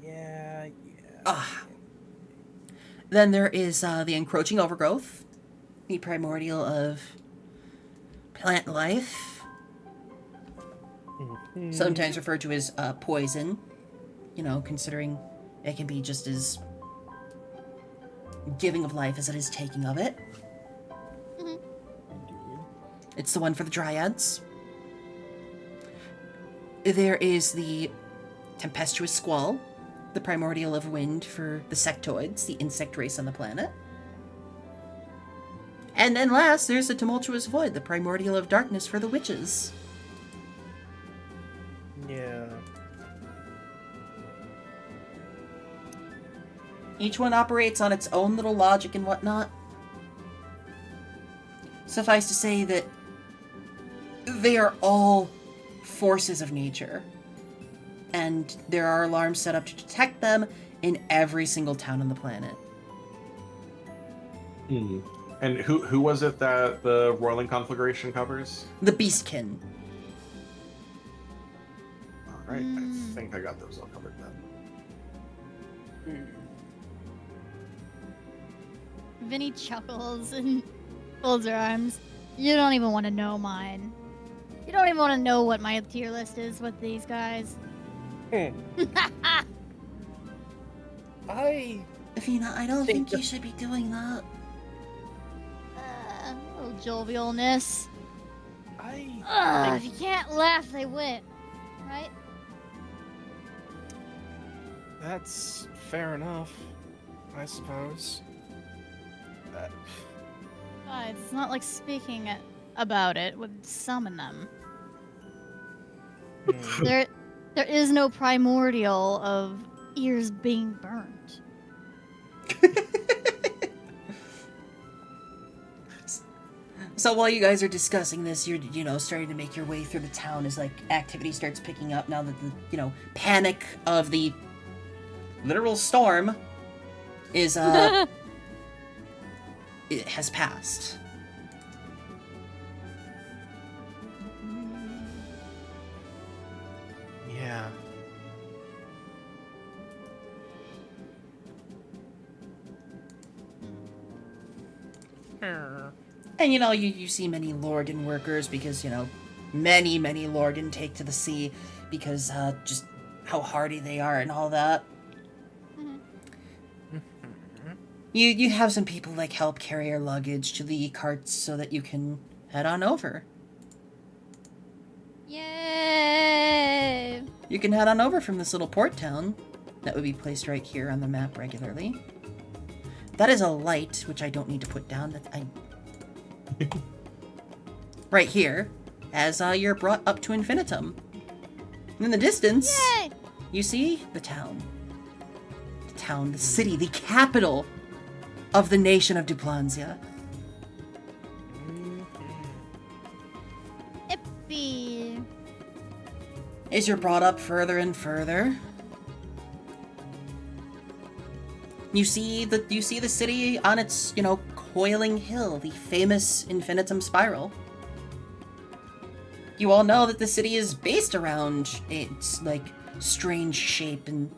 Yeah. Ah. Then there is the Encroaching Overgrowth, the primordial of plant life, sometimes referred to as poison, considering it can be just as giving of life as it is taking of it. Mhm. It's the one for the Dryads. There is the Tempestuous Squall, the primordial of wind for the sectoids, the insect race on the planet. And then last, there's the Tumultuous Void, the primordial of darkness for the witches. Each one operates on its own little logic and whatnot. Suffice to say that they are all forces of nature. And there are alarms set up to detect them in every single town on the planet. Hmm. And who was it that the Roiling Conflagration covers? The Beastkin. All right, I think I got those all covered then. Vinny chuckles and folds her arms. You don't even want to know mine. You don't even want to know what my tier list is with these guys. Athena, I don't think you should be doing that. Little jovialness. If you can't laugh, they win. Right? That's fair enough, I suppose. It's not like speaking about it would summon them. There is no primordial of ears being burnt. So while you guys are discussing this, you're, starting to make your way through the town as, activity starts picking up now that the, panic of the literal storm is, it has passed. Yeah. And, you see many Lordan workers because, many Lordan take to the sea because, just how hardy they are and all that. You have some people, help carry your luggage to the carts so that you can head on over. Yay! You can head on over from this little port town that would be placed right here on the map regularly. That is a light, which I don't need to put down. Right here, as you're brought up to infinitum. In the distance, Yay! you see the town. The town, the city, the capital of the nation of Duplansia. Ippy. As you're brought up further and further, you see the city on its, coiling hill, the famous infinitum spiral. You all know that the city is based around its, strange shape and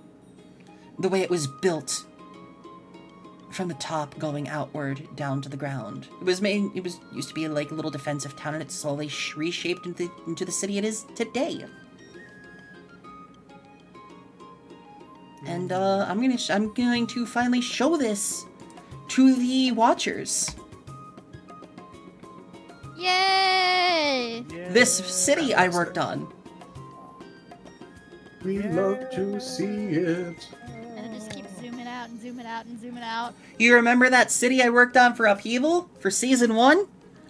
the way it was built from the top going outward down to the ground. It was used to be a little defensive town, and it's slowly reshaped into the city it is today. And I'm going to finally show this to the watchers. Yay! This city I worked on. We love to see it. And it just keeps zooming out and zooming out and zooming out. You remember that city I worked on for Upheaval? For Season 1?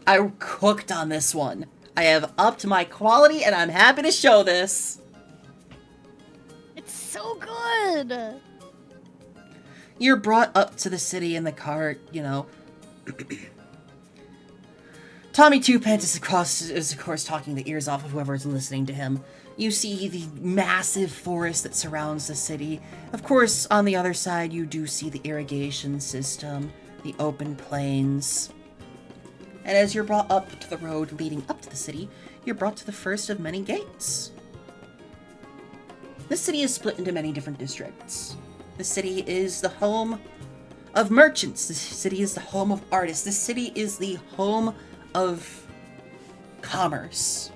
I cooked on this one. I have upped my quality, and I'm happy to show this. It's so good! You're brought up to the city in the cart, Tommy Two Pants is of course talking the ears off of whoever's listening to him. You see the massive forest that surrounds the city. Of course, on the other side, you do see the irrigation system, the open plains. And as you're brought up to the road leading up to the city, you're brought to the first of many gates. This city is split into many different districts. The city is the home of merchants. The city is the home of artists. The city is the home of commerce.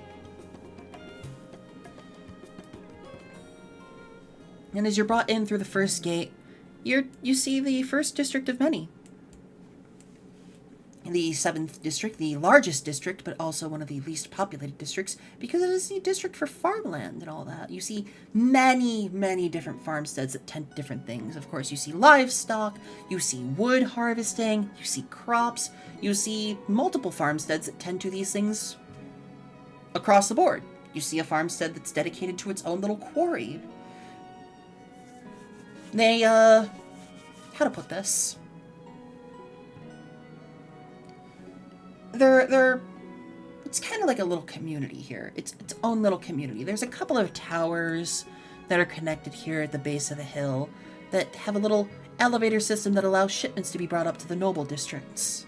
And as you're brought in through the first gate, you see the first district of many. The 7th district, the largest district, but also one of the least populated districts, because it is the district for farmland and all that. You see many different farmsteads that tend to different things. Of course, you see livestock, you see wood harvesting, you see crops, you see multiple farmsteads that tend to these things across the board. You see a farmstead that's dedicated to its own little quarry. They, how to put this? They're it's kind of like a little community here. It's its own little community. There's a couple of towers that are connected here at the base of the hill that have a little elevator system that allows shipments to be brought up to the noble districts.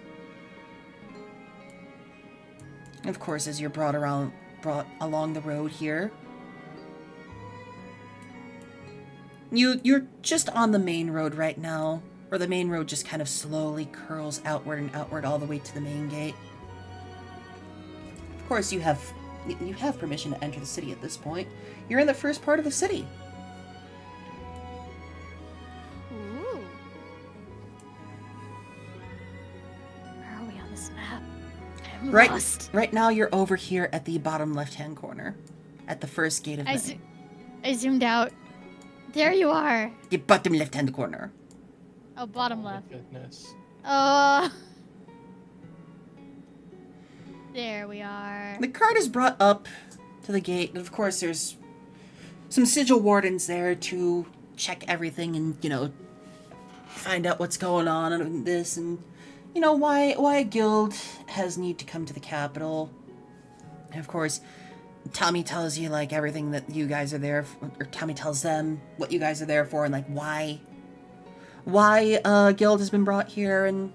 And of course, as you're brought along the road here, you're just on the main road right now, where the main road just kind of slowly curls outward and outward all the way to the main gate. Of course, you have permission to enter the city at this point. You're in the first part of the city. Ooh. Where are we on this map? I'm lost. Right now, you're over here at the bottom left-hand corner, at the first gate of the... I zoomed out. There you are. The bottom left-hand corner. Oh, bottom Oh my left. goodness. Oh. There we are. The cart is brought up to the gate, and of course there's some sigil wardens there to check everything and, you know, find out what's going on and this and, you know, why a guild has need to come to the capital. And of course, Tommy tells you, like, everything that you guys are there for, or Tommy tells them what you guys are there for and, like, why a guild has been brought here and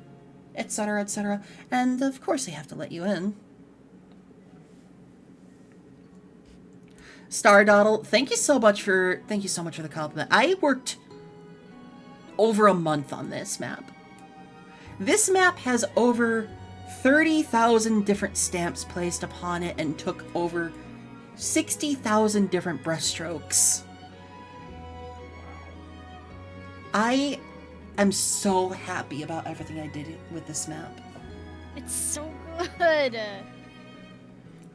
etc., etc. And of course they have to let you in. Stardoddle, thank you so much for the compliment. I worked over a month on this map. This map has over 30,000 different stamps placed upon it and took over 60,000 different brushstrokes. I am so happy about everything I did with this map. It's so good.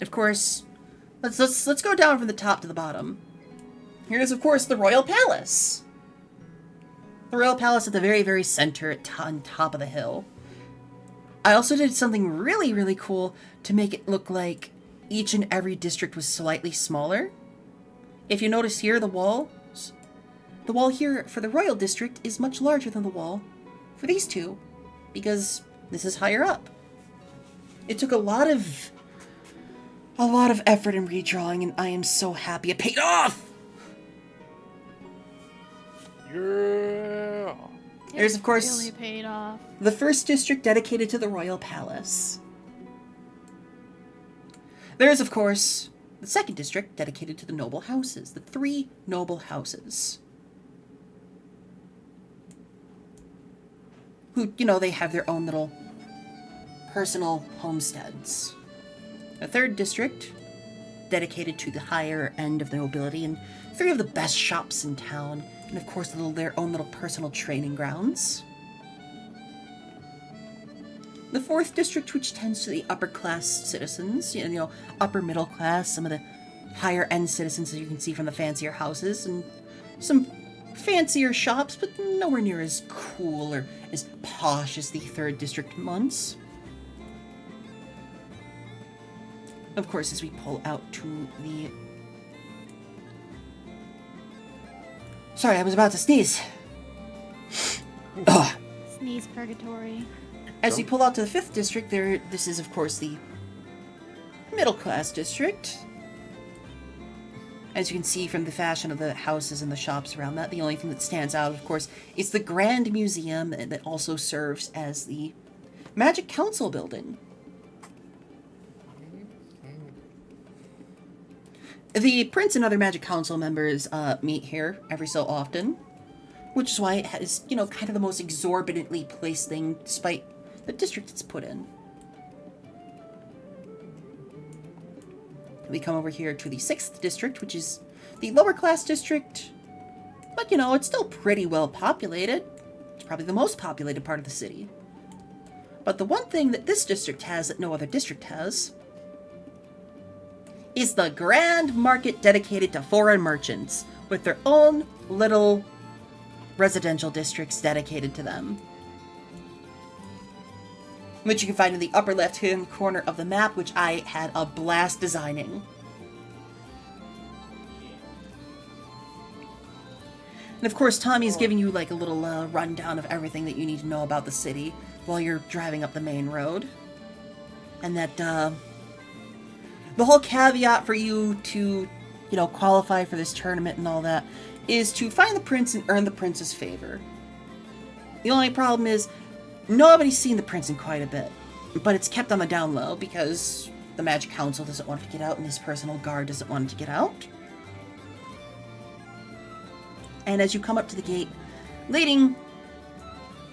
Of course, let's go down from the top to the bottom. Here is, of course, the Royal Palace. The Royal Palace at the very, very center on top of the hill. I also did something really, really cool to make it look like each and every district was slightly smaller. If you notice here, the wall here for the Royal District is much larger than the wall for these two, because this is higher up. It took a lot of effort in redrawing, and I am so happy it paid off! Yeah. There's, of course, Really paid off. the first district dedicated to the Royal Palace. There is, of course, the second district dedicated to the noble houses, the 3 noble houses. Who, you know, they have their own little personal homesteads. The third district, dedicated to the higher end of the nobility, and 3 of the best shops in town, and of course their own little personal training grounds. The fourth district, which tends to the upper class citizens, you know, upper middle class, some of the higher end citizens that you can see from the fancier houses, and some fancier shops, but nowhere near as cool or as posh as the third district months. Of course, as we pull out to the... Sorry, I was about to sneeze. Ugh. Sneeze purgatory. As we pull out to the 5th district, this is, of course, the middle-class district. As you can see from the fashion of the houses and the shops around that, the only thing that stands out, of course, is the Grand Museum that also serves as the Magic Council building. The Prince and other Magic Council members meet here every so often, which is why it has, you know, kind of the most exorbitantly placed thing, despite the district it's put in. We come over here to the 6th district, which is the lower class district, but, you know, it's still pretty well populated. It's probably the most populated part of the city. But the one thing that this district has that no other district has is the grand market dedicated to foreign merchants, with their own little residential districts dedicated to them, which you can find in the upper left-hand corner of the map, which I had a blast designing. And of course, Tommy's giving you like a little rundown of everything that you need to know about the city while you're driving up the main road. And that the whole caveat for you to, qualify for this tournament and all that is to find the prince and earn the prince's favor. The only problem is nobody's seen the prince in quite a bit, but it's kept on the down low because the Magic Council doesn't want it to get out and his personal guard doesn't want it to get out. And as you come up to the gate leading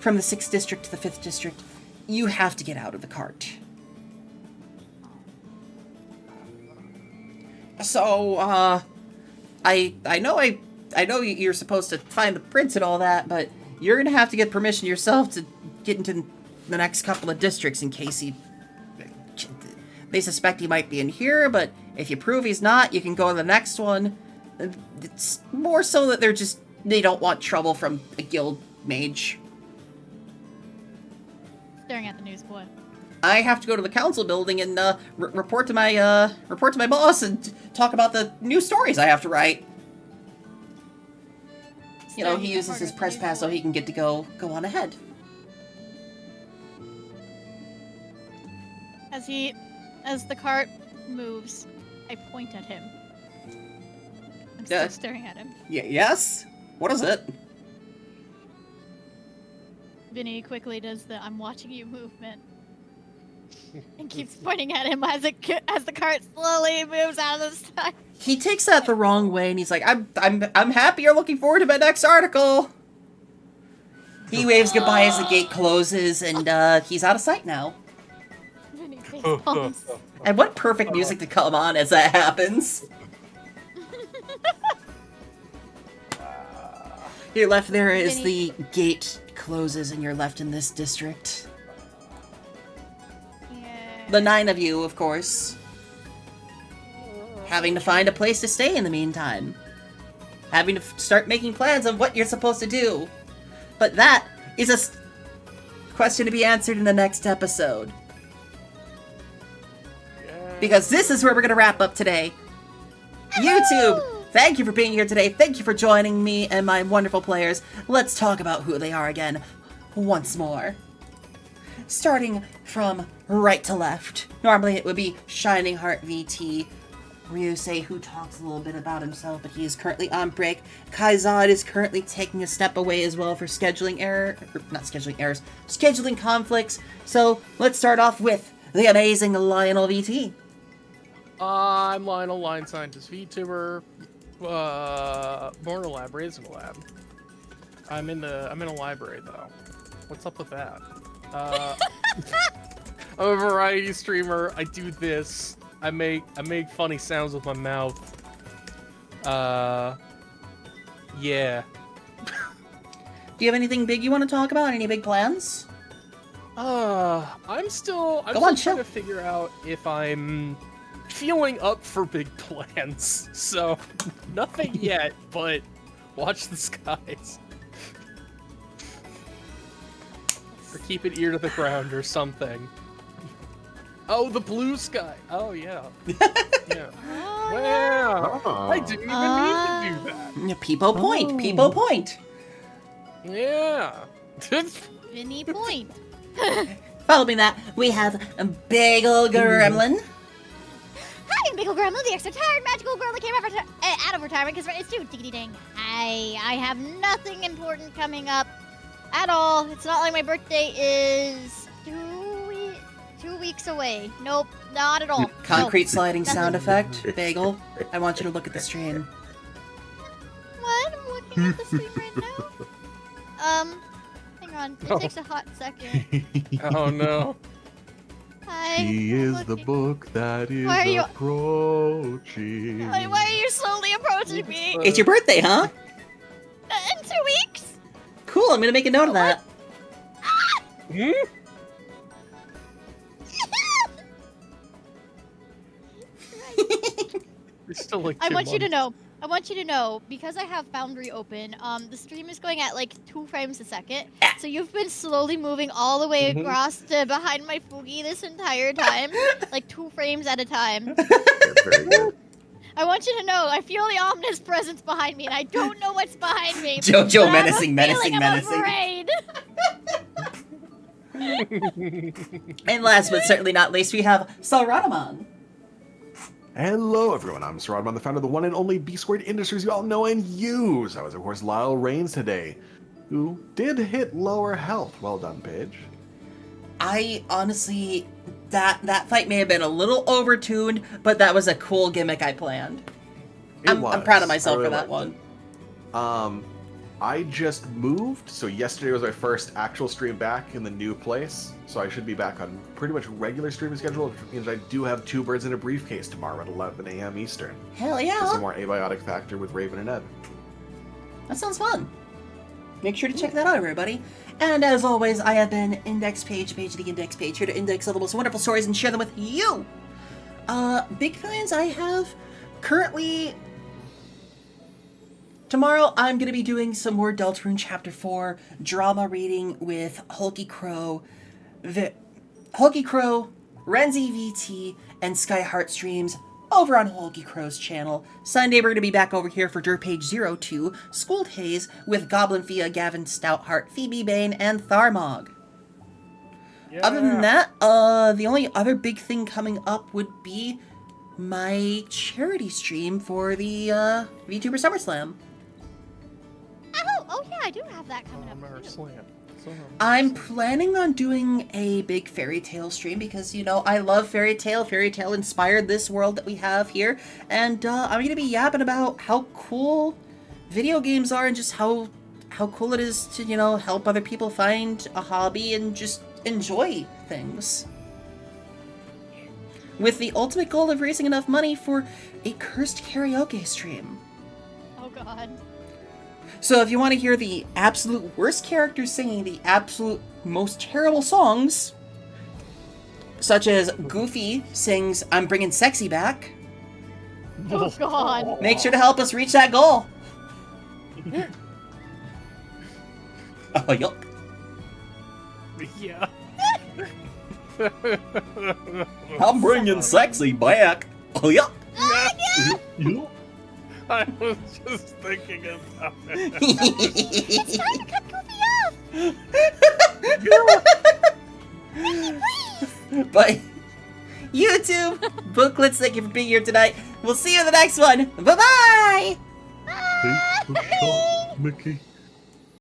from the 6th district to the 5th district, you have to get out of the cart. So, I know you're supposed to find the prince and all that, but you're gonna have to get permission yourself to get into the next couple of districts in case they suspect he might be in here, but if you prove he's not, you can go to the next one. It's more so that they don't want trouble from a guild mage. Staring at the newsboy. I have to go to the council building and report to my boss and talk about the new stories I have to write. He uses his press pass so he can get to go on ahead. As the cart moves, I point at him. I'm still staring at him. Yes? What is it? Vinny quickly does the "I'm watching you" movement. And keeps pointing at him as the cart slowly moves out of the side. He takes that the wrong way, and he's like, "I'm happy you're looking forward to my next article." He waves goodbye as the gate closes, and he's out of sight now. Vinny face palms. And what perfect music to come on as that happens. You're left there as the gate closes, and you're left in this district. The 9 of you, of course. Having to find a place to stay in the meantime. Having to start making plans of what you're supposed to do. But that is a question to be answered in the next episode. Because this is where we're going to wrap up today. YouTube, thank you for being here today. Thank you for joining me and my wonderful players. Let's talk about who they are again once more. Starting from right to left. Normally it would be Shining Heart VT, Ryusei, who talks a little bit about himself, but he is currently on break. Kaizad is currently taking a step away as well for scheduling conflicts. So let's start off with the amazing Lionel VT. I'm Lionel, line scientist, Vtuber, born in a lab, raised in a lab. I'm in a library though. What's up with that? I'm a variety streamer. I do this. I make funny sounds with my mouth. Yeah. Do you have anything big you want to talk about? Any big plans? I'm still trying to figure out if I'm feeling up for big plans. So, nothing yet, but watch the skies. Or keep an ear to the ground or something. Oh, the blue sky. Oh, yeah. Yeah. Wow. Oh. I didn't even need to do that. People point. People point. Yeah. Vinny point. Following that, we have a Bagel Gremlin. Hi, I'm Bagel Gremlin, the extra tired magical girl that came out of retirement because it's too diggity dang. I have nothing important coming up at all. It's not like my birthday is 2 weeks away. Nope, not at all. Concrete sliding sound effect. Bagel, I want you to look at the stream. What? I'm looking at the stream right now. Hang on. It takes a hot second. Oh, no. Hi. He I'm is the looking. book that is Why are you- approaching. Why are you slowly approaching me? It's your birthday, huh? In 2 weeks? Cool, I'm gonna make a note of that. Hmm? It's still like I 2 want you to months. know. I want you to know, because I have Foundry open, the stream is going at like 2 frames a second. So you've been slowly moving all the way across to behind my Fugi this entire time. Like 2 frames at a time. Very good. I want you to know, I feel the ominous presence behind me, and I don't know what's behind me. Jojo but menacing, I have a feeling menacing, I'm menacing. afraid. And last but certainly not least, we have Salradamon. Hello, everyone. I'm Saradamon, the founder of the one and only B-Squared Industries you all know and use. I was, of course, Lyle Rains today, who did hit lower health. Well done, Paige. I honestly, that fight may have been a little overtuned, but that was a cool gimmick I planned. I'm proud of myself for that one. I just moved, so yesterday was my first actual stream back in the new place, so I should be back on pretty much regular streaming schedule, which means I do have 2 birds in a briefcase tomorrow at 11 a.m. Eastern. Hell Some yeah! more abiotic factor with Raven and Ed. That sounds fun. Make sure to check that out, everybody. And as always, I have been Index Page the Index Page, here to index all the most wonderful stories and share them with you. Big plans I have currently. Tomorrow, I'm going to be doing some more Deltarune Chapter 4 drama reading with Hulky Crow, Renzi VT, and Sky Heartstreams over on Hulky Crow's channel. Sunday, we're going to be back over here for Derpaige S2E3, Schooled Haze, with Goblin Fia, Gavin Stoutheart, Phoebe Bane, and Tharmog. Yeah. Other than that, the only other big thing coming up would be my charity stream for the VTuber SummerSlam. Oh yeah, I do have that coming up. Summer too. Slam. I'm planning on doing a big fairy tale stream because, you know, I love fairy tale. Fairy tale inspired this world that we have here. And I'm going to be yapping about how cool video games are and just how cool it is to, you know, help other people find a hobby and just enjoy things. With the ultimate goal of raising enough money for a cursed karaoke stream. Oh god. So if you want to hear the absolute worst characters singing the absolute most terrible songs, such as Goofy sings I'm Bringing Sexy Back, Oh god. make sure to help us reach that goal. Oh, yuck. Yeah. I'm bringing sexy back. Oh, yuck. I was just thinking about it. It's time to cut Goofy off! But YouTube, booklets, thank you for being here tonight. We'll see you in the next one. Bye-bye! Bye! Mickey.